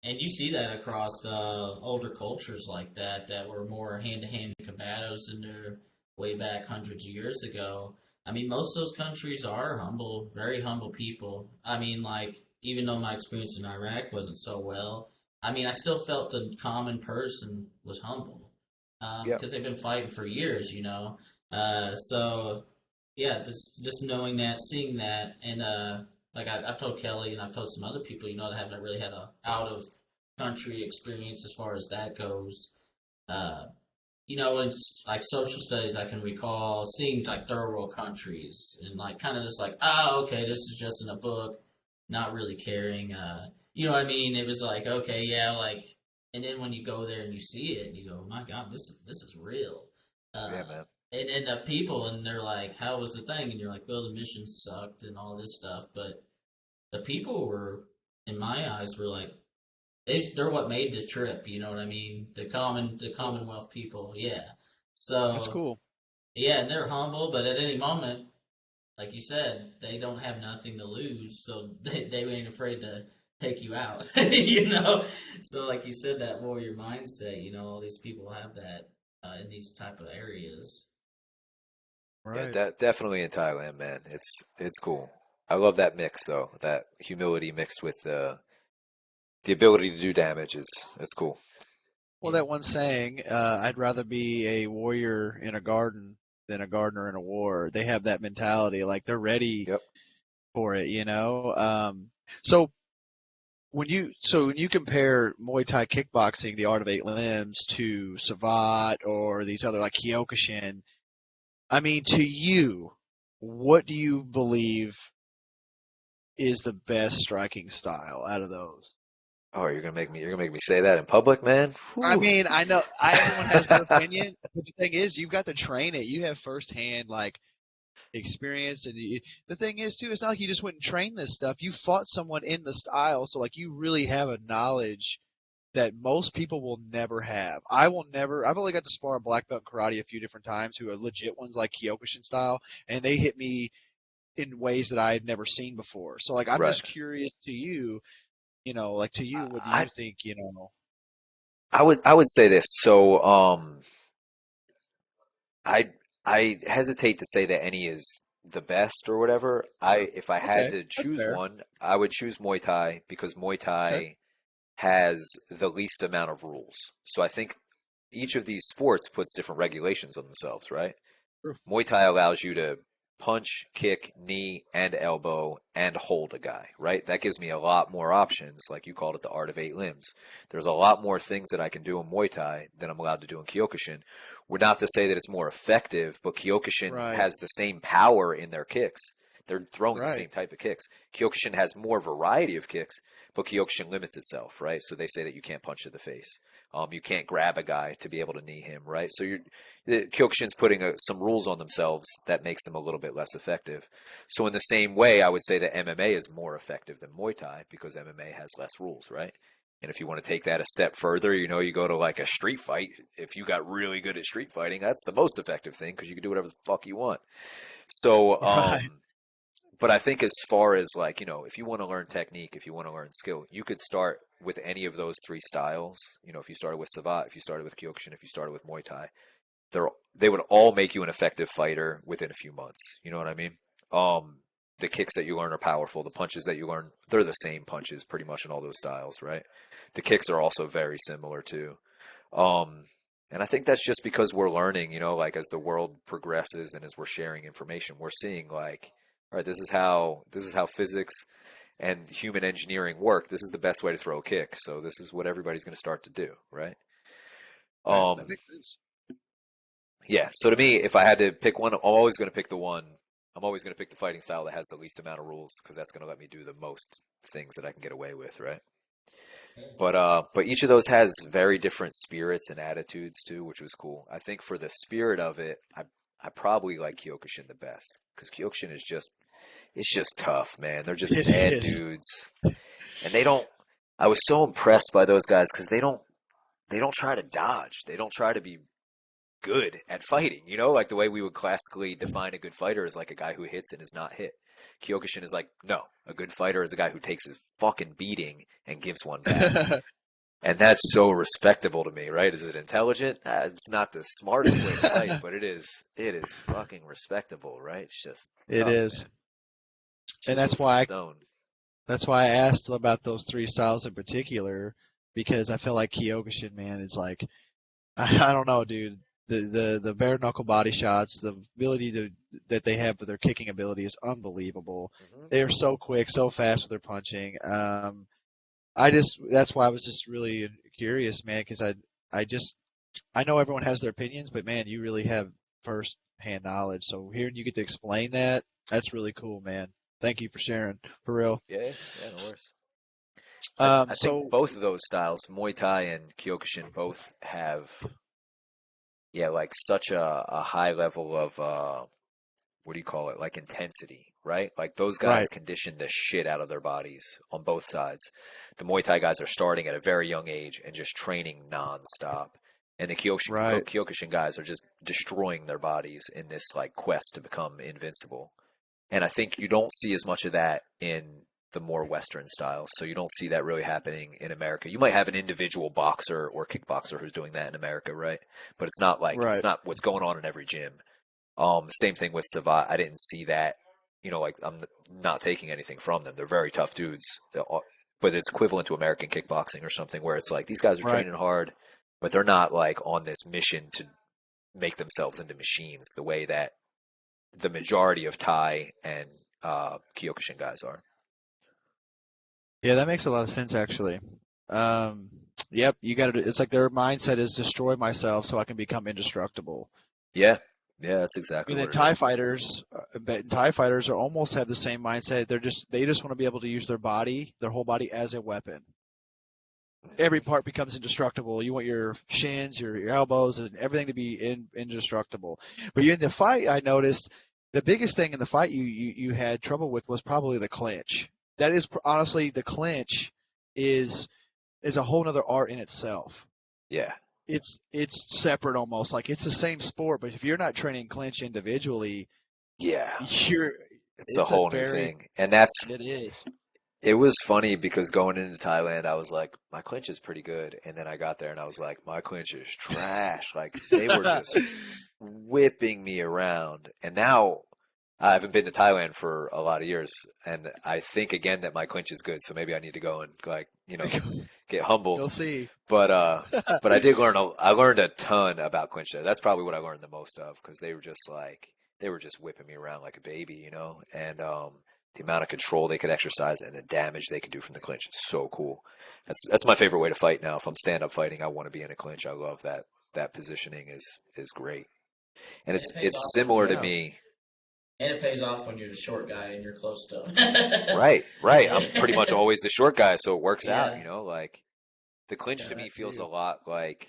and you see that across older cultures like that were more hand-to-hand combatos in their way back hundreds of years ago. I mean, most of those countries are humble, very humble people. I mean, like even though my experience in Iraq wasn't so well, I mean, I still felt the common person was humble Yeah. because they've been fighting for years. So yeah, just knowing that, seeing that, and like I've told Kelly and I've told some other people, that haven't really had a out of country experience as far as that goes. Uh, in like social studies, I can recall seeing like third world countries and like kind of just like, okay, this is just in a book, not really caring. You know what I mean? It was like, okay, yeah, like, and then when you go there and you see it, and you go, my God, this is real. Yeah, Uh, man. and then the people, and they're like, how was the thing? And you're like, well, the mission sucked and all this stuff, but the people were, in my eyes, were like they're what made the trip. You know what I mean? The Cool. Commonwealth people, yeah. That's So cool. yeah, and they're humble, but at any moment, like you said, they don't have nothing to lose, so they ain't afraid to take you out. So like you said, that warrior mindset. All these people have that in these type of areas. Yeah, Right. definitely in Thailand, man. It's cool. I love that mix though. That humility mixed with the ability to do damage is cool. Well, Yeah, that one saying, I'd rather be a warrior in a garden than a gardener in a war. They have that mentality, like they're ready Yep. for it. So when you compare Muay Thai kickboxing, the art of eight limbs, to Savat or these other like Kyokushin, I mean, to you, what do you believe is the best striking style out of those? Oh, you're gonna make me say that in public, man. I Whew. mean, I know everyone has their opinion, but the thing is, you've got to train it. You have firsthand like experience, and the thing is too, it's not like you just went and trained this stuff. You fought someone in the style, so like you really have a knowledge that most people will never have. I will never. I've only got to spar a black belt in karate a few different times, who are legit ones like Kyokushin style, and they hit me in ways that I had never seen before. So like, I'm Right. just curious to you, like to you, what do you I think? I would say this. So I I hesitate to say that any is the best or whatever. Sure. If I had Okay, to that's choose fair. one, I would choose Muay Thai because Muay Okay. Thai has the least amount of rules. So I think each of these sports puts different regulations on themselves, right? True. Muay Thai allows you to punch, kick, knee, and elbow and hold a guy, right? That gives me a lot more options, like you called it the art of eight limbs. There's a lot more things that I can do in Muay Thai than I'm allowed to do in Kyokushin. We're not to say that it's more effective, but Kyokushin Right. has the same power in their kicks. They're throwing the Right. same type of kicks. Kyokushin has more variety of kicks, but Kyokushin limits itself, right? So they say that you can't punch to the face. You can't grab a guy to be able to knee him, right? So the Kyokushin's putting some rules on themselves that makes them a little bit less effective. So in the same way, I would say that MMA is more effective than Muay Thai because MMA has less rules, right? And if you want to take that a step further, you go to like a street fight. If you got really good at street fighting, that's the most effective thing because you can do whatever the fuck you want. So, Right. but I think as far as like, if you want to learn technique, if you want to learn skill, you could start with any of those three styles. If you started with Savate, if you started with Kyokushin, if you started with Muay Thai, they would all make you an effective fighter within a few months. You know what I mean? The kicks that you learn are powerful. The punches that you learn, they're the same punches pretty much in all those styles, right? The kicks are also very similar too. And I think that's just because we're learning, like as the world progresses and as we're sharing information, we're seeing like, all right, this is how physics and human engineering work. This is the best way to throw a kick. So this is what everybody's going to start to do, right? That Um, makes sense. yeah. So to me, if I had to pick one, I'm always going to pick the one. I'm always going to pick the fighting style that has the least amount of rules because that's going to let me do the most things that I can get away with, right? But each of those has very different spirits and attitudes too, which was cool. I think for the spirit of it, I probably like Kyokushin the best because Kyokushin is it's just tough, man. They're just It bad is. dudes, and they don't. I was so impressed by those guys because they don't try to dodge. They don't try to be good at fighting. Like the way we would classically define a good fighter is like a guy who hits and is not hit. Kyokushin is like, no, a good fighter is a guy who takes his fucking beating and gives one back. And that's so respectable to me, right? Is it intelligent? It's not the smartest way to fight, but it is fucking respectable, right? It's just It tough, is. man. And Chisel from stone. that's why I asked about those three styles in particular, because I feel like Kyokushin, man, is like, I don't know, dude. The bare knuckle body shots, the ability that they have with their kicking ability is unbelievable. Hmm. They are so quick, so fast with their punching. That's why I was just really curious, man, because I know everyone has their opinions, but man, you really have first hand knowledge. So hearing you get to explain that, that's really cool, man. Thank you for sharing, for real. Yeah, yeah, no worries. I think So both of those styles, Muay Thai and Kyokushin, both have, yeah, like such a high level of what do you call it? Like intensity, right? Like those guys right, condition the shit out of their bodies on both sides. The Muay Thai guys are starting at a very young age and just training nonstop. And the right. Kyokushin guys are just destroying their bodies in this like quest to become invincible. And I think you don't see as much of that in the more Western styles. So you don't see that really happening in America. You might have an individual boxer or kickboxer who's doing that in America, right? But it's Right. not what's going on in every gym. Same thing with Savat. I didn't see that. Like I'm not taking anything from them. They're very tough dudes, but it's equivalent to American kickboxing or something where it's like these guys are Right. training hard, but they're not like on this mission to make themselves into machines the way that the majority of Thai and Kyokushin guys are. Yeah, that makes a lot of sense actually. Um, yep, you got to. It's like their mindset is destroy myself so I can become indestructible. Yeah, yeah, that's I exactly mean, what the it is. Thai fighters are almost have the same mindset. They just want to be able to use their whole body as a weapon. Every part becomes indestructible. You want your shins, your elbows, and everything to be indestructible. But in the fight, I noticed the biggest thing in the fight you had trouble with was probably the clinch. That is honestly the clinch is is a whole nother art in itself. Yeah, It's separate almost. Like it's the same sport, but if you're not training clinch individually, yeah, you're it's a it's a whole new very thing, and that's it is. it was funny because going into Thailand, I was like, my clinch is pretty good. And then I got there and I was like, my clinch is trash. Like they were just whipping me around. And now I haven't been to Thailand for a lot of years. And I think again that my clinch is good. So maybe I need to go and like, get humbled. You'll see. But I did I learned a ton about clinch there. That's probably what I learned the most of because they were just whipping me around like a baby. And, the amount of control they could exercise and the damage they could do from the clinch. It's so cool. That's my favorite way to fight now. If I'm stand up fighting, I want to be in a clinch. I love that positioning is great. And And it pays it's off when similar to Yeah. me. and it pays off when you're the short guy and you're close to Right, right. I'm pretty much him. always the short guy, so it works out, Yeah, like the clinch Yeah, to me that feels a too. lot like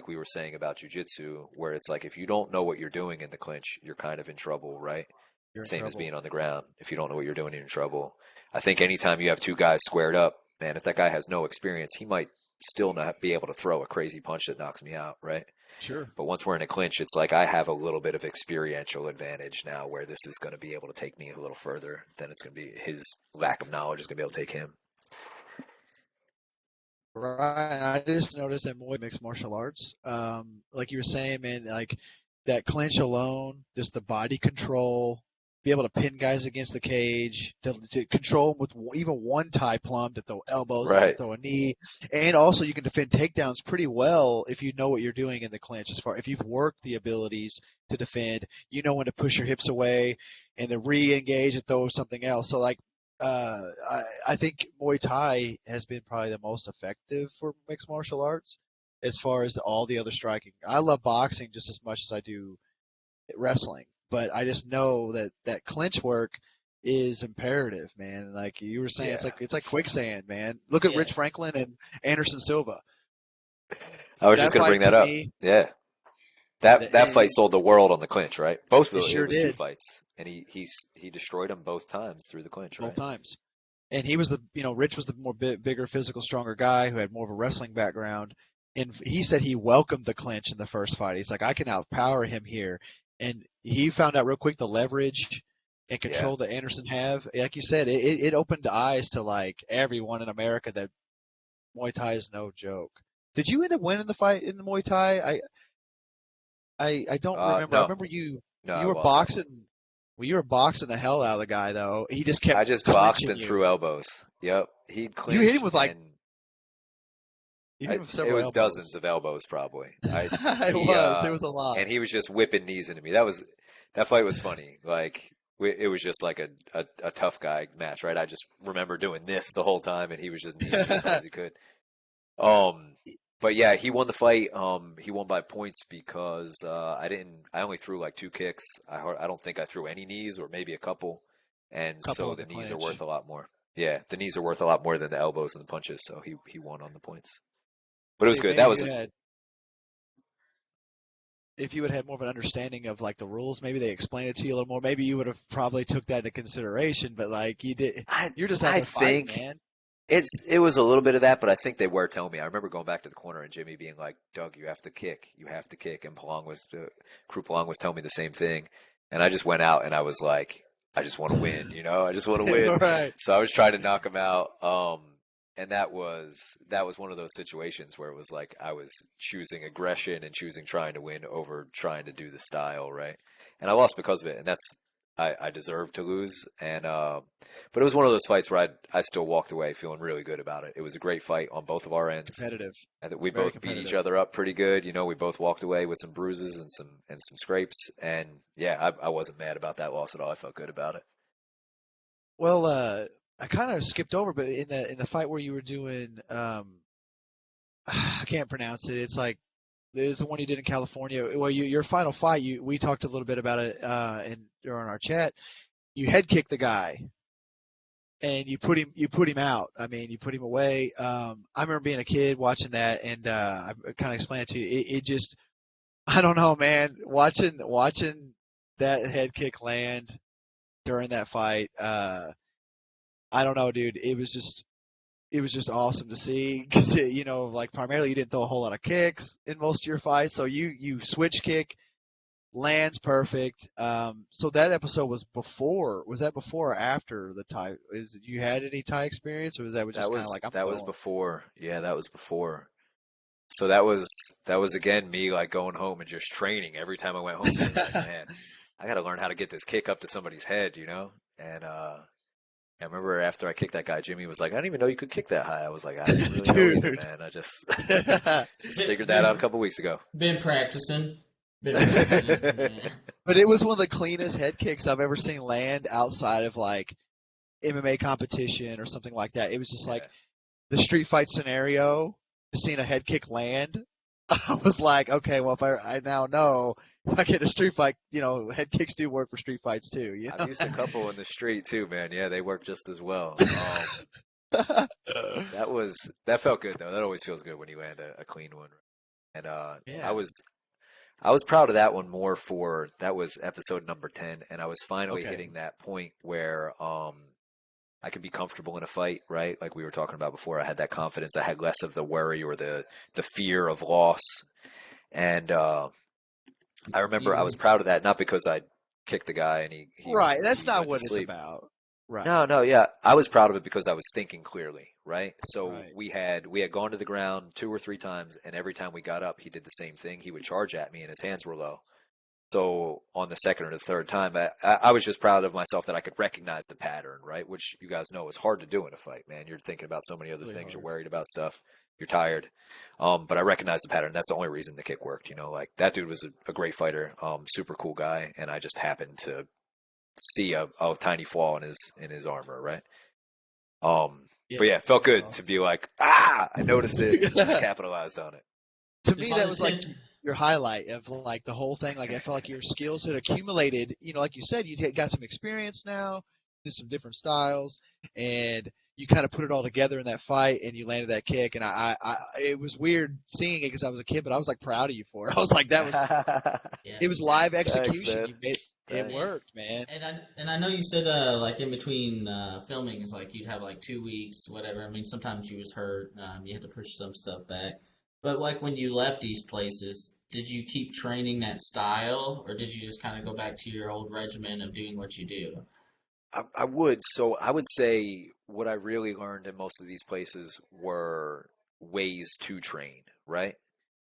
we were saying about jujitsu, where it's like if you don't know what you're doing in the clinch, you're kind of in trouble, right? You're in Same as trouble. being on the ground. If you don't know what you're doing, you're in trouble. I think anytime you have two guys squared up, man, if that guy has no experience, he might still not be able to throw a crazy punch that knocks me out, right? Sure. But once we're in a clinch, it's like I have a little bit of experiential advantage now where this is going to be able to take me a little further than it's going to be his lack of knowledge is going to be able to take him. Right. I just noticed that Muay mixed martial arts, like you were saying, man, like that clinch alone, just the body control, be able to pin guys against the cage, to control them with even one tie plum, to throw elbows, to Right. throw a knee, and also you can defend takedowns pretty well if you know what you're doing in the clinch. As far if you've worked the abilities to defend, you know when to push your hips away and to re-engage and throw something else. So like uh, I think Muay Thai has been probably the most effective for mixed martial arts as far as all the other striking. I love boxing just as much as I do wrestling, but I just know that that clinch work is imperative, man. And like you were saying, Yeah. it's like quicksand, man. Look at Yeah. Rich Franklin and Anderson Silva. I was just That going to bring fight that to up. me, Yeah. That fight it, sold the world on the clinch, right? Both it of it sure was two did fights, and he destroyed them both times through the clinch, both right? times. And he was Rich was the more bigger, physical, stronger guy who had more of a wrestling background. And he said he welcomed the clinch in the first fight. He's like, I can outpower him here. And he found out real quick the leverage and Yeah. control that Anderson have. Like you said, it opened eyes to like everyone in America that Muay Thai is no joke. Did you end up winning the fight in the Muay Thai? I don't remember. I No, remember no, you I were lost that one. boxing. Well, you were boxing the hell out of the guy though. He just kept I just boxed clinching and you. threw elbows. Yep, he'd You hit him clinch, with like and you hit him with it several was elbows. dozens of elbows probably. It was a lot. And he was just whipping knees into me. That fight was funny. Like it was just like a tough guy match, right? I just remember doing this the whole time, and he was just kneeing me as hard as he could. Um, but yeah, he won the fight. He won by points because I didn't. I only threw like two kicks. I don't think I threw any knees, or maybe a couple, and Couple so in the the knees are worth clinch. a lot more. Yeah, the knees are worth a lot more than the elbows and the punches. So he won on the points. But it was Hey, good. maybe That if was you had if you had more of an understanding of like the rules, maybe they explained it to you a little more. Maybe you would have probably took that into consideration. But like you did, I you're just out I there fighting, think man. it was a little bit of that, but I think they were telling me. I remember going back to the corner and Jimmy being like, "Doug, you have to kick, you have to kick," and Crew Palong was telling me the same thing, and I just went out and I was like, "I just want to win, I just want to win." All right. So I was trying to knock him out, and that was one of those situations where it was like I was choosing aggression and choosing trying to win over trying to do the style, right? And I lost because of it, and I deserved to lose, and but it was one of those fights where I still walked away feeling really good about it. It was a great fight on both of our ends. Competitive, And that we very both beat each competitive. other up pretty good. We both walked away with some bruises and some scrapes. And yeah, I wasn't mad about that loss at all. I felt good about it. Well, I kind of skipped over, but in the fight where you were doing, I can't pronounce it. It's like there's the one you did in California. Well, your final fight, we talked a little bit about it during our chat. You head kicked the guy and you put him out. I mean, you put him away. I remember being a kid watching that, and I kind of explained it to you. It just, I don't know, man. Watching that head kick land during that fight. I don't know, dude. It was just awesome to see because like primarily you didn't throw a whole lot of kicks in most of your fights, so you switch kick lands perfect. So that episode was before. Was that before or after the tie? You had any tie experience, or was that That just kind of was like I'm that was throwing? before. Yeah, that was before. So that was again me like going home and just training every time I went home, being like, man, I got to learn how to get this kick up to somebody's head. And I remember after I kicked that guy, Jimmy was like, "I didn't even know you could kick that high." I was like, "I didn't really know either, Dude. man. I just But just Been figured that out a been, couple weeks ago." been practicing. Been practicing. Yeah. it was one of the cleanest head kicks I've ever seen land outside of like MMA competition or something like that. It was just like Yeah, the street fight scenario, seeing a head kick land. I was like, okay, well, if I now know if I get a street fight, head kicks do work for street fights too, I've used a couple in the street too, man. Yeah, they work just as well. That felt good though. That always feels good when you land a clean one. And I Yeah. was I was proud of that one more for that was episode number 10, and I was finally Okay. hitting that point where I could be comfortable in a fight, right? Like we were talking about before. I had that confidence. I had less of the worry or the fear of loss. And I remember I You was proud of that, not because I kicked the guy and Right. That's he not went to what it's sleep. about. Right. No, no, yeah. I was proud of it because I was thinking clearly, right? So Right. we had gone to the ground 2 or 3 times, and every time we got up, he did the same thing. He would charge at me, and his hands were low. So on the second or the third time, I was just proud of myself that I could recognize the pattern, right? Which you guys know is hard to do in a fight, man. You're thinking about so many other Really things. You're hard. worried about stuff. You're tired. But I recognized the pattern. That's the only reason the kick worked. You know, like that dude was a great fighter, super cool guy, and I just happened to see a tiny flaw in his armor, right? Yeah. But yeah, it felt That's good awesome. to be like, I noticed it. I capitalized on it. To if me, on that the was like 10th, your highlight of like the whole thing. Like I felt like your skills had accumulated. Like you said, you got some experience now, did some different styles, and you kind of put it all together in that fight, and you landed that kick. And it was weird seeing it because I was a kid, but I was like proud of you for it. I was like, yeah. it was live Thanks, execution. man. You made it And, Thanks. worked, man. and I know you said like in between filmings, like you'd have like 2 weeks, whatever. I mean, sometimes you was hurt, you had to push some stuff back. But like when you left these places, did you keep training that style, or did you just kind of go back to your old regimen of doing what you do? I would. So I would say what I really learned in most of these places were ways to train, right?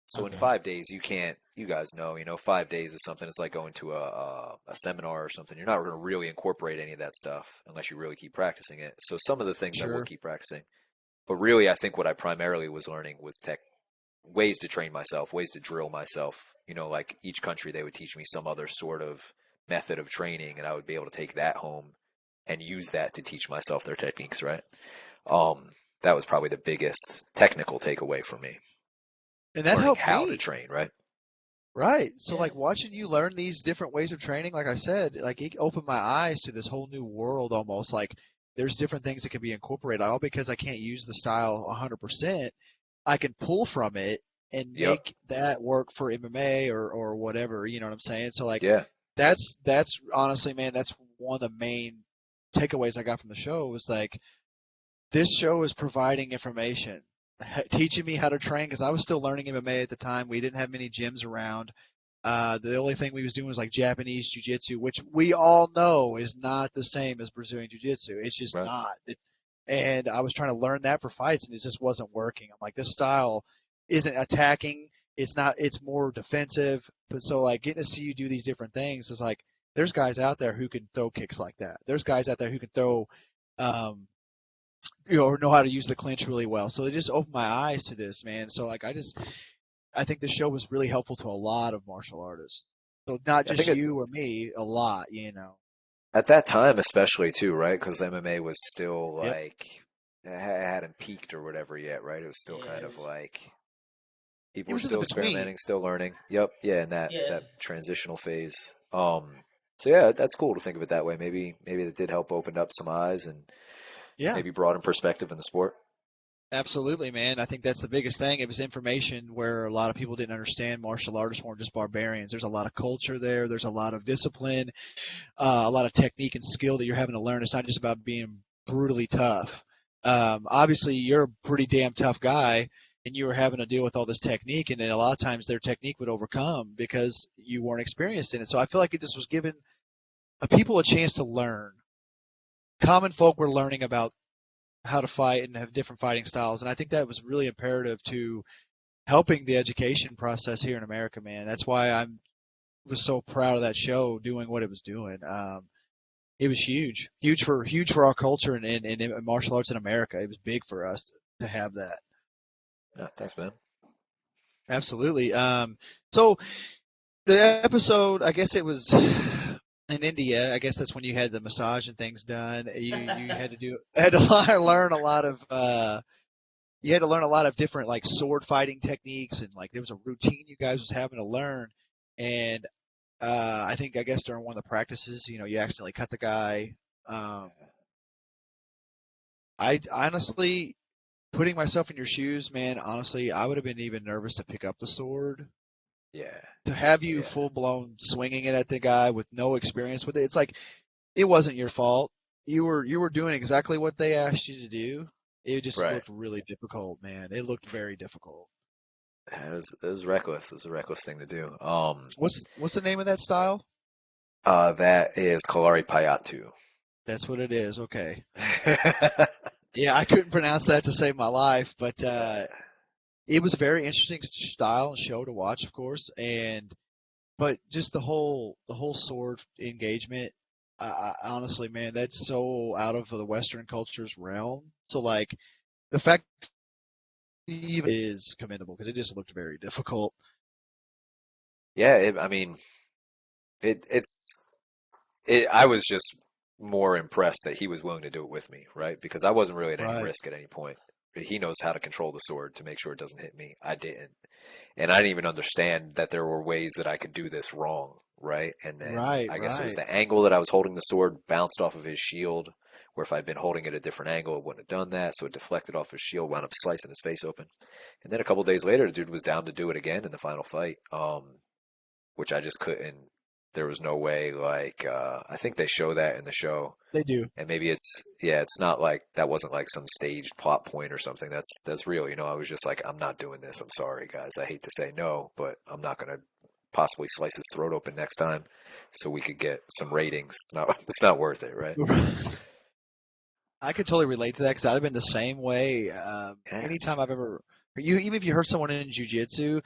So in Okay. 5 days, you can't, you guys know, 5 days is something, it's like going to a seminar or something. You're not going to really incorporate any of that stuff unless you really keep practicing it. So some of the things I would Sure. keep practicing. But really, I think what I primarily was learning was ways to train myself, ways to drill myself. Like each country, they would teach me some other sort of method of training, and I would be able to take that home and use that to teach myself their techniques, right? That was probably the biggest technical takeaway for me, And that learning helped how to me. train, right? Right. So Yeah. like watching you learn these different ways of training, like I said, like it opened my eyes to this whole new world almost. Like there's different things that can be incorporated. All because I can't use the style 100%, I can pull from it and Yep. make that work for MMA or whatever, you know what I'm saying? So like Yeah. that's honestly, man, that's one of the main takeaways I got from the show was like this show is providing information, teaching me how to train because I was still learning MMA at the time. We didn't have many gyms around. The only thing we was doing was like Japanese jiu-jitsu, which we all know is not the same as Brazilian jiu-jitsu. It's just Right. not. And I was trying to learn that for fights, and it just wasn't working. I'm like, this style isn't attacking. It's not. It's more defensive. But so like getting to see you do these different things is like, there's guys out there who can throw kicks like that. There's guys out there who can throw, um, or know how to use the clinch really well. So it just opened my eyes to this, man. So like, I think this show was really helpful to a lot of martial artists. So not I just think it, you or me, a lot. at that time, especially too, right? Because MMA was still Yep. like, it hadn't peaked or whatever yet, right? It was still Yeah. kind of like people It were was in the still between. experimenting, still learning. Yep. Yeah. In Yeah. that transitional phase. So yeah, that's cool to think of it that way. Maybe it did help open up some eyes and Yeah, maybe broaden perspective in the sport. absolutely, man. I think that's the biggest thing. It was information where a lot of people didn't understand martial artists weren't just barbarians. There's a lot of culture there. There's a lot of discipline, a lot of technique and skill that you're having to learn. It's not just about being brutally tough. Obviously, you're a pretty damn tough guy, and you were having to deal with all this technique, and then a lot of times their technique would overcome because you weren't experienced in it. So I feel like it just was giving people a chance to learn. Common folk were learning about how to fight and have different fighting styles, and I think that was really imperative to helping the education process here in America, man. That's why I was so proud of that show doing what it was doing. It was huge for our culture and martial arts in America. It was big for us to have that. Yeah, thanks, man. Absolutely. So the episode, I guess it was in India. I guess that's when you had the massage and things done. You had to learn a lot of you had to learn a lot of different like sword fighting techniques and like there was a routine you guys was having to learn. And I guess during one of the practices, you accidentally cut the guy. Um, I honestly, putting myself in your shoes, man, honestly, I would have been even nervous to pick up the sword. Yeah. To have you Yeah. full blown swinging it at the guy with no experience with it, it's like it wasn't your fault. You were doing exactly what they asked you to do. It just Right. looked really difficult, man. It looked very difficult. It was reckless. It was a reckless thing to do. What's the name of that style? That is Kalari Payatu. That's what it is. Okay. Yeah, I couldn't pronounce that to save my life, but it was a very interesting style and show to watch, of course, and but just the whole sword engagement. I honestly, man, that's so out of the Western culture's realm. So like the fact even is commendable because it just looked very difficult. Yeah, I mean, it's I was just more impressed that he was willing to do it with me, right? Because I wasn't really at any Right, risk at any point. He knows how to control the sword to make sure it doesn't hit me. I didn't. And I didn't even understand that there were ways that I could do this wrong, right? And then right, I guess it was right. the angle that I was holding the sword bounced off of his shield, where if I'd been holding it a different angle, it wouldn't have done that. So it deflected off his shield, wound up slicing his face open. And then a couple days later, the dude was down to do it again in the final fight, which I just couldn't. There was no way. Like I think they show that in the show, They do. and maybe it's yeah, it's not like that wasn't like some staged plot point or something. That's real. You know, I was just like, I'm not doing this. I'm sorry, guys. I hate to say no, but I'm not gonna possibly slice his throat open next time, so we could get some ratings. It's not it's not worth it, right? I could totally relate to that because I'd have been the same way. Yes, Anytime I've ever, even if you hurt someone in jujitsu,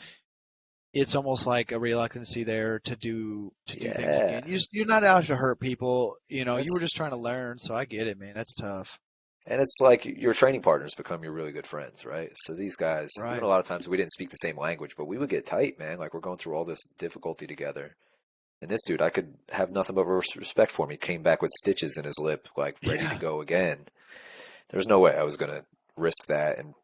it's almost like a reluctancy there to do things yeah. again. You're not out to hurt people. You were That's just trying to learn. So I get it, man. That's tough. and it's like your training partners become your really good friends, right? So these guys, even Right. a lot of times we didn't speak the same language, but we would get tight, man. Like we're going through all this difficulty together. And this dude, I could have nothing but respect for him. He came back with stitches in his lip, like ready to Yeah. go again. There's no way I was gonna risk that, and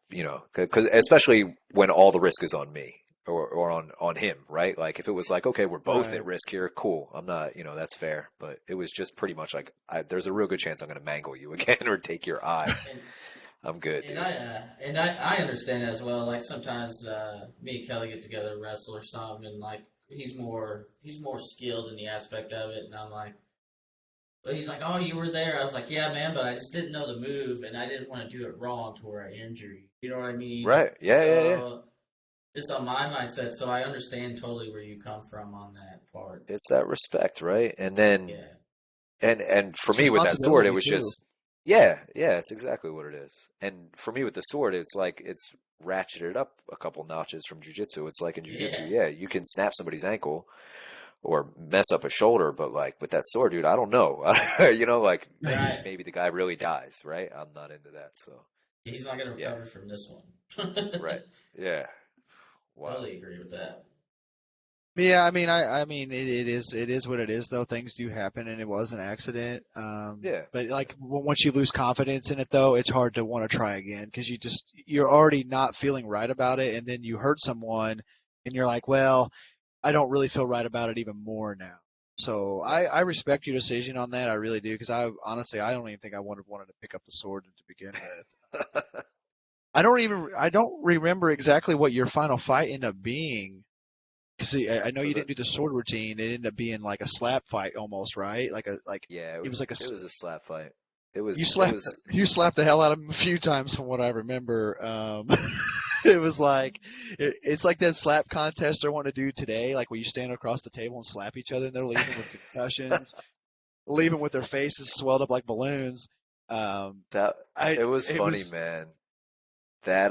because especially when all the risk is on me or on him, right? Like if it was like, okay, we're both Right. at risk here, cool. I'm not, that's fair. But it was just pretty much like, there's a real good chance I'm gonna mangle you again or take your eye. And I'm good, and dude. I understand as well. Like sometimes me and Kelly get together to wrestle or something, and like he's more skilled in the aspect of it, and I'm like, but he's like, oh, you were there. I was like, yeah, man, but I just didn't know the move, and I didn't want to do it wrong to where I injure you. You know what I mean? Right? Yeah, yeah, yeah. So it's on my mindset, so I understand totally where you come from on that part. It's that respect, right? And then Yeah, and for It's me with that sword, it responsibility was too. just yeah, it's exactly what it is. And for me with the sword, it's like it's ratcheted up a couple notches from jujitsu. It's like in jujitsu, yeah, yeah, you can snap somebody's ankle or mess up a shoulder, but like with that sword, dude, I don't know. Like right. maybe the guy really dies, right? I'm not into that, so He's not gonna yeah, recover from this one. right, yeah, wow, Totally agree with that. Yeah, I mean, it is what it is, though. Things do happen, and it was an accident. yeah, But like once you lose confidence in it, though, it's hard to want to try again because you're already not feeling right about it, and then you hurt someone, and you're like, well, I don't really feel right about it even more now. So I, right. I respect your decision on that. I really do because I honestly I don't even think I would have wanted to pick up the sword to begin with. I don't remember exactly what your final fight ended up being. See, I know So you didn't do the sword routine. It ended up being like a slap fight almost, right? yeah, It was like it was a slap fight. It you was it slapped was you slapped the hell out of him a few times from what I remember. It was like it's like that slap contest they want to do today, like where you stand across the table and slap each other, and they're leaving with concussions, leaving with their faces swelled up like balloons. Um, that I it was it funny, was man. That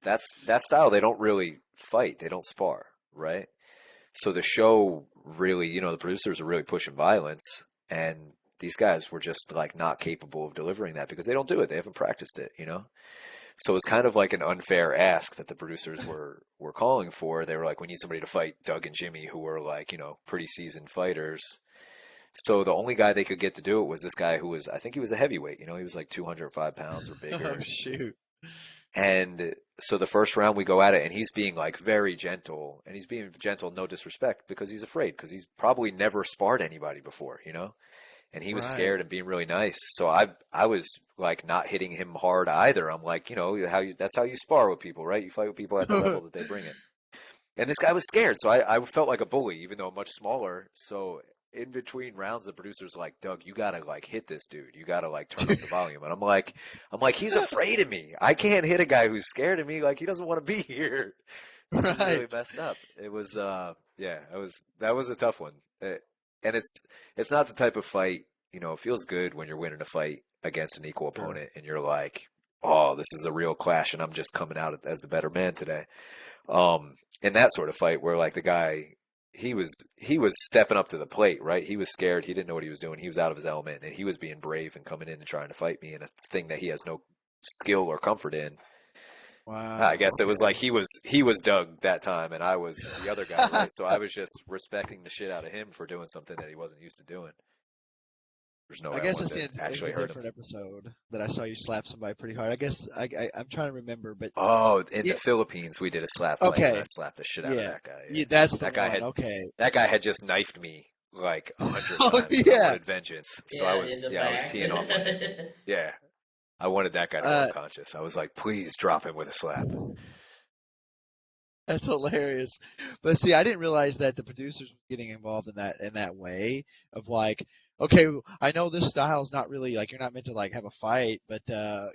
that style they don't really fight. They don't spar, right? So the show really, the producers are really pushing violence, and these guys were just like not capable of delivering that because they don't do it. They haven't practiced it. So it's kind of like an unfair ask that the producers were calling for. They were like, we need somebody to fight Doug and Jimmy, who were like, pretty seasoned fighters. So the only guy they could get to do it was this guy who was, I think he was a heavyweight. He was like 205 pounds or oh bigger. shoot, And so the first round we go at it, and he's being like very gentle, and he's being gentle, no disrespect, because he's afraid, because he's probably never sparred anybody before. And he was right? scared and being really nice. So I was like not hitting him hard either. I'm like, that's how you spar with people, right? You fight with people at the level that they bring it. And this guy was scared, so I felt like a bully, even though much smaller. So in between rounds, the producer's like, Doug, you gotta like hit this dude. You gotta like turn up the volume. And I'm like, he's afraid of me. I can't hit a guy who's scared of me. Like he doesn't want to be here. this is really Right. messed up. It was yeah, that was a tough one. And it's not the type of fight, it feels good when you're winning a fight against an equal Sure. opponent and you're like, "Oh, this is a real clash and I'm just coming out as the better man today." In that sort of fight where like the guy he was stepping up to the plate, right? He was scared, he didn't know what he was doing, he was out of his element, and he was being brave and coming in and trying to fight me in a thing that he has no skill or comfort in. I Wow. guess it was like Okay. he was Doug that time and I was the other guy, right? So I was just respecting the shit out of him for doing something that he wasn't used to doing. There's no I way I guess wanted to it's actually a hurt him. different episode that I saw you slap somebody pretty hard. I guess I'm trying to remember, but Oh, in the yeah. Philippines we did a slap fight and I Okay. slapped the shit out of Yeah. that guy. Yeah, Yeah. that's the That guy one. had Okay. that guy had just knifed me like 100 Oh times and I yeah. wanted vengeance. So Yeah, in the I was back. teeing off on him. Yeah. I wanted that guy to go Uh, unconscious. I was like, "Please drop him with a slap." that's hilarious. But see, I didn't realize that the producers were getting involved in that way of like, okay, I know this style is not really like you're not meant to like have a fight, but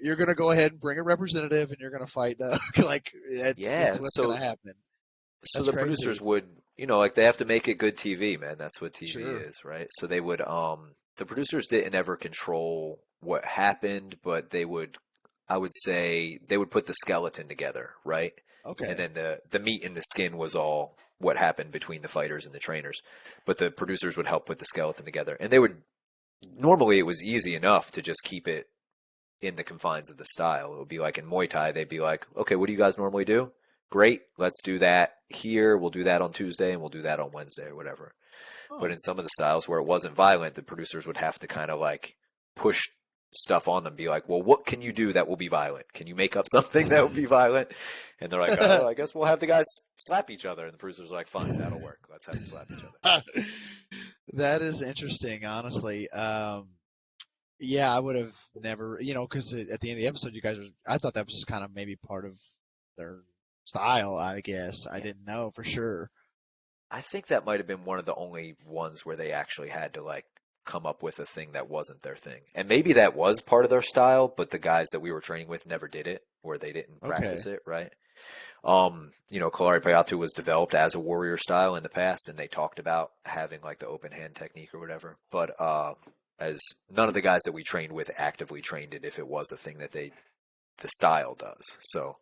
you're gonna go ahead and bring a representative and you're gonna fight. Like that's this Yeah, is what's gonna so happen. so That's the producers crazy. would, like they have to make it good TV, man. That's what TV Sure. is, right? So they would the producers didn't ever control what happened, but they would I would say they would put the skeleton together, right? And Okay. then the meat and the skin was all what happened between the fighters and the trainers. But the producers would help put the skeleton together. And they would normally it was easy enough to just keep it in the confines of the style. It would be like in Muay Thai, they'd be like, "Okay, what do you guys normally do? Great, let's do that here. We'll do that on Tuesday and we'll do that on Wednesday or whatever." But Oh. in some of the styles where it wasn't violent, the producers would have to kind of like push stuff on them, be like, "Well, what can you do that will be violent? Can you make up something that will be violent?" And they're like, "Oh, I guess we'll have the guys slap each other." And the producers are like, "Fine, that'll work. Let's have them slap each other." That is interesting, honestly. Yeah, I would have never, because at the end of the episode, you guys were, I thought that was just kind of maybe part of their style, I guess. I Yeah. didn't know for sure. I think that might have been one of the only ones where they actually had to like come up with a thing that wasn't their thing. And maybe that was part of their style, but the guys that we were training with never did it or they didn't Okay. practice it, right? Kalari Payatu was developed as a warrior style in the past and they talked about having like the open hand technique or whatever. But as none of the guys that we trained with actively trained it if it was a thing that the style does. So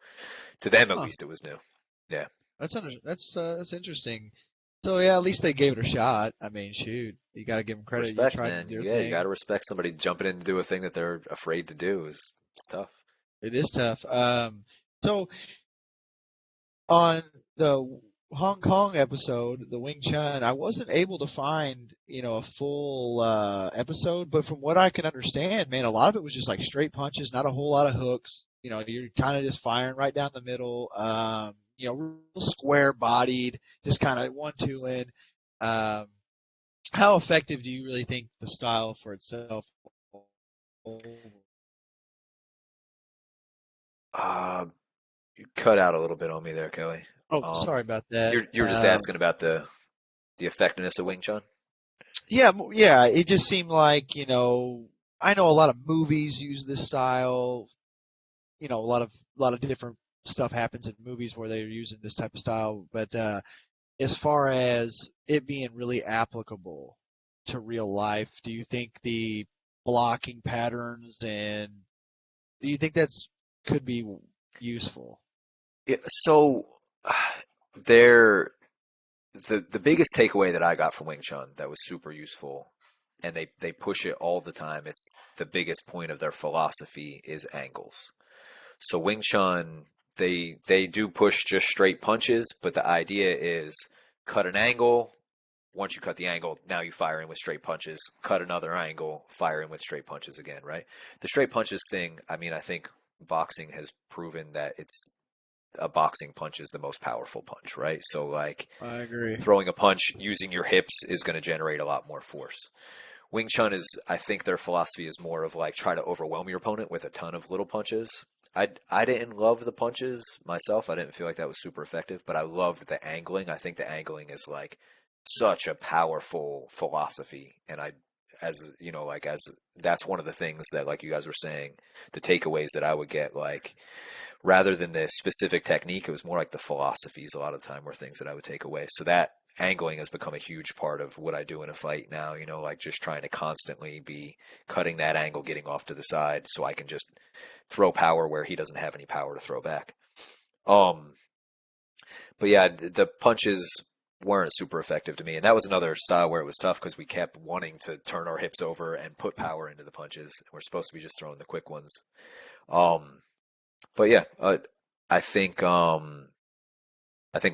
to them at Huh. least it was new. Yeah. That's interesting. So yeah, at least they gave it a shot. I mean, shoot, you got to give them credit. You Respect, tried man. your Yeah, you got thing. to respect somebody jumping in to do a thing that they're afraid to do is it's tough. It is tough. So on the Hong Kong episode, the Wing Chun, I wasn't able to find, a full episode, but from what I can understand, man, a lot of it was just like straight punches, not a whole lot of hooks. You're kind of just firing right down the middle. Real square bodied, just kind of 1-2 in. Um, how effective do you really think the style for itself? Uh, you cut out a little bit on me there, Kelly. Oh, Um, sorry about that. you were just asking about the effectiveness of Wing Chun. Yeah, yeah. It just seemed like, I know a lot of movies use this style. A lot of different stuff happens in movies where they're using this type of style. But as far as it being really applicable to real life, do you think the blocking patterns and do you think that's could be useful? Yeah, so there, the biggest takeaway that I got from Wing Chun that was super useful, and they push it all the time. It's the biggest point of their philosophy is angles. So Wing Chun, they do push just straight punches, but the idea is cut an angle. Once you cut the angle, now you fire in with straight punches. Cut another angle, fire in with straight punches again, right? The straight punches thing, I mean, I think boxing has proven that it's a boxing punch is the most powerful punch, right? So like I agree. throwing a punch using your hips is going to generate a lot more force. Wing Chun is, I think their philosophy is more of like try to overwhelm your opponent with a ton of little punches. I didn't love the punches myself. I didn't feel like that was super effective, but I loved the angling. I think the angling is like such a powerful philosophy, and as you know, like as that's one of the things that, like you guys were saying, the takeaways that I would get, like rather than the specific technique, it was more like the philosophies a lot of the time were things that I would take away. So that angling has become a huge part of what I do in a fight now, you know, like just trying to constantly be cutting that angle, getting off to the side so I can just throw power where he doesn't have any power to throw back. Um, but yeah, the punches weren't super effective to me. And that was another style where it was tough because we kept wanting to turn our hips over and put power into the punches. We're supposed to be just throwing the quick ones. Um, but yeah, I think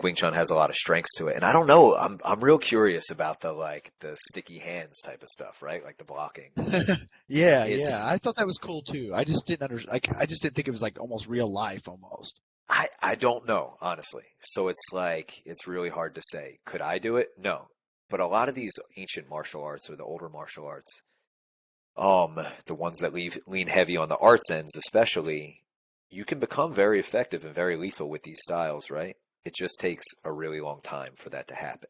Wing Chun has a lot of strengths to it, and I don't know. I'm real curious about the like the sticky hands type of stuff, right? Like the blocking. Yeah, yeah. It's I thought that was cool too. I just didn't like I just didn't think it was like almost real life almost. I don't know honestly. So it's like it's really hard to say. Could I do it? No. But a lot of these ancient martial arts or the older martial arts, the ones that lean heavy on the arts ends, especially, you can become very effective and very lethal with these styles, right? It just takes a really long time for that to happen.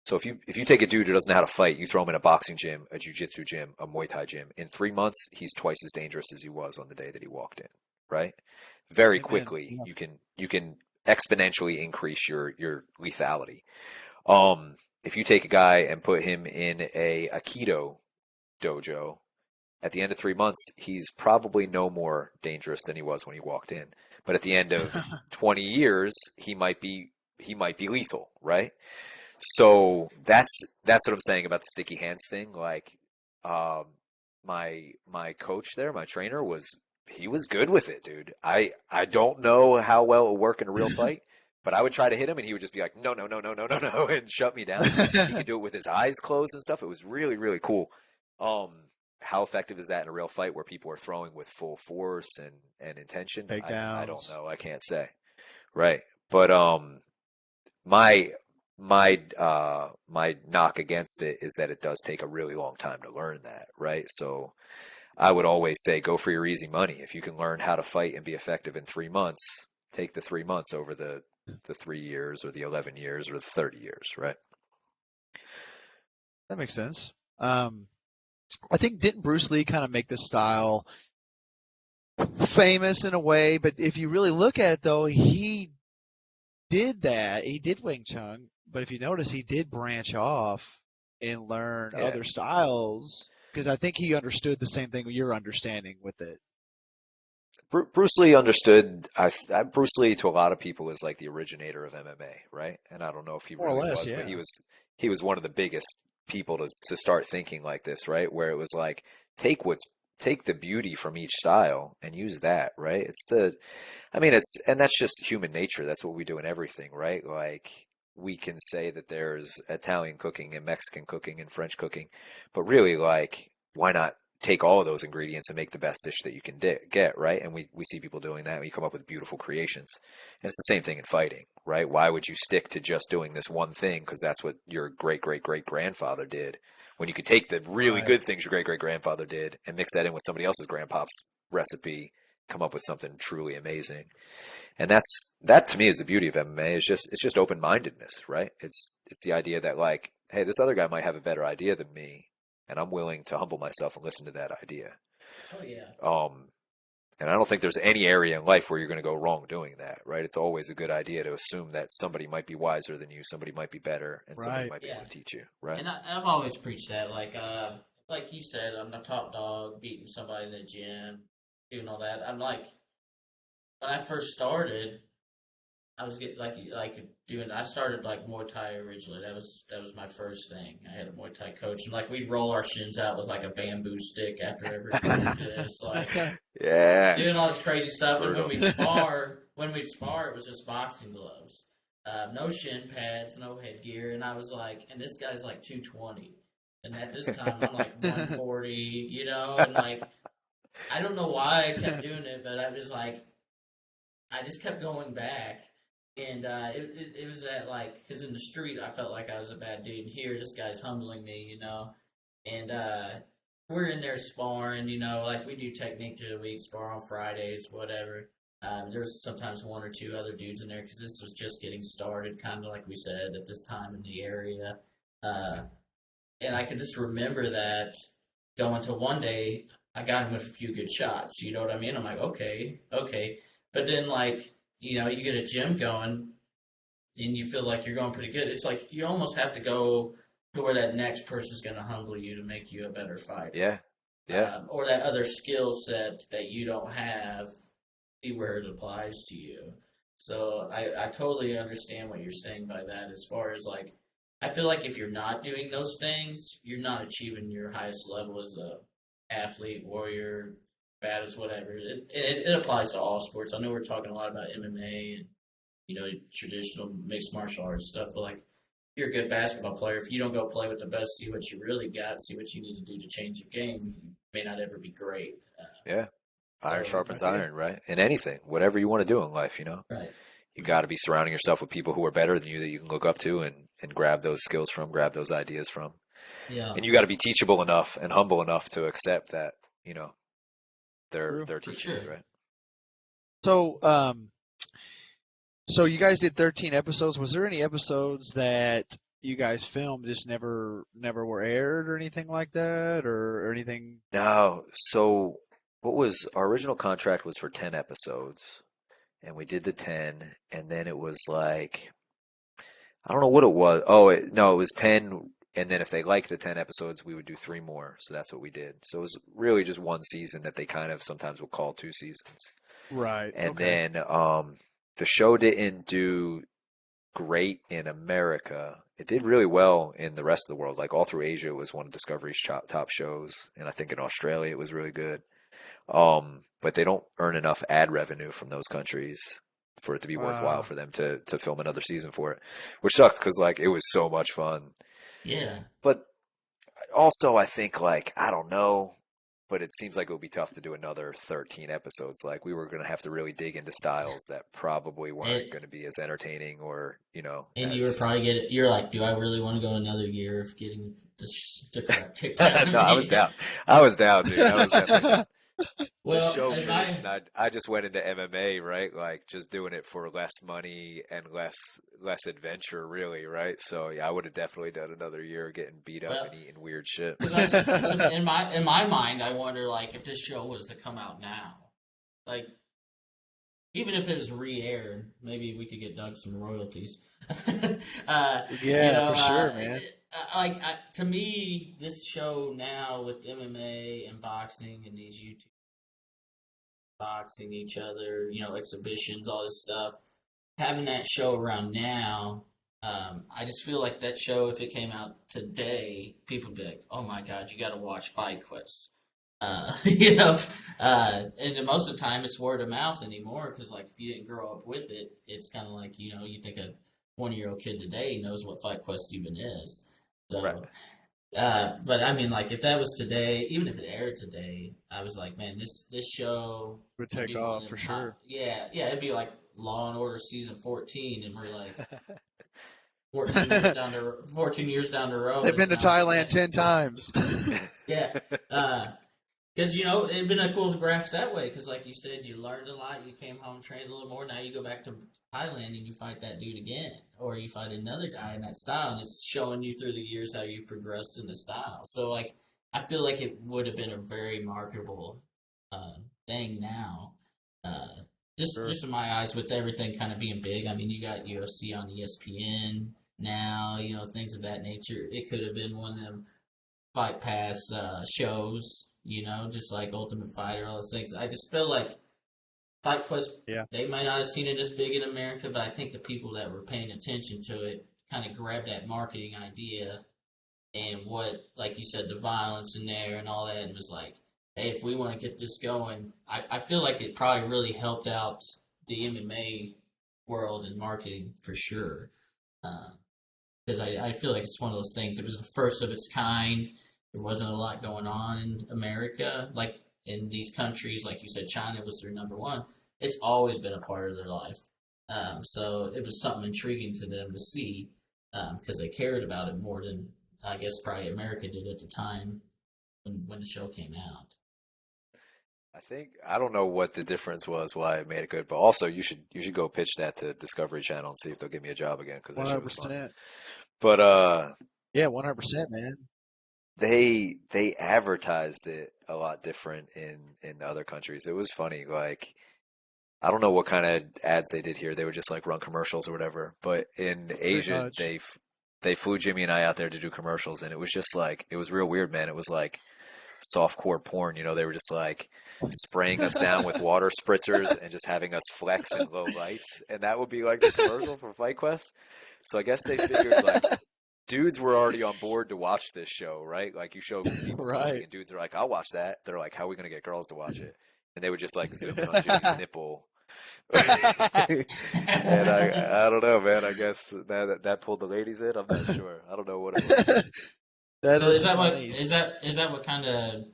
So if you take a dude who doesn't know how to fight, you throw him in a boxing gym, a jiu-jitsu gym, a Muay Thai gym, in 3 months, he's twice as dangerous as he was on the day that he walked in, right? Very Amen. quickly, Yeah. you can exponentially increase your lethality. If you take a guy and put him in a Aikido dojo, at the end of 3 months, he's probably no more dangerous than he was when he walked in. But at the end of 20 years, he might be lethal, right? So that's what I'm saying about the sticky hands thing. Like, um, my coach there, my trainer he was good with it, dude. I don't know how well it will work in a real fight, but I would try to hit him, and he would just be like, no, no, no, no, no, no, no, and shut me down. He could do it with his eyes closed and stuff. It was really, really cool. Um, how effective is that in a real fight where people are throwing with full force and intention? I don't Takedowns. know. I can't say. Right. But my my knock against it is that it does take a really long time to learn that, right? So I would always say go for your easy money. If you can learn how to fight and be effective in 3 months, take the 3 months over the 3 years or the 11 years or the 30 years, right? That makes sense. I think didn't Bruce Lee kind of make this style famous in a way? But if you really look at it, though, he did that. He did Wing Chun, but if you notice, he did branch off and learn Yeah. other styles because I think he understood the same thing you're understanding with it. Bruce Lee understood. Bruce Lee to a lot of people is like the originator of MMA, right? And I don't know if he More or really less, was, but yeah. he was one of the biggest people to start thinking like this, right? Where it was like take the beauty from each style and use that, right? I mean, and that's just human nature. That's what we do in everything, right? Like we can say that there's Italian cooking and Mexican cooking and French cooking, but really, like, why not take all of those ingredients and make the best dish that you can get, right? And we see people doing that. We come up with beautiful creations. And it's the same thing in fighting, right? Why would you stick to just doing this one thing because that's what your great great great grandfather did, when you could take the really Right. good things your great great grandfather did and mix that in with somebody else's grandpop's recipe, come up with something truly amazing. And that to me is the beauty of MMA. Is just it's just open mindedness, right? It's the idea that, like, hey, this other guy might have a better idea than me, and I'm willing to humble myself and listen to that idea. Oh yeah. Um, and I don't think there's any area in life where you're going to go wrong doing that, right? It's always a good idea to assume that somebody might be wiser than you, somebody might be better, and somebody Right. might be able Yeah. to teach you, right? And I've always preached that, like you said, I'm the top dog, beating somebody in the gym, doing all that. I'm like, when I first started, I was getting like doing. I started like Muay Thai originally. That was my first thing. I had a Muay Thai coach, and like we'd roll our shins out with like a bamboo stick after every practice, like Yeah, doing all this crazy stuff. And brutal. when we'd spar, it was just boxing gloves, no shin pads, no headgear. And I was like, and this guy's like 220, and at this time I'm like 140, and like I don't know why I kept doing it, but I was like, I just kept going back. And it was at like, because in the street I felt like I was a bad dude, and here this guy's humbling me. And we're in there sparring, like we do technique through the week, spar on Fridays, whatever. There's sometimes one or two other dudes in there because this was just getting started, kind of like we said at this time in the area. Uh, and I can just remember that going to one day, I got him with a few good shots. You know what I mean? I'm like, okay, okay. But then, like, you get a gym going and you feel like you're going pretty good. It's like you almost have to go to where that next person's going to humble you to make you a better fighter. Yeah. Yeah. Or that other skill set that you don't have, see where it applies to you. So I totally understand what you're saying by that as far as like, I feel like if you're not doing those things, you're not achieving your highest level as a athlete, warrior, batters, whatever. It applies to all sports. I know we're talking a lot about MMA and traditional mixed martial arts stuff, but like you're a good basketball player. If you don't go play with the best, see what you really got, see what you need to do to change your game, you may not ever be great. Yeah. Iron So, sharpens iron, right? In anything, whatever you want to do in life, right. you got to be surrounding yourself with people who are better than you that you can look up to and grab those skills from, grab those ideas from. Yeah. And you got to be teachable enough and humble enough to accept that, they're For teaching you, sure. right? So, so you guys did 13 episodes. Was there any episodes that you guys filmed just never were aired or anything like that, or anything? No. So what was our original contract was for 10 episodes, and we did the 10, and then it was like, I don't know what it was. Oh, no, it was 10. And then if they liked the 10 episodes, we would do 3 more. So that's what we did. So it was really just one season that they kind of sometimes will call 2 seasons. Right. And Okay. then the show didn't do great in America. It did really well in the rest of the world. Like all through Asia, it was one of Discovery's top shows. And I think in Australia, it was really good. But they don't earn enough ad revenue from those countries for it to be worthwhile Uh, for them to film another season for it, which sucks because like it was so much fun. Yeah. But also, I think like I don't know, but it seems like it would be tough to do another 13 episodes. Like we were going to have to really dig into styles that probably weren't And going to be as entertaining or and you were as. probably you're like, do I really want to go another year of getting the crap kicked out of No, I was me? down. I was down, dude. I was definitely down. The Well, show and finished, and I just went into MMA, right? Like just doing it for less money and less adventure, really, right? So yeah, I would have definitely done another year getting beat up and well, eating weird shit. because in my mind, I wonder like if this show was to come out now, like even if it was re-aired, maybe we could get Doug some royalties. yeah, for sure, man. To me, this show now with MMA and boxing and these YouTube boxing each other, exhibitions, all this stuff. Having that show around now, I just feel like that show, if it came out today, people would be like, "Oh my God, you got to watch Fight Quest." And then most of the time it's word of mouth anymore because, like, if you didn't grow up with it, it's kind of like you think a 20-year-old kid today knows what Fight Quest even is. Right. So but I mean, like, if that was today, even if it aired today, I was like, man, this show Would would take be one off of for them hot. sure. Yeah, yeah, it'd be like Law and Order season 14, and we're like 14 years down the road. They've been It's to now, Thailand 10 times. yeah. Because it'd been a cool to graph that way. Because like you said, you learned a lot. You came home, trained a little more. Now you go back to Thailand and you fight that dude again, or you fight another guy in that style, and it's showing you through the years how you've progressed in the style. So like, I feel like it would have been a very marketable thing now. Just Sure. just in my eyes, with everything kind of being big. I mean, you got UFC on ESPN now. Things of that nature. It could have been one of them Fight Pass shows, just like Ultimate Fighter, all those things. I just feel like Fight Quest, Yeah. they might not have seen it as big in America, but I think the people that were paying attention to it kind of grabbed that marketing idea and what, like you said, the violence in there and all that, and was like, hey, if we want to get this going, I feel like it probably really helped out the MMA world and marketing for sure. Because I feel like it's one of those things. It was the first of its kind. There wasn't a lot going on in America. Like in these countries, like you said, China was their number one. It's always been a part of their life. So it was something intriguing to them to see because they cared about it more than I guess probably America did at the time when the show came out. I don't know what the difference was why it made it good, but also you should go pitch that to Discovery Channel and see if they'll give me a job again because that show was fun. 100%. But Yeah, 100%, man. they advertised it a lot different in other countries. It was funny. Like I don't know what kind of ads they did here. They would just like run commercials or whatever. But in Pretty Asia, much. they flew Jimmy and I out there to do commercials, and it was just like it was real weird, man. It was like softcore porn. You know, they were just like spraying us down with water spritzers and just having us flex in low lights, and that would be like the commercial for Fight Quest. So I guess they figured like dudes were already on board to watch this show, right? Like you show people moving, Right. and dudes are like, "I'll watch that." They're like, "How are we gonna get girls to watch it?" And they would just like zoom in on Jimmy's nipple. And I don't know, man. I guess that pulled the ladies in. I'm not sure. I don't know what it was. That So is is that what funny. is that what kind of?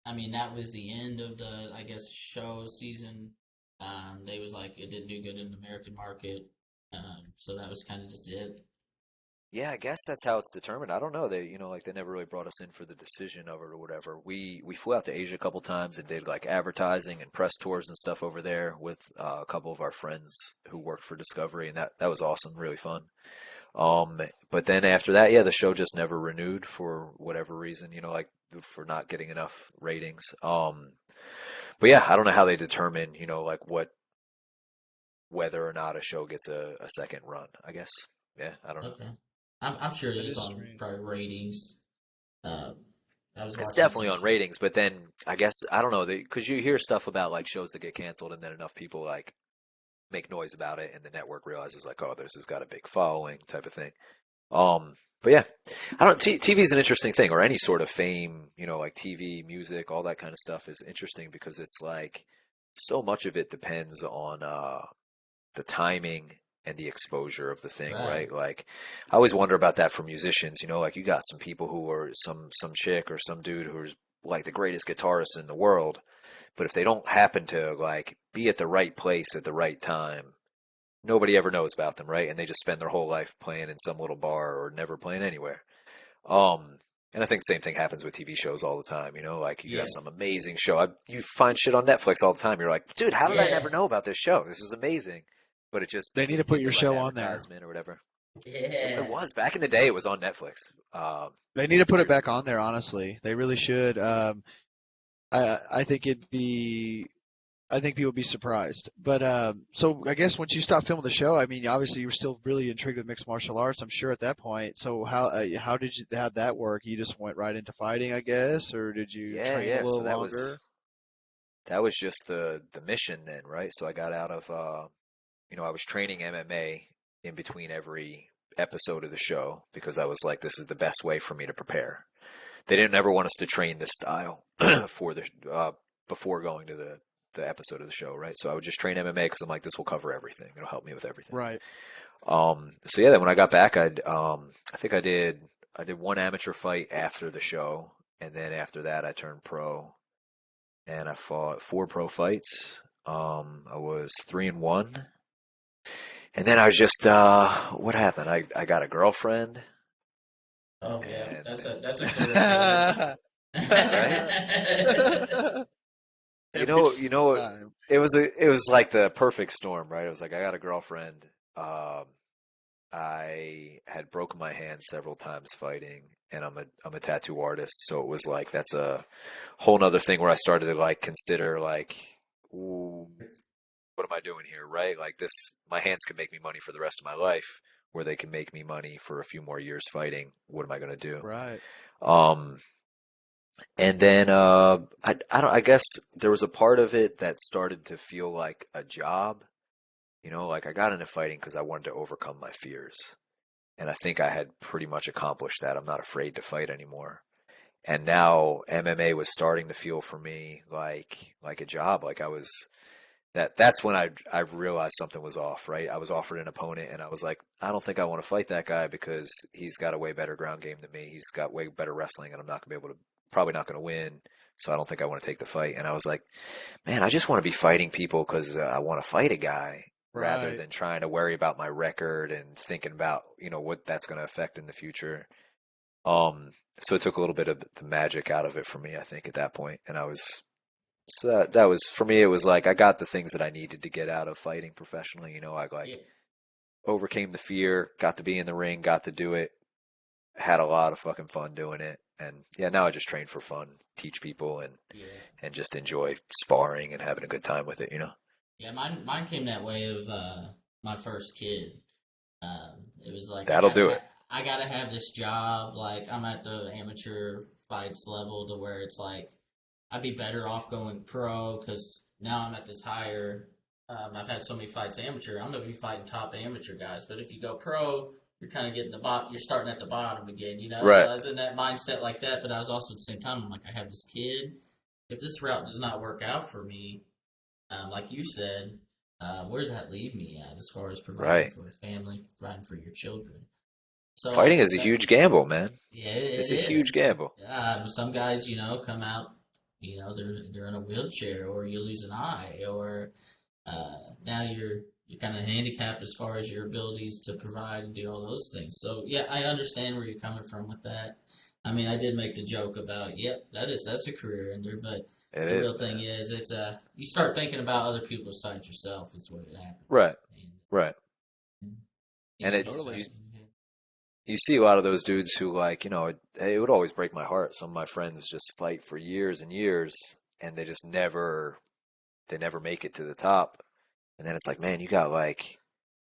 I mean, that was the end of the I guess show season. They was like it didn't do good in the American market, so that was kind of just it. Yeah, I guess that's how it's determined. I don't know. They, like they never really brought us in for the decision of it or whatever. We flew out to Asia a couple times and did like advertising and press tours and stuff over there with a couple of our friends who worked for Discovery, and that was awesome, really fun. But then after that, yeah, the show just never renewed for whatever reason, like for not getting enough ratings. But yeah, I don't know how they determine, like whether or not a show gets a second run. I guess, yeah, I don't know. Okay, I'm sure That it's is on strange. probably ratings. Uh, I was It's watching definitely some. on ratings, but then I guess I don't know because you hear stuff about like shows that get canceled, and then enough people like make noise about it, and the network realizes like, oh, this has got a big following, type of thing. But yeah, I don't. TV is an interesting thing, or any sort of fame, like TV, music, all that kind of stuff is interesting because it's like so much of it depends on the timing and the exposure of the thing, Right. right? Like, I always wonder about that for musicians. Like you got some people who are some chick or some dude who's like the greatest guitarist in the world, but if they don't happen to like be at the right place at the right time, nobody ever knows about them, right? And they just spend their whole life playing in some little bar or never playing anywhere. Um, and I think the same thing happens with TV shows all the time. Like you got Yeah. some amazing show. You find shit on Netflix all the time. You're like, dude, how did I never Yeah. know about this show? This is amazing, but it just They need to didn't put get your the right show on there. advertisement or whatever. It Yeah. was back in the day. It was on Netflix. They need to put it Years back ago. on there, honestly. They really should. I think I think people would be surprised. But so I guess once you stopped filming the show, I mean, obviously you were still really intrigued with mixed martial arts, I'm sure at that point. So how did you how'd that work? You just went right into fighting, I guess, or did you Yeah, train a yeah. So little longer? that was just the mission then, right? So I got out of I was training MMA in between every episode of the show because I was like, this is the best way for me to prepare. They didn't ever want us to train this style for the before going to the episode of the show, right? So I would just train MMA because I'm like, this will cover everything. It'll help me with everything. Right. So yeah, then when I got back, I think I did one amateur fight after the show, and then after that, I turned pro, and I fought 4 pro fights. I was 3-1, and then I was just what happened? I got a girlfriend, Oh yeah. and That's a career builder. right. You Every know, you know, time. it was like the perfect storm, right? It was like I got a girlfriend. I had broken my hand several times fighting, and I'm a tattoo artist, so it was like that's a whole nother thing where I started to like consider like, ooh, what am I doing here, right? Like this, my hands can make me money for the rest of my life, where they can make me money for a few more years fighting. What am I going to do? Right. Um, and then I don't I guess there was a part of it that started to feel like a job. Like I got into fighting because I wanted to overcome my fears. And I think I had pretty much accomplished that. I'm not afraid to fight anymore. And now MMA was starting to feel for me like a job. Like I was that's when I realized something was off, right? I was offered an opponent and I was like, I don't think I want to fight that guy because he's got a way better ground game than me. He's got way better wrestling and I'm not gonna be able to probably not gonna win. So I don't think I want to take the fight. And I was like, man, I just want to be fighting people because I want to fight a guy rather Right. than trying to worry about my record and thinking about, what that's going to affect in the future. So it took a little bit of the magic out of it for me, I think, at that point. And so that was, for me, it was like I got the things that I needed to get out of fighting professionally. I Yeah. like overcame the fear, got to be in the ring, got to do it, had a lot of fucking fun doing it. And yeah, now I just train for fun, teach people, Yeah. and just enjoy sparring and having a good time with it, you know? Yeah, mine came that way of my first kid. It was like That'll do it. I gotta have this job. Like I'm at the amateur fights level to where it's like I'd be better off going pro because now I'm at this higher. I've had so many fights amateur. I'm gonna be fighting top amateur guys. But if you go pro, you're kind of getting the bottom. You're starting at the bottom again, you know. So Right. I was in that mindset like that. But I was also at the same time, I'm like, I have this kid. If this route does not work out for me, like you said, where does that leave me at as far as providing Right. for a family, providing for your children? So Fighting is a huge gamble, man. yeah, It's it a huge is. gamble. Some guys, come out, they're in a wheelchair, or you lose an eye, or now you're kind of handicapped as far as your abilities to provide and do all those things. So yeah, I understand where you're coming from with that. I mean, I did make the joke about, yep, that's a career ender, but It the is, real thing man. is, it's you start thinking about other people besides yourself. Is what it happens, Right. Right. and And you it just Totally. you see a lot of those dudes who like, it would always break my heart. Some of my friends just fight for years and years and they never make it to the top. And then it's like, man, you got like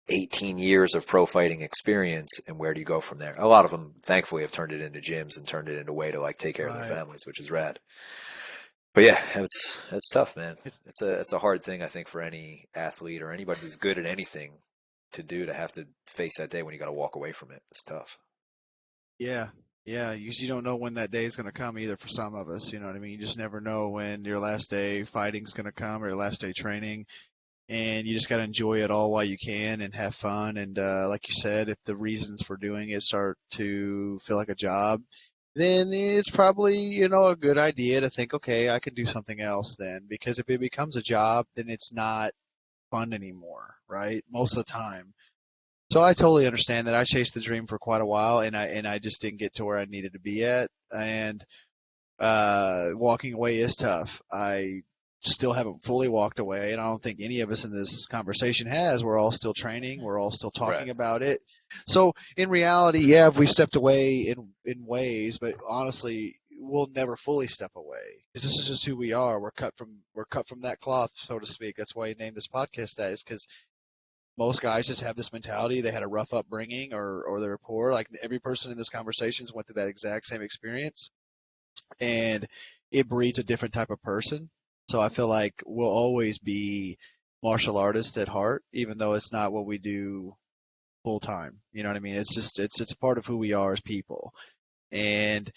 18 years of pro fighting experience, and where do you go from there? A lot of them, thankfully, have turned it into gyms and turned it into a way to like take care of their Right. families, which is rad. But yeah, it's tough, man. It's a hard thing I think for any athlete or anybody who's good at anything to do, to have to face that day when you got to walk away from it. It's tough. Yeah. Yeah. You don't know when that day is going to come either for some of us. You know what I mean? You just never know when your last day fighting's going to come or your last day training. And you just got to enjoy it all while you can and have fun. And like you said, if the reasons for doing it start to feel like a job, then it's probably, a good idea to think, okay, I can do something else then. Because if it becomes a job, then it's not fun anymore, right? Most of the time. So I totally understand that. I chased the dream for quite a while, and I just didn't get to where I needed to be at. And walking away is tough. I still haven't fully walked away, and I don't think any of us in this conversation has. We're all still training. We're all still Right. talking about it. So in reality, yeah, if we stepped away in ways, but honestly, we'll never fully step away because this is just who we are. We're cut from that cloth, so to speak. That's why you named this podcast that, is because most guys just have this mentality. They had a rough upbringing, or they're poor. Like every person in this conversation's went through that exact same experience, and it breeds a different type of person. So I feel like we'll always be martial artists at heart, even though it's not what we do full time. You know what I mean? It's a part of who we are as people. And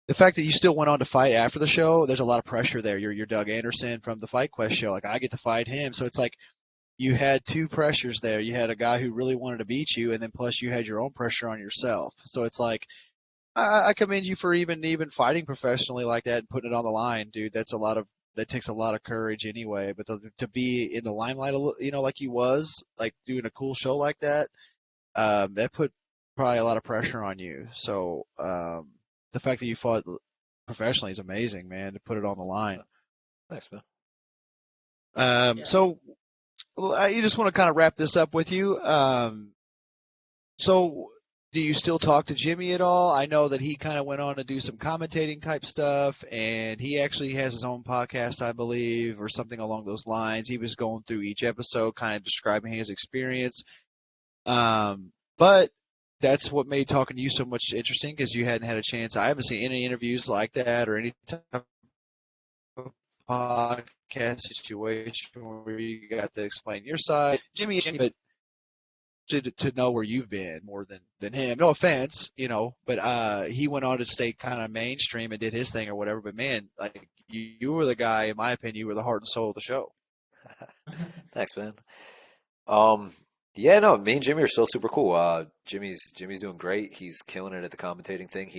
the fact that you still went on to fight after the show, there's a lot of pressure there. You're Doug Anderson from the Fight Quest show. Like I get to fight him, so it's like you had two pressures there. You had a guy who really wanted to beat you, and then plus you had your own pressure on yourself. So it's like I commend you for even fighting professionally like that and putting it on the line, dude. That takes a lot of courage anyway. But to be in the limelight, like he was, like doing a cool show like that, that put probably a lot of pressure on you. So the fact that you fought professionally is amazing, man. To put it on the line. Thanks, man. yeah. So you just want to kind of wrap this up with you. So, do you still talk to Jimmy at all? I know that he kind of went on to do some commentating type stuff, and he actually has his own podcast, I believe, or something along those lines. He was going through each episode, kind of describing his experience. But that's what made talking to you so much interesting because you hadn't had a chance. I haven't seen any interviews like that or any type of podcast situation where you got to explain your side. Jimmy, but to know where you've been more than him. No offense, but he went on to stay kind of mainstream and did his thing or whatever. But man, like you were the guy, in my opinion, you were the heart and soul of the show. Thanks, man. Um, yeah, no, me and Jimmy are still super cool. Jimmy's doing great. He's killing it at the commentating thing.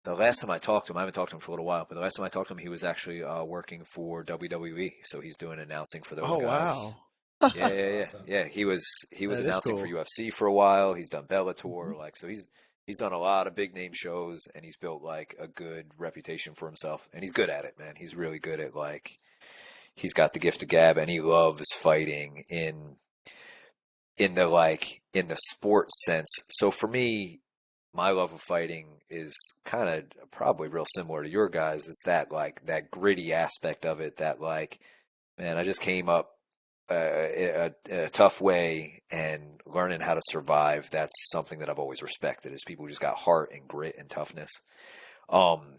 The last time I talked to him, I haven't talked to him for a little while, but the last time I talked to him, he was actually working for WWE, so he's doing announcing for those Oh guys. wow, Yeah, That's yeah, yeah, awesome. yeah. He was that is announcing for cool. UFC for a while. He's done Hmm. Bellator, like so. He's done a lot of big name shows, and he's built like a good reputation for himself. And he's good at it, man. He's really good at like he's got the gift of gab, and he loves fighting in the sport sense. So for me, my love of fighting is kind of probably real similar to your guys. It's that like that gritty aspect of it that like, man, I just came up in a tough way and learning how to survive. That's something that I've always respected is people who just got heart and grit and toughness. Um,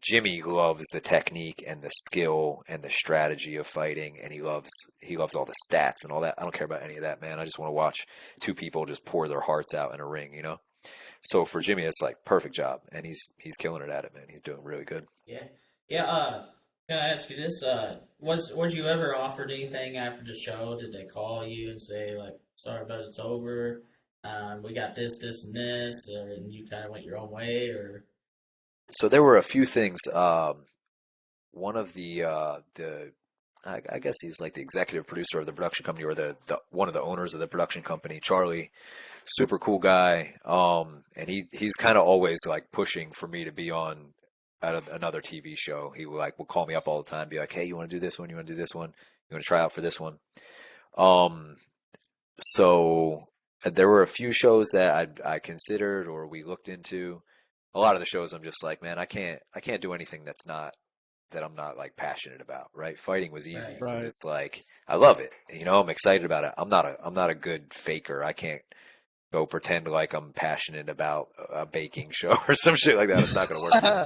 Jimmy loves the technique and the skill and the strategy of fighting, and he loves all the stats and all that. I don't care about any of that, man. I just want to watch two people just pour their hearts out in a ring, you know. So for Jimmy, it's like perfect job, and he's killing it at it, man. He's doing really good. Yeah. Yeah. Can I ask you this? Was you ever offered anything after the show? Did they call you and say like, "Sorry, but it's over. We got this, this, and this," and you kind of went your own way, or So there were a few things. One of the I guess he's like the executive producer of the production company or the one of the owners of the production company, Charlie, super cool guy. And he's kind of always like pushing for me to be on another TV show. He will call me up all the time, be like, "Hey, you want to do this one? You want to do this one? You want to try out for this one?" Um, so there were a few shows that I considered or we looked into. A lot of the shows I'm just like, man, I can't do anything that I'm not like passionate about, right? Fighting was easy right? because Right. it's like I love it. You know, I'm excited about it. I'm not a good faker. I can't go pretend like I'm passionate about a baking show or some shit like that. It's not going to work for me.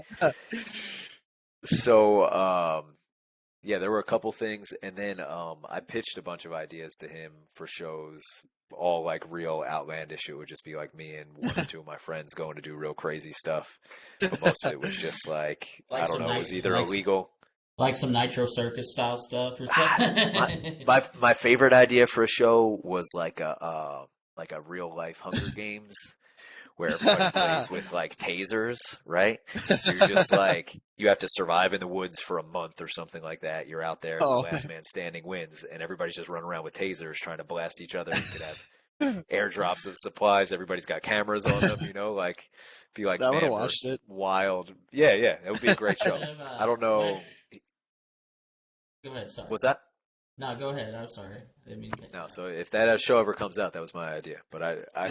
So, yeah, there were a couple things, and then I pitched a bunch of ideas to him for shows, all like real outlandish. It would just be like me and one or two of my friends going to do real crazy stuff, but most of it was just like I Like don't some know, it was night, either illegal. like some Nitro Circus style stuff or My something. my favorite idea for a show was like a real life Hunger Games where everybody plays with like tasers, right? So you're just like you have to survive in the woods for a month or something like that. You're out there, the Oh last man standing wins, and everybody's just running around with tasers trying to blast each other. You could have airdrops of supplies. Everybody's got cameras on them, you know, like be like I would have man watched versus it. wild. Yeah, yeah, that would be a great show. What if, I don't what? know Go ahead. Sorry. what's that. No, go ahead. I'm sorry. I didn't mean to cut you No, off. so if that show ever comes out, that was my idea. But I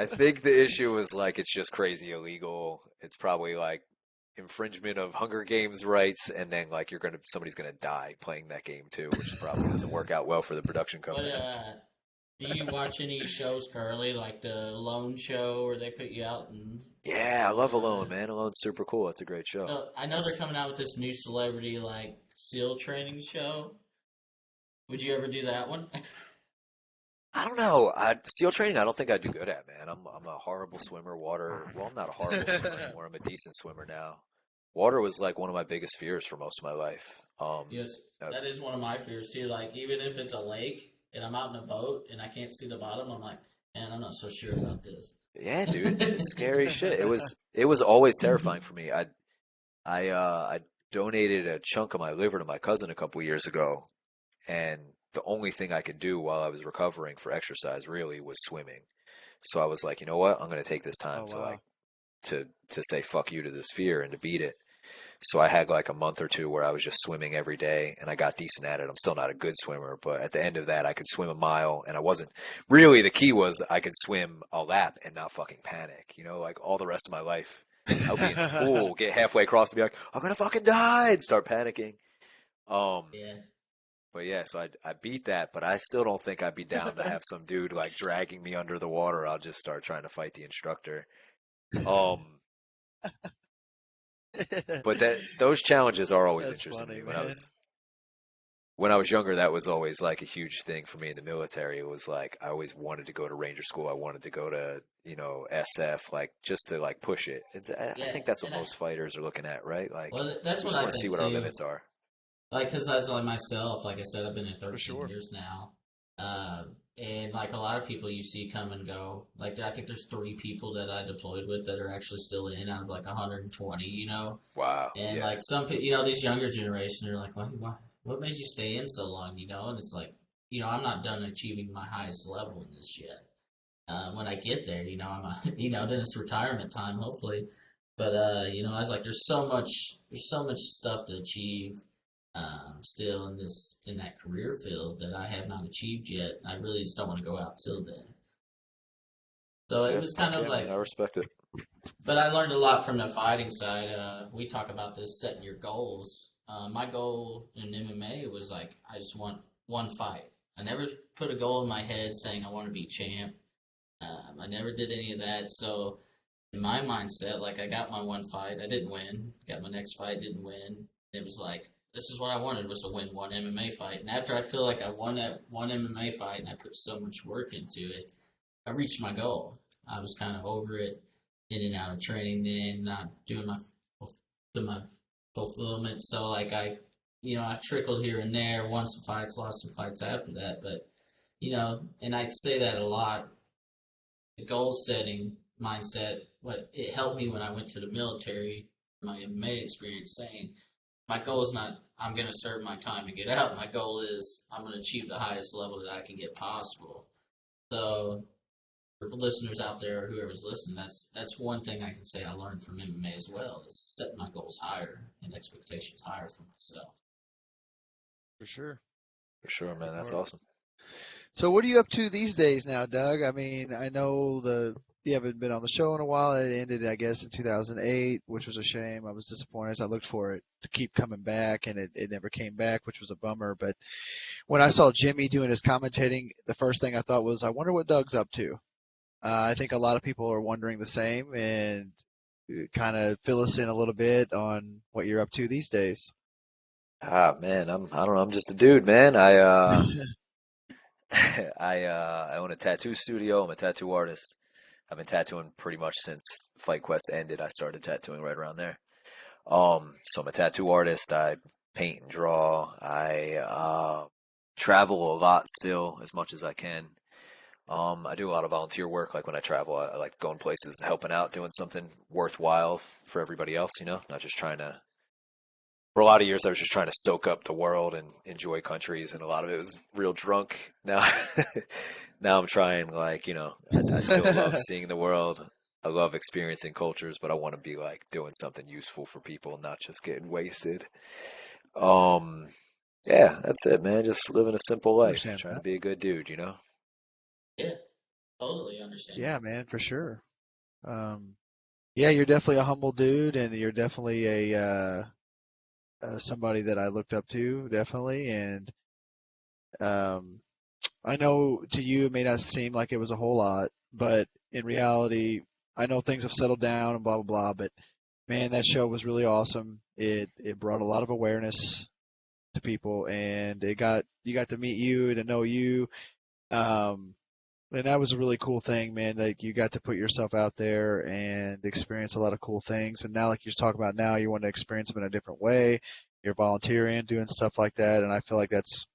think the issue is like it's just crazy illegal. It's probably like infringement of Hunger Games rights, and then like somebody's gonna die playing that game too, which probably doesn't work out well for the production But company. do you watch any shows currently, like the Lone Show, where they put you out and Yeah, I love Alone, uh, man. Alone's super cool. It's a great show. so I know they're It's coming out with this new celebrity like SEAL training show. Would you ever do that one? I don't know. SEAL training. I don't think I'd do good at, man. I'm a horrible swimmer. Water. Well, I'm not a horrible swimmer anymore. I'm a decent swimmer now. Water was like one of my biggest fears for most of my life. Yes, Uh, that is one of my fears too. Like even if it's a lake and I'm out in a boat and I can't see the bottom, I'm like, man, I'm not so sure about this. yeah, dude, it's scary shit. It was always terrifying for me. I donated a chunk of my liver to my cousin a couple years ago, and the only thing I could do while I was recovering for exercise really was swimming. So I was like, you know what? I'm going to take this time Oh to like wow. to say fuck you to this fear and to beat it. So I had like a month or two where I was just swimming every day and I got decent at it. I'm still not a good swimmer, but at the end of that, I could swim a mile and I wasn't really the key was I could swim a lap and not fucking panic. You know, like all the rest of my life, I would be in the pool, get halfway across and be like, I'm going to fucking die and start panicking. Um, Yeah. but yeah, so I beat that, but I still don't think I'd be down to have some dude like dragging me under the water. I'll just start trying to fight the instructor. Um, but those challenges are always That's interesting to funny, me. man. When I was younger, that was always like a huge thing for me in the military. It was like I always wanted to go to Ranger School. I wanted to go to SF, like just to like push it. I Yeah, think that's what and I, most fighters are looking at, right? Like well, that's we what just I want to see think what our too. limits are. Like, cause I was like myself, like I said, I've been in For 13 sure. years now. And like a lot of people you see come and go. Like I think there's three people that I deployed with that are actually still in out of like 120, you know. Wow. And Yeah. like some people, these younger generation are like, what made you stay in so long, you know? And it's like, I'm not done achieving my highest level in this yet. When I get there, I'm, then it's retirement time, hopefully. But I was like, there's so much stuff to achieve, still in that career field that I have not achieved yet. I really just don't want to go out till then. So it Yeah, was kind fuck of yeah, man. like, I respect it. but I learned a lot from the fighting side. We talk about this setting your goals. My goal in MMA was like I just want one fight. I never put a goal in my head saying I want to be champ. I never did any of that. So in my mindset, like I got my one fight, I didn't win. Got my next fight, didn't win. It was like this is what I wanted was to win one MMA fight. And after I feel like I won that one MMA fight and I put so much work into it, I reached my goal. I was kind of over it, in and out of training, then not doing my fulfillment. So like I trickled here and there, won some fights, lost some fights after that. But and I say that a lot. The goal setting mindset, what it helped me when I went to the military, my MMA experience, saying my goal is not I'm going to serve my time and get out. My goal is I'm going to achieve the highest level that I can get possible. So for listeners out there or whoever's listening, that's one thing I can say I learned from MMA as well is setting my goals higher and expectations higher for myself. For sure. For sure, man. That's Alright. awesome. So what are you up to these days now, Doug? I mean, I know you haven't been on the show in a while. It ended, I guess, in 2008, which was a shame. I was disappointed as I looked for it to keep coming back, and it never came back, which was a bummer. But when I saw Jimmy doing his commentating, the first thing I thought was, I wonder what Doug's up to. I think a lot of people are wondering the same, and kind of fill us in a little bit on what you're up to these days. Ah, man, I don't know. I'm just a dude, man. I own a tattoo studio. I'm a tattoo artist. I've been tattooing pretty much since Fight Quest ended. I started tattooing right around there. So I'm a tattoo artist. I paint and draw. I travel a lot still, as much as I can. I do a lot of volunteer work. Like when I travel, I like going places, helping out, doing something worthwhile for everybody else. Not just trying to. For a lot of years, I was just trying to soak up the world and enjoy countries, and a lot of it was real drunk. Now, now I'm trying like I still love seeing the world. I love experiencing cultures, but I want to be like doing something useful for people, not just getting wasted. Um, yeah, that's it, man. Just living a simple life, Understand trying to that. be a good dude. Yeah, totally understand Yeah, that. man, for sure. Um, yeah, you're definitely a humble dude, and you're definitely somebody that I looked up to, definitely. And um, I know to you it may not seem like it was a whole lot, but in reality, I know things have settled down and blah blah blah. But man, that show was really awesome. It brought a lot of awareness to people, and you got to meet you and to know you. Um, and that was a really cool thing, man. Like you got to put yourself out there and experience a lot of cool things. And now, like you're talking about now, you want to experience them in a different way. You're volunteering, doing stuff like that, and I feel like that's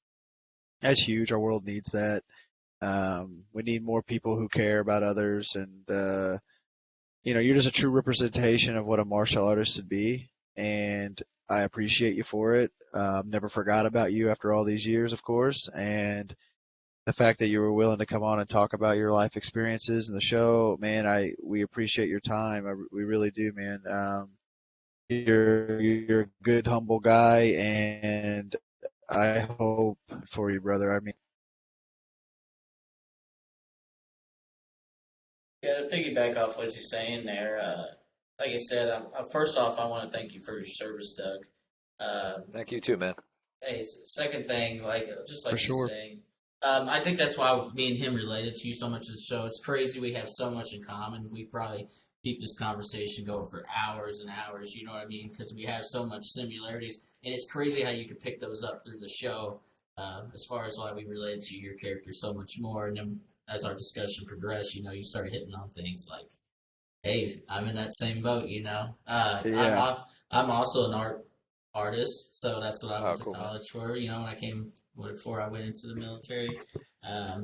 huge. Our world needs that. We need more people who care about others, and you're just a true representation of what a martial artist should be. And I appreciate you for it. Never forgot about you after all these years, of course, and the fact that you were willing to come on and talk about your life experiences in the show, man, we appreciate your time. We really do, man. You're a good, humble guy, and I hope for you, brother. I mean, Yeah, to piggyback off what you're saying there, like I said, first off, I want to thank you for your service, Doug. Thank you too, man. Hey, second thing, like just for like you sure. saying, I think that's why me and him related to you so much. As the show, it's crazy. We have so much in common. We probably keep this conversation going for hours and hours. You know what I mean? Because we have so much similarities, and it's crazy how you can pick those up through the show. As far as why we related to your character so much more, and then as our discussion progressed, you start hitting on things like, hey, I'm in that same boat. Yeah. I'm also an artist, so that's what I Oh, went to cool, man. college for. When I came before I went into the military.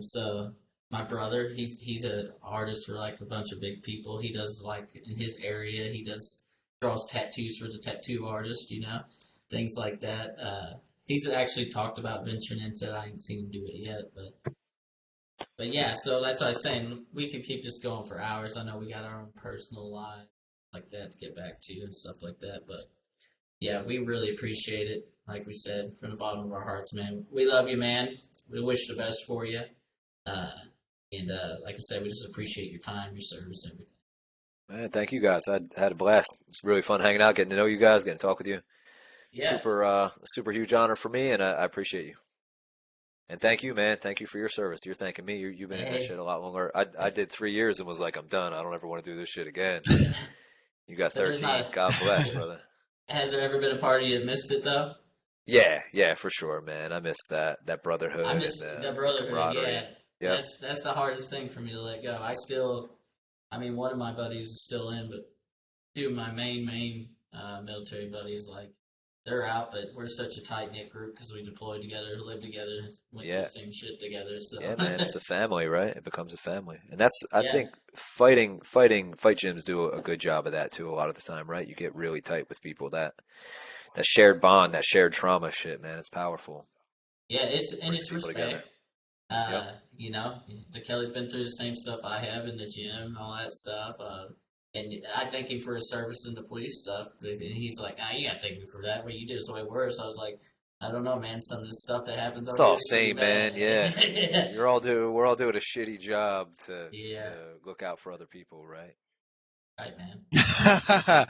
So my brother, he's an artist for like a bunch of big people. He does like in his area, he does draws tattoos for the tattoo artist. Things like that. He's actually talked about venturing into it. I ain't seen him do it yet, but yeah, so that's what I was saying. We could keep this going for hours. I know we got our own personal life like that to get back to and stuff like that. But yeah, we really appreciate it. Like we said, from the bottom of our hearts, man. We love you, man. We wish the best for you. Uh, And like I said, we just appreciate your time, your service, everything. Man, thank you guys. I had a blast. It's really fun hanging out, getting to know you guys, getting to talk with you. Yeah. Super huge honor for me, and I appreciate you. And thank you, man. Thank you for your service. You're thanking me. You've been in this shit Hey, a lot longer. I did 3 years and was like, I'm done. I don't ever want to do this shit again. You got but there's not. 13. God bless, brother. Has there ever been a party you missed it though? Yeah, yeah, for sure, man. I miss that I brotherhood and miss the the brotherhood. camaraderie. Yeah, Yep. that's the hardest thing for me to let go. I still, I mean, one of my buddies is still in, but two of my main military buddies, like they're out, but we're such a tight knit group because we deployed together, lived together, went through Yeah. the same shit together. So Yeah, man. It's a family, right? It becomes a family. And that's I yeah, think fight gyms do a good job of that too a lot of the time, right? You get really tight with people that shared bond, that shared trauma shit, man. It's powerful. yeah, Brings it's people together. respect. Yep. You know, the Kelly's been through the same stuff I have in the gym, all that stuff. And I thank him for his service in the police stuff. And he's like, you gotta thank me for that. What you did is way worse. I was like, I don't know, man. Some of this stuff that happens It's over here all is pretty same, man. Yeah. bad. We're all doing a shitty job to Yeah, look out for other people, right? right, man.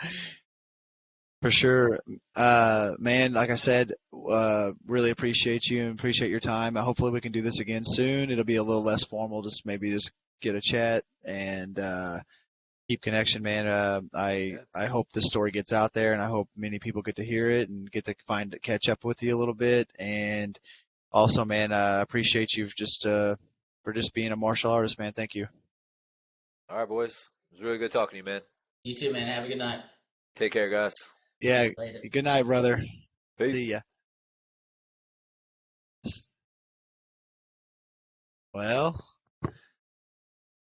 For sure. Man, like I said, really appreciate you and appreciate your time. Hopefully we can do this again soon. It'll be a little less formal, just maybe just get a chat and keep connection, man. Yeah. I hope this story gets out there, and I hope many people get to hear it and get to catch up with you a little bit. And also, man, I appreciate you just for just being a martial artist, man. Thank you. All right, boys. It was really good talking to you, man. You too, man. Have a good night. Take care, guys. Yeah. Later. Good night, brother. See Peace. ya. Well.